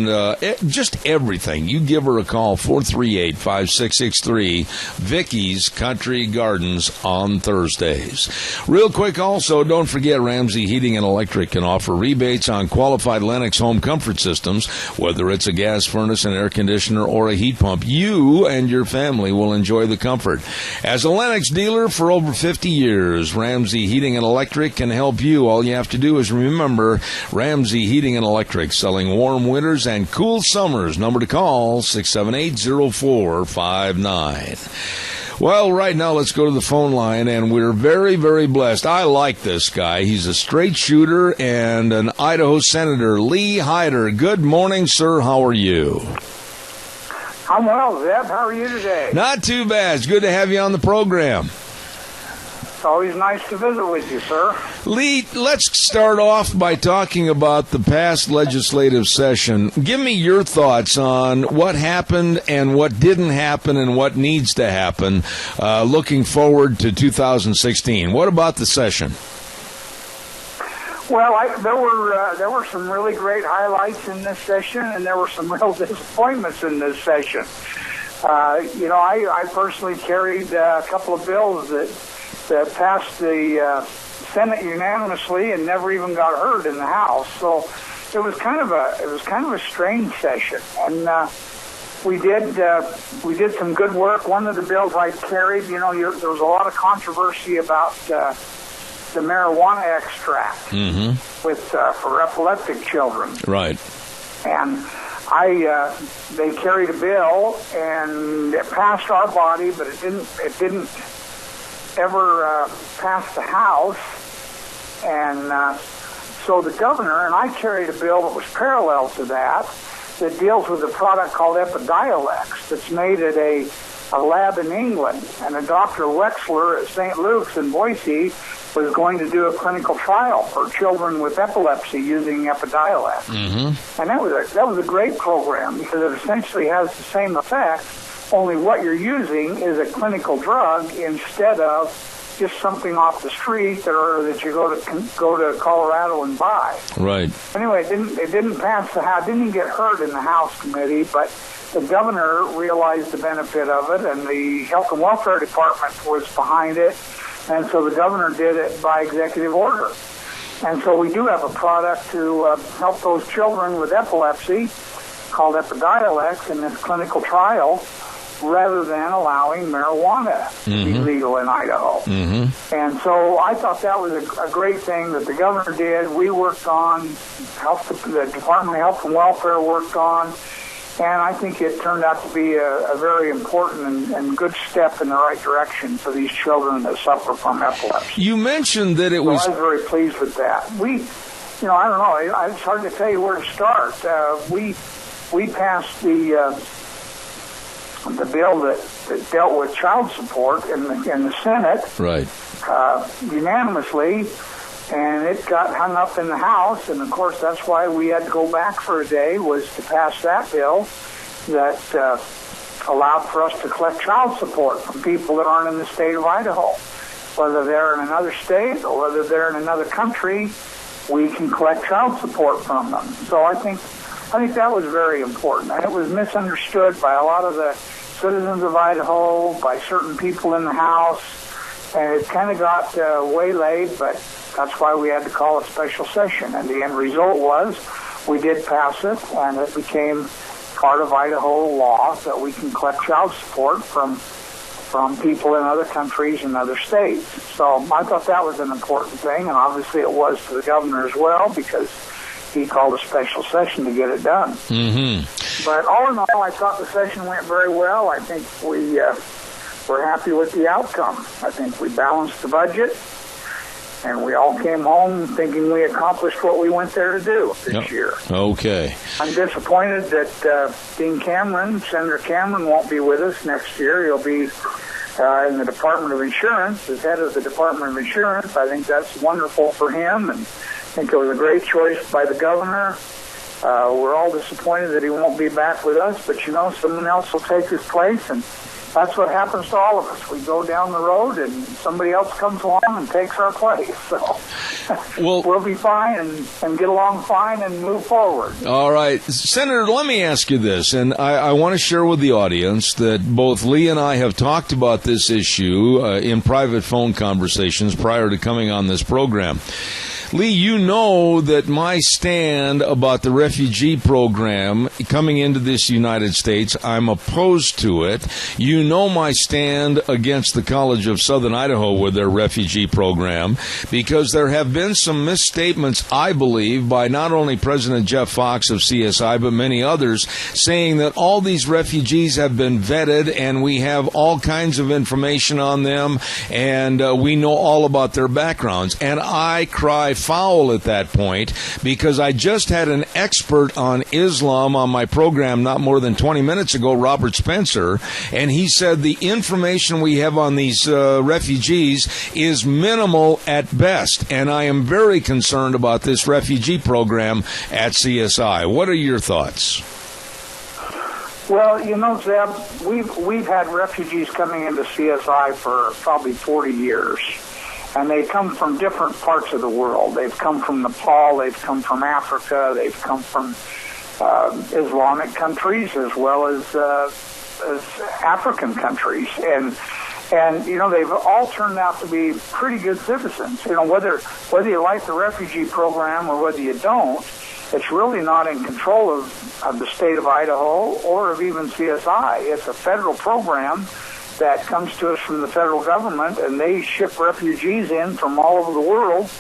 just everything. You give her a call, 438-5663, Vicky's Country Gardens on Thursdays. Real quick also, don't forget Ramsey Heating and Electric can offer rebates on qualified Lennox home comfort systems, whether it's a gas furnace, an air conditioner, or a heat pump. You and your family will enjoy the comfort. As a Lennox dealer for over 50 years, Ramsey Heating and Electric can help you. All you have to do is remember Ramsey Heating and Electric, selling warm winters and cool summers. Number to call, 678-0459. Well, right now, let's go to the phone line, and we're very, very blessed. I like this guy. He's a straight shooter and an Idaho Senator, Lee Hyder. Good morning, sir. How are you? I'm well, Zeb. How are you today? Not too bad. It's good to have you on the program. It's always nice to visit with you, sir. Lee, let's start off by talking about the past legislative session. Give me your thoughts on what happened and what didn't happen and what needs to happen looking forward to 2016. What about the session? Well, there were some really great highlights in this session, and there were some real disappointments in this session. I personally carried a couple of bills that passed the Senate unanimously and never even got heard in the House. So it was kind of a strange session, and we did some good work. One of the bills I carried, there was a lot of controversy about the marijuana extract for epileptic children. Right. And they carried a bill, and it passed our body, but it didn't ever pass the House. And so the governor, and I carried a bill that was parallel to that deals with a product called Epidiolex that's made at a lab in England. And a Dr. Wexler at St. Luke's in Boise was going to do a clinical trial for children with epilepsy using Epidiolex. Mm-hmm. And that was a great program because it essentially has the same effect, only what you're using is a clinical drug instead of just something off the street that you go to Colorado and buy. Right. Anyway, it didn't pass the House, didn't get heard in the House committee, but the governor realized the benefit of it, and the Health and Welfare Department was behind it. And so the governor did it by executive order. And so we do have a product to help those children with epilepsy called Epidiolex in this clinical trial rather than allowing marijuana to be legal in Idaho. Mm-hmm. And so I thought that was a great thing that the governor did. We worked on, the Department of Health and Welfare worked on, and I think it turned out to be a very important and good step in the right direction for these children that suffer from epilepsy. You mentioned that it was... I was very pleased with that. I don't know, it's hard to tell you where to start. We passed the bill that dealt with child support in the Senate. Right. Unanimously. And it got hung up in the House, and of course that's why we had to go back for a day, was to pass that bill that allowed for us to collect child support from people that aren't in the state of Idaho. Whether they're in another state or whether they're in another country, we can collect child support from them. So I think that was very important, and it was misunderstood by a lot of the citizens of Idaho, by certain people in the House, and it kind of got waylaid, but that's why we had to call a special session. And the end result was we did pass it, and it became part of Idaho law that we can collect child support from people in other countries and other states. So I thought that was an important thing, and obviously it was to the governor as well, because he called a special session to get it done. Mm-hmm. But all in all, I thought the session went very well. I think we're happy with the outcome. I think we balanced the budget, and we all came home thinking we accomplished what we went there to do this year. Okay. I'm disappointed that Senator Cameron won't be with us next year. He'll be in the Department of Insurance, as head of the Department of Insurance. I think that's wonderful for him, and I think it was a great choice by the governor. We're all disappointed that he won't be back with us, but someone else will take his place, and that's what happens to all of us. We go down the road, and somebody else comes along and takes our place. So we'll be fine and get along fine and move forward. All right. Senator, let me ask you this, and I want to share with the audience that both Lee and I have talked about this issue in private phone conversations prior to coming on this program. Lee, you know that my stand about the refugee program coming into this United States, I'm opposed to it. You know my stand against the College of Southern Idaho with their refugee program, because there have been some misstatements, I believe, by not only President Jeff Fox of CSI, but many others, saying that all these refugees have been vetted and we have all kinds of information on them and we know all about their backgrounds. And I cry foul at that point, because I just had an expert on Islam on my program not more than 20 minutes ago, Robert Spencer, and he said the information we have on these refugees is minimal at best, and I am very concerned about this refugee program at CSI. What are your thoughts? Well, you know, Zeb, we've had refugees coming into CSI for probably 40 years, and they come from different parts of the world. They've come from Nepal, they've come from Africa, they've come from Islamic countries as well as African countries, and you know, they've all turned out to be pretty good citizens. You know, whether you like the refugee program or whether you don't, it's really not in control of the state of Idaho or of even CSI. It's a federal program that comes to us from the federal government, and they ship refugees in from all over the world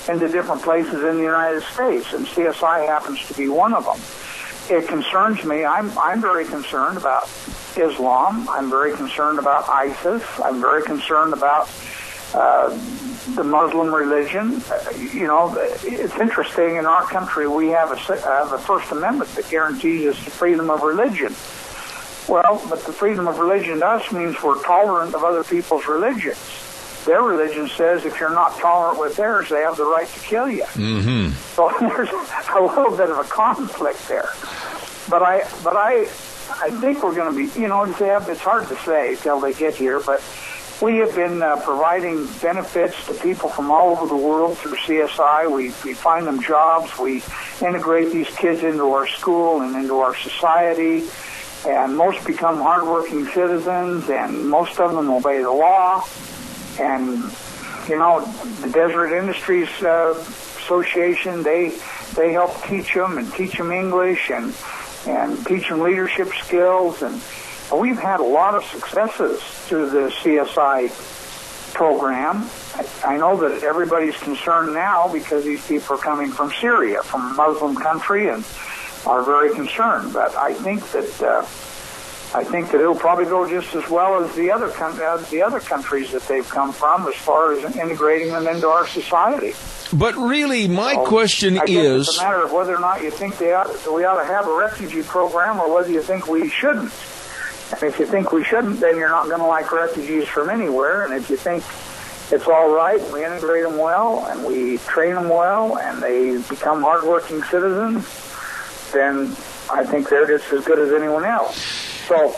into different places in the United States, and CSI happens to be one of them. It concerns me. I'm very concerned about Islam. I'm very concerned about ISIS. I'm very concerned about the Muslim religion. You know, it's interesting. In our country, we have a First Amendment that guarantees us the freedom of religion. Well, but the freedom of religion to us means we're tolerant of other people's religions. Their religion says if you're not tolerant with theirs, they have the right to kill you. Mm-hmm. So there's a little bit of a conflict there. But I think we're going to be, you know, it's hard to say till they get here, but we have been providing benefits to people from all over the world through CSI. We find them jobs. We integrate these kids into our school and into our society. And most become hardworking citizens, and most of them obey the law. And, you know, the Desert Industries Association, they help teach them and teach them English and teach them leadership skills. And we've had a lot of successes through the CSI program. I know that everybody's concerned now because these people are coming from Syria, from a Muslim country, and are very concerned. But I think that it'll probably go just as well as the other countries that they've come from, as far as integrating them into our society. But really, my question I guess is, it's a matter of whether or not you think we ought to have a refugee program, or whether you think we shouldn't. And if you think we shouldn't, then you're not going to like refugees from anywhere. And if you think it's all right, we integrate them well, and we train them well, and they become hardworking citizens, then I think they're just as good as anyone else. So,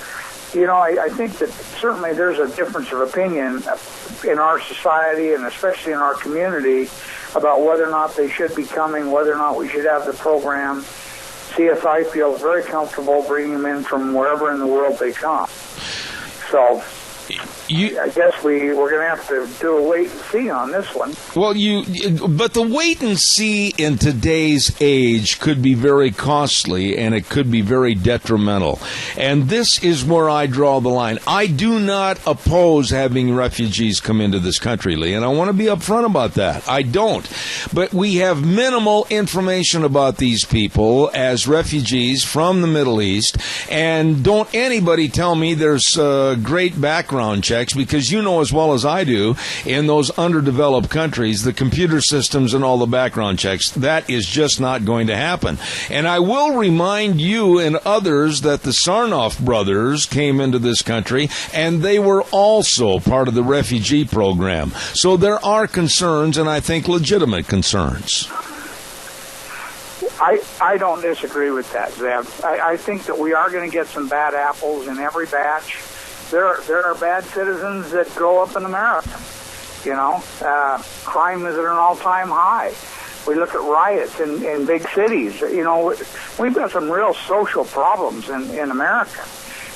you know, I think that certainly there's a difference of opinion in our society, and especially in our community, about whether or not they should be coming, whether or not we should have the program. CSI feels very comfortable bringing them in from wherever in the world they come. So I guess we're going to have to do a wait and see on this one. Well, but the wait and see in today's age could be very costly, and it could be very detrimental. And this is where I draw the line. I do not oppose having refugees come into this country, Lee, and I want to be upfront about that. I don't. But we have minimal information about these people as refugees from the Middle East, and don't anybody tell me there's great background checks, because you know as well as I do, in those underdeveloped countries, the computer systems and all the background checks, that is just not going to happen. And I will remind you and others that the Sarnoff brothers came into this country, and they were also part of the refugee program. So there are concerns, and I think legitimate concerns. I don't disagree with that, Zeb. I think that we are going to get some bad apples in every batch. There are bad citizens that grow up in America. You know, crime is at an all-time high. We look at riots in big cities. You know, we've got some real social problems in America,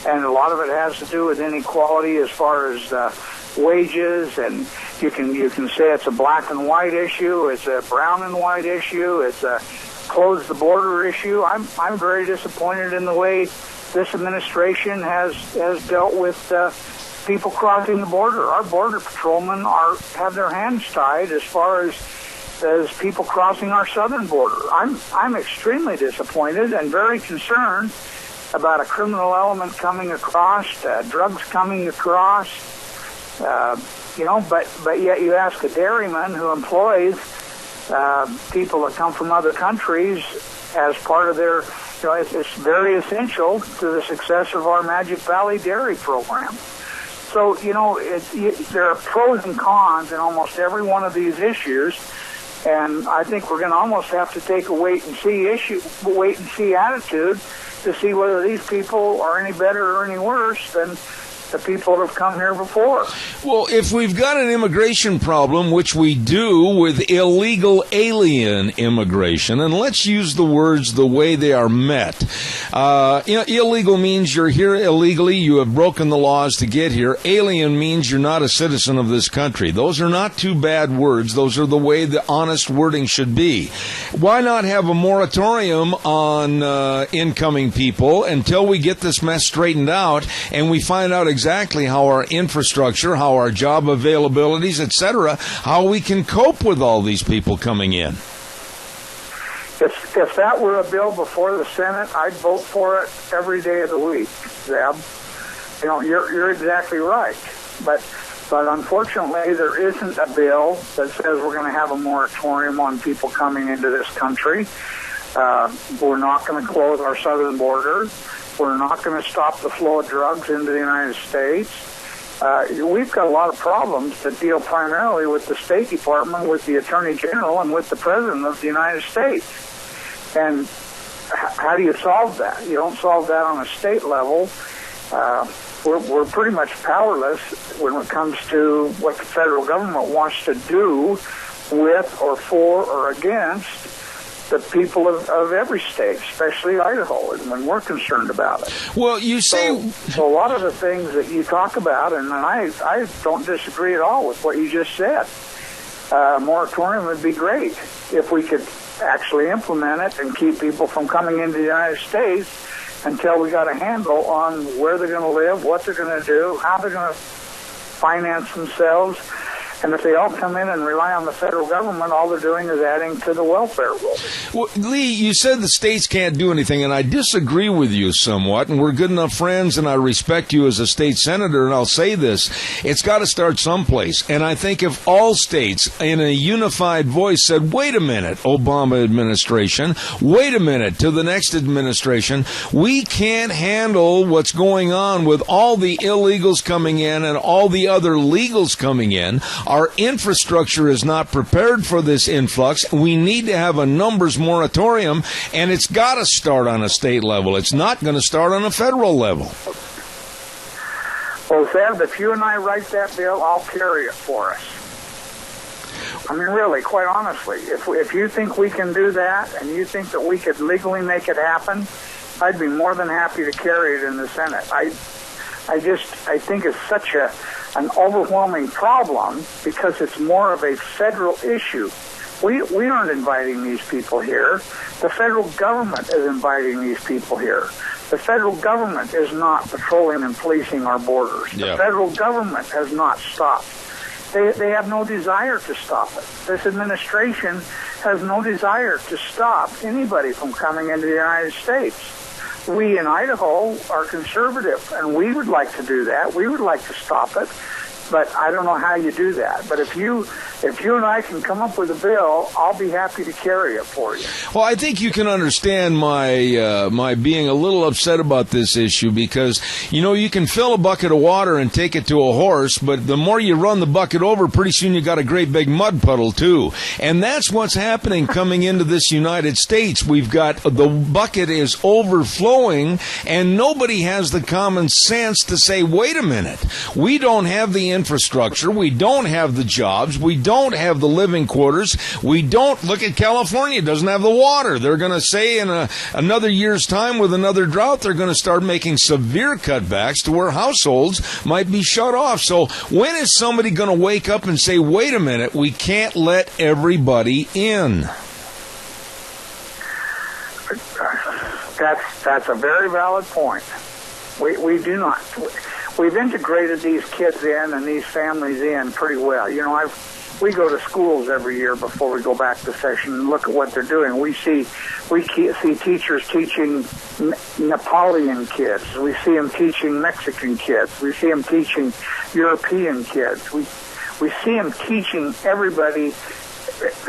and a lot of it has to do with inequality as far as wages. And you can say it's a black and white issue, it's a brown and white issue, it's a close the border issue. I'm very disappointed in the way this administration has dealt with people crossing the border. Our border patrolmen have their hands tied as far as people crossing our southern border. I'm extremely disappointed and very concerned about a criminal element coming across, drugs coming across. You know, but yet you ask a dairyman who employs people that come from other countries as part of their, it's very essential to the success of our Magic Valley Dairy program. So, there are pros and cons in almost every one of these issues, and I think we're going to almost have to take a wait and see attitude to see whether these people are any better or any worse than the people that have come here before. Well, if we've got an immigration problem, which we do with illegal alien immigration, and let's use the words the way they are met. Illegal means you're here illegally, you have broken the laws to get here. Alien means you're not a citizen of this country. Those are not two bad words. Those are the way the honest wording should be. Why not have a moratorium on incoming people until we get this mess straightened out and we find out exactly how our infrastructure, how our job availabilities, etc., how we can cope with all these people coming in? If that were a bill before the Senate, I'd vote for it every day of the week, Zeb. You're exactly right. But unfortunately, there isn't a bill that says we're going to have a moratorium on people coming into this country. We're not going to close our southern border. We're not going to stop the flow of drugs into the United States. We've got a lot of problems that deal primarily with the State Department, with the Attorney General, and with the President of the United States. And how do you solve that? You don't solve that on a state level. We're pretty much powerless when it comes to what the federal government wants to do with or for or against the people of every state, especially Idaho, when we're concerned about it. Well, you say... So a lot of the things that you talk about, and I don't disagree at all with what you just said. Moratorium would be great if we could actually implement it and keep people from coming into the United States until we got a handle on where they're going to live, what they're going to do, how they're going to finance themselves. And if they all come in and rely on the federal government, all they're doing is adding to the welfare roll. Well, Lee, you said the states can't do anything, and I disagree with you somewhat, and we're good enough friends, and I respect you as a state senator, and I'll say this, it's got to start someplace. And I think if all states in a unified voice said, wait a minute, Obama administration, wait a minute to the next administration, we can't handle what's going on with all the illegals coming in and all the other legals coming in. Our infrastructure is not prepared for this influx. We need to have a numbers moratorium, and it's got to start on a state level. It's not going to start on a federal level. Well, Zeb, if you and I write that bill, I'll carry it for us. I mean, really, quite honestly, if you think we can do that and you think that we could legally make it happen, I'd be more than happy to carry it in the Senate. I think it's such an overwhelming problem because it's more of a federal issue. We aren't inviting these people here. The federal government is inviting these people here. The federal government is not patrolling and policing our borders. Yeah. The federal government has not stopped. They have no desire to stop it. This administration has no desire to stop anybody from coming into the United States. We in Idaho are conservative, and we would like to do that. We would like to stop it, but I don't know how you do that. But if you and I can come up with a bill, I'll be happy to carry it for you. Well, I think you can understand my being a little upset about this issue because, you can fill a bucket of water and take it to a horse, but the more you run the bucket over, pretty soon you got a great big mud puddle, too. And that's what's happening coming into this United States. We've got the bucket is overflowing, and nobody has the common sense to say, wait a minute, we don't have the infrastructure, we don't have the jobs, we don't have the living quarters, we don't, look at California, doesn't have the water. They're going to say in another year's time with another drought, they're going to start making severe cutbacks to where households might be shut off. So when is somebody going to wake up and say, wait a minute, we can't let everybody in? That's a very valid point. We do not. We've integrated these kids in and these families in pretty well. We go to schools every year before we go back to session and look at what they're doing. We see teachers teaching Nepalian kids. We see them teaching Mexican kids. We see them teaching European kids. We see them teaching everybody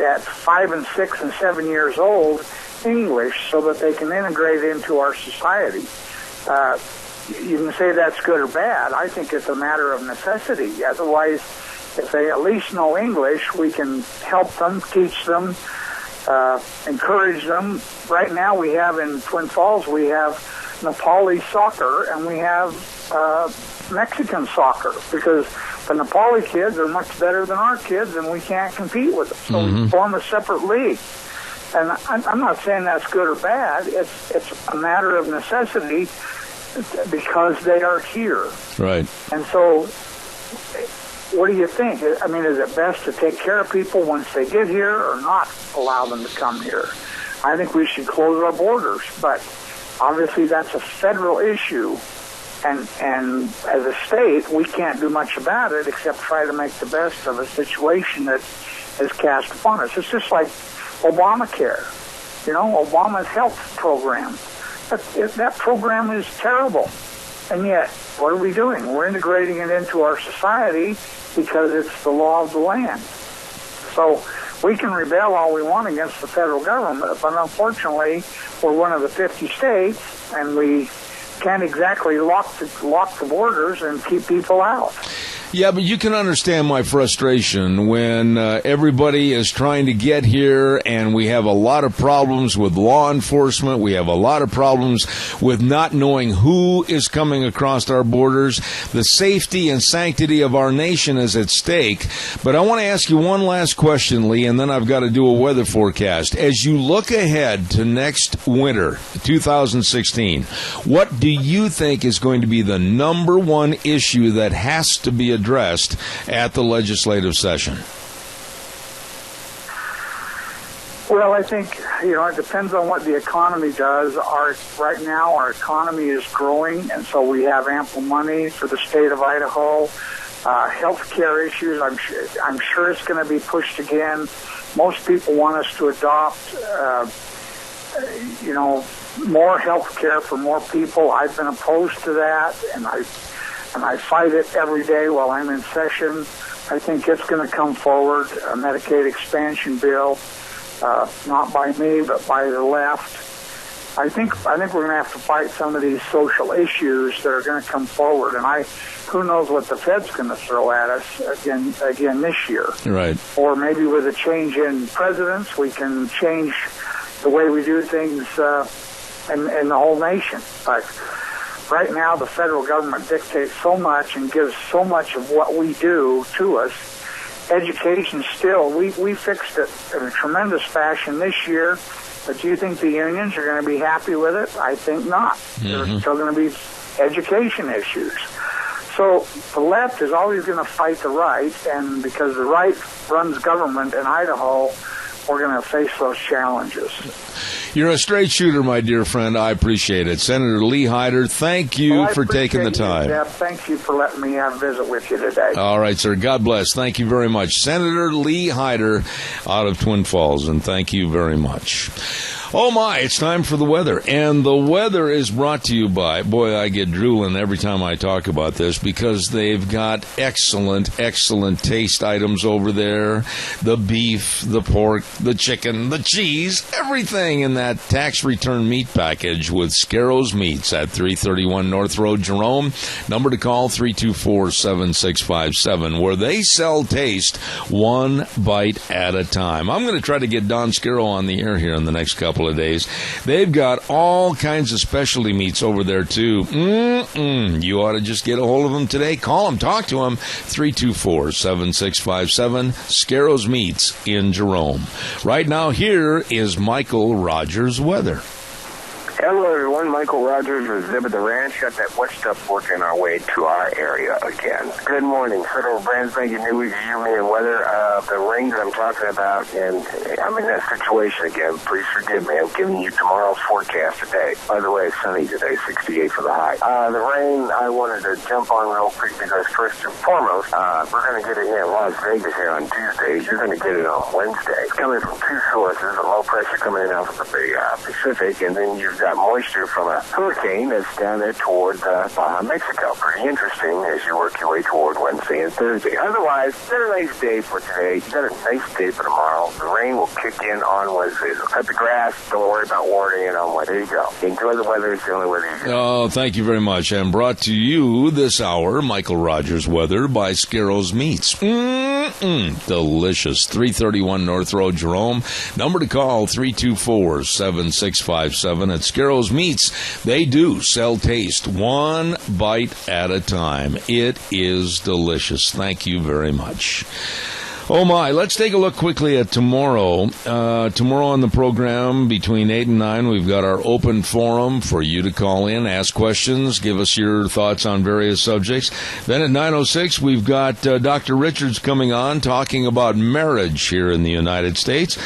at 5 and 6 and 7 years old English so that they can integrate into our society. You can say that's good or bad. I think it's a matter of necessity. Otherwise, if they at least know English, we can help them, teach them, encourage them. Right now we have in Twin Falls, we have Nepali soccer and we have Mexican soccer, because the Nepali kids are much better than our kids and we can't compete with them. So we form a separate league. And I'm not saying that's good or bad. It's a matter of necessity because they are here. Right. And so what do you think? I mean, is it best to take care of people once they get here or not allow them to come here? I think we should close our borders, but obviously that's a federal issue, and as a state, we can't do much about it except try to make the best of a situation that is cast upon us. It's just like Obamacare, Obama's health program. That program is terrible, and yet, what are we doing? We're integrating it into our society because it's the law of the land. So we can rebel all we want against the federal government, but unfortunately, we're one of the 50 states, and we can't exactly lock the borders and keep people out. Yeah, but you can understand my frustration when everybody is trying to get here, and we have a lot of problems with law enforcement. We have a lot of problems with not knowing who is coming across our borders. The safety and sanctity of our nation is at stake. But I want to ask you one last question, Lee, and then I've got to do a weather forecast. As you look ahead to next winter, 2016, what do you think is going to be the number one issue that has to be addressed at the legislative session? Well, I think, it depends on what the economy does. Right now, our economy is growing, and so we have ample money for the state of Idaho. Health care issues, I'm sure it's going to be pushed again. Most people want us to adopt, more health care for more people. I've been opposed to that, and I fight it every day while I'm in session. I think it's going to come forward, a Medicaid expansion bill, not by me, but by the left. I think we're going to have to fight some of these social issues that are going to come forward, and who knows what the Fed's going to throw at us again this year. Right. Or maybe with a change in presidents, we can change the way we do things in the whole nation. But right now, the federal government dictates so much and gives so much of what we do to us. Education still, we fixed it in a tremendous fashion this year, but do you think the unions are going to be happy with it? I think not. There's still going to be education issues. So the left is always going to fight the right, and because the right runs government in Idaho, we're going to face those challenges. You're a straight shooter, my dear friend. I appreciate it. Senator Lee Hyder, thank you for taking the time. Deb. Thank you for letting me visit with you today. All right, sir. God bless. Thank you very much. Senator Lee Hyder out of Twin Falls, and thank you very much. Oh, my, it's time for the weather. And the weather is brought to you by, boy, I get drooling every time I talk about this because they've got excellent, excellent taste items over there. The beef, the pork, the chicken, the cheese, everything in that tax return meat package with Scarrows Meats at 331 North Road, Jerome. Number to call, 324-7657, where they sell taste one bite at a time. I'm going to try to get Don Scarrow on the air here in the next couple of days. They've got all kinds of specialty meats over there too. You ought to just get a hold of them today. Call them, talk to them. 324-7657, Scarrows Meats in Jerome. Right now, here is Michael Rogers' weather. Hello, everyone. Michael Rogers with Zeb at the Ranch. Got that wet stuff working our way to our area again. Good morning. Federal Brands making new week of UV and weather. The rain that I'm talking about, and I'm in that situation again. Please forgive me. I'm giving you tomorrow's forecast today. By the way, it's sunny today, 68 for the high. The rain, I wanted to jump on real quick because first and foremost, we're going to get it here in Las Vegas here on Tuesday. You're going to get it on Wednesday. It's coming from two sources. A low pressure coming in out of the Pacific, and then you've got moisture from a hurricane that's down there toward Baja, Mexico. Pretty interesting as you work your way toward Wednesday and Thursday. Otherwise, it's a nice day for today. It's got a nice day for tomorrow. The rain will kick in on Wednesday. So cut the grass. Don't worry about watering it on Wednesday. There you go. Enjoy the weather. It's the only weather you get. Oh, thank you very much. And brought to you this hour, Michael Rogers Weather by Scarrows Meats. Delicious. 331 North Road, Jerome. Number to call, 324-7657. At Scarrows Meats, they do sell taste one bite at a time. It is delicious. Thank you very much. Oh, my. Let's take a look quickly at tomorrow. Tomorrow on the program between 8 and 9, we've got our open forum for you to call in, ask questions, give us your thoughts on various subjects. Then at 9:06, we've got Dr. Richards coming on talking about marriage here in the United States.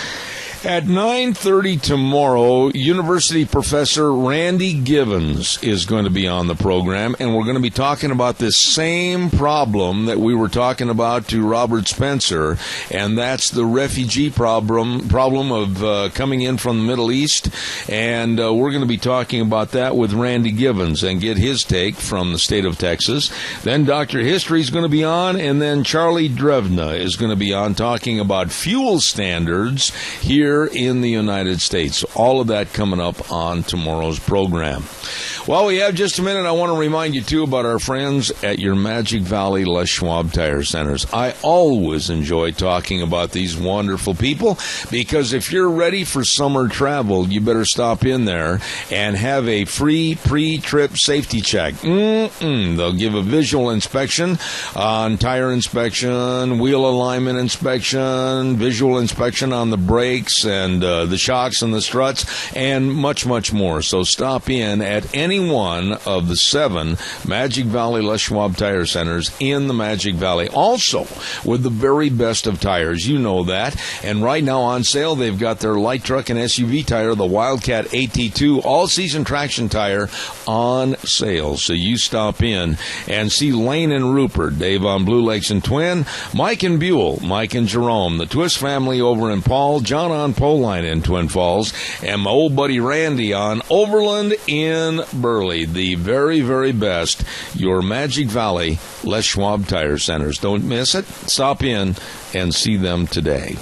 At 9:30 tomorrow, University Professor Randy Givens is going to be on the program, and we're going to be talking about this same problem that we were talking about to Robert Spencer, and that's the refugee problem of coming in from the Middle East, and we're going to be talking about that with Randy Givens and get his take from the state of Texas. Then Dr. History is going to be on, and then Charlie Drevna is going to be on talking about fuel standards here in the United States. All of that coming up on tomorrow's program. While we have just a minute, I want to remind you, too, about our friends at your Magic Valley Les Schwab Tire Centers. I always enjoy talking about these wonderful people because if you're ready for summer travel, you better stop in there and have a free pre-trip safety check. They'll give a visual inspection on tire inspection, wheel alignment inspection, visual inspection on the brakes and the shocks and the struts, and much, much more. So stop in at any one of the 7 Magic Valley Les Schwab Tire Centers in the Magic Valley. Also, with the very best of tires. You know that. And right now on sale, they've got their light truck and SUV tire, the Wildcat AT2 all-season traction tire on sale. So you stop in and see Lane and Rupert, Dave on Blue Lakes and Twin, Mike and Buell, Mike and Jerome, the Twist family over in Paul, John on Poline in Twin Falls, and my old buddy Randy on Overland in Burley. The very, very best, your Magic Valley Les Schwab Tire Centers. Don't miss it. Stop in and see them today.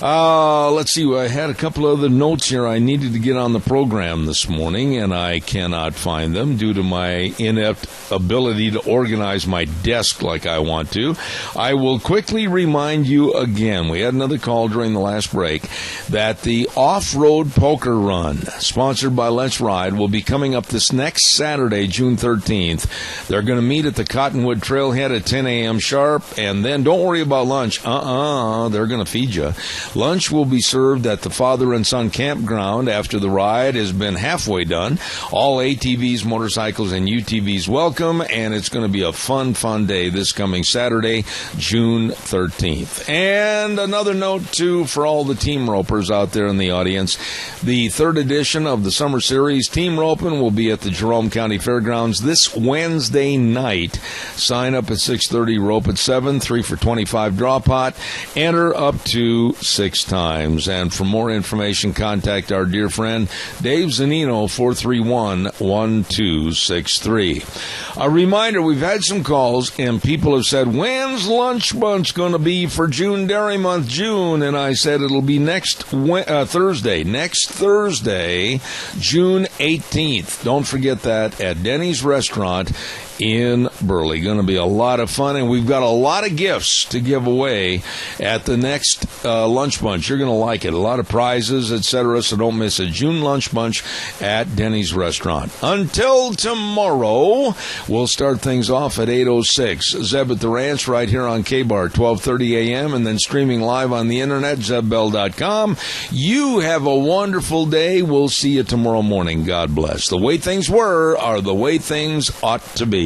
Let's see. I had a couple other notes here I needed to get on the program this morning, and I cannot find them due to my inept ability to organize my desk like I want to. I will quickly remind you again, we had another call during the last break, that the Off-Road Poker Run, sponsored by Let's Ride, will be coming up this next Saturday, June 13th. They're going to meet at the Cottonwood Trailhead at 10 a.m. sharp, and then don't worry about lunch. They're going to feed you. Lunch will be served at the Father and Son Campground after the ride has been halfway done. All ATVs, motorcycles, and UTVs welcome, and it's going to be a fun day this coming Saturday, June 13th. And another note, too, for all the team ropers out there in the audience, the 3rd edition of the Summer Series Team Roping will be at the Jerome County Fairgrounds this Wednesday night. Sign up at 6:30, rope at 7, 3 for $25 draw pot. Enter up to 6 times. And for more information, contact our dear friend Dave Zanino, 431-1263. A reminder, we've had some calls and people have said, when's Lunch Bunch going to be for June Dairy Month, June? And I said it'll be next Thursday, June 18th. Don't forget that at Denny's Restaurant in Burley. Going to be a lot of fun, and we've got a lot of gifts to give away at the next Lunch Bunch. You're going to like it. A lot of prizes, etc., so don't miss it. June Lunch Bunch at Denny's Restaurant. Until tomorrow, we'll start things off at 8:06. Zeb at the Ranch right here on K-Bar, 12:30 a.m., and then streaming live on the internet, zebbell.com. You have a wonderful day. We'll see you tomorrow morning. God bless. The way things were are the way things ought to be.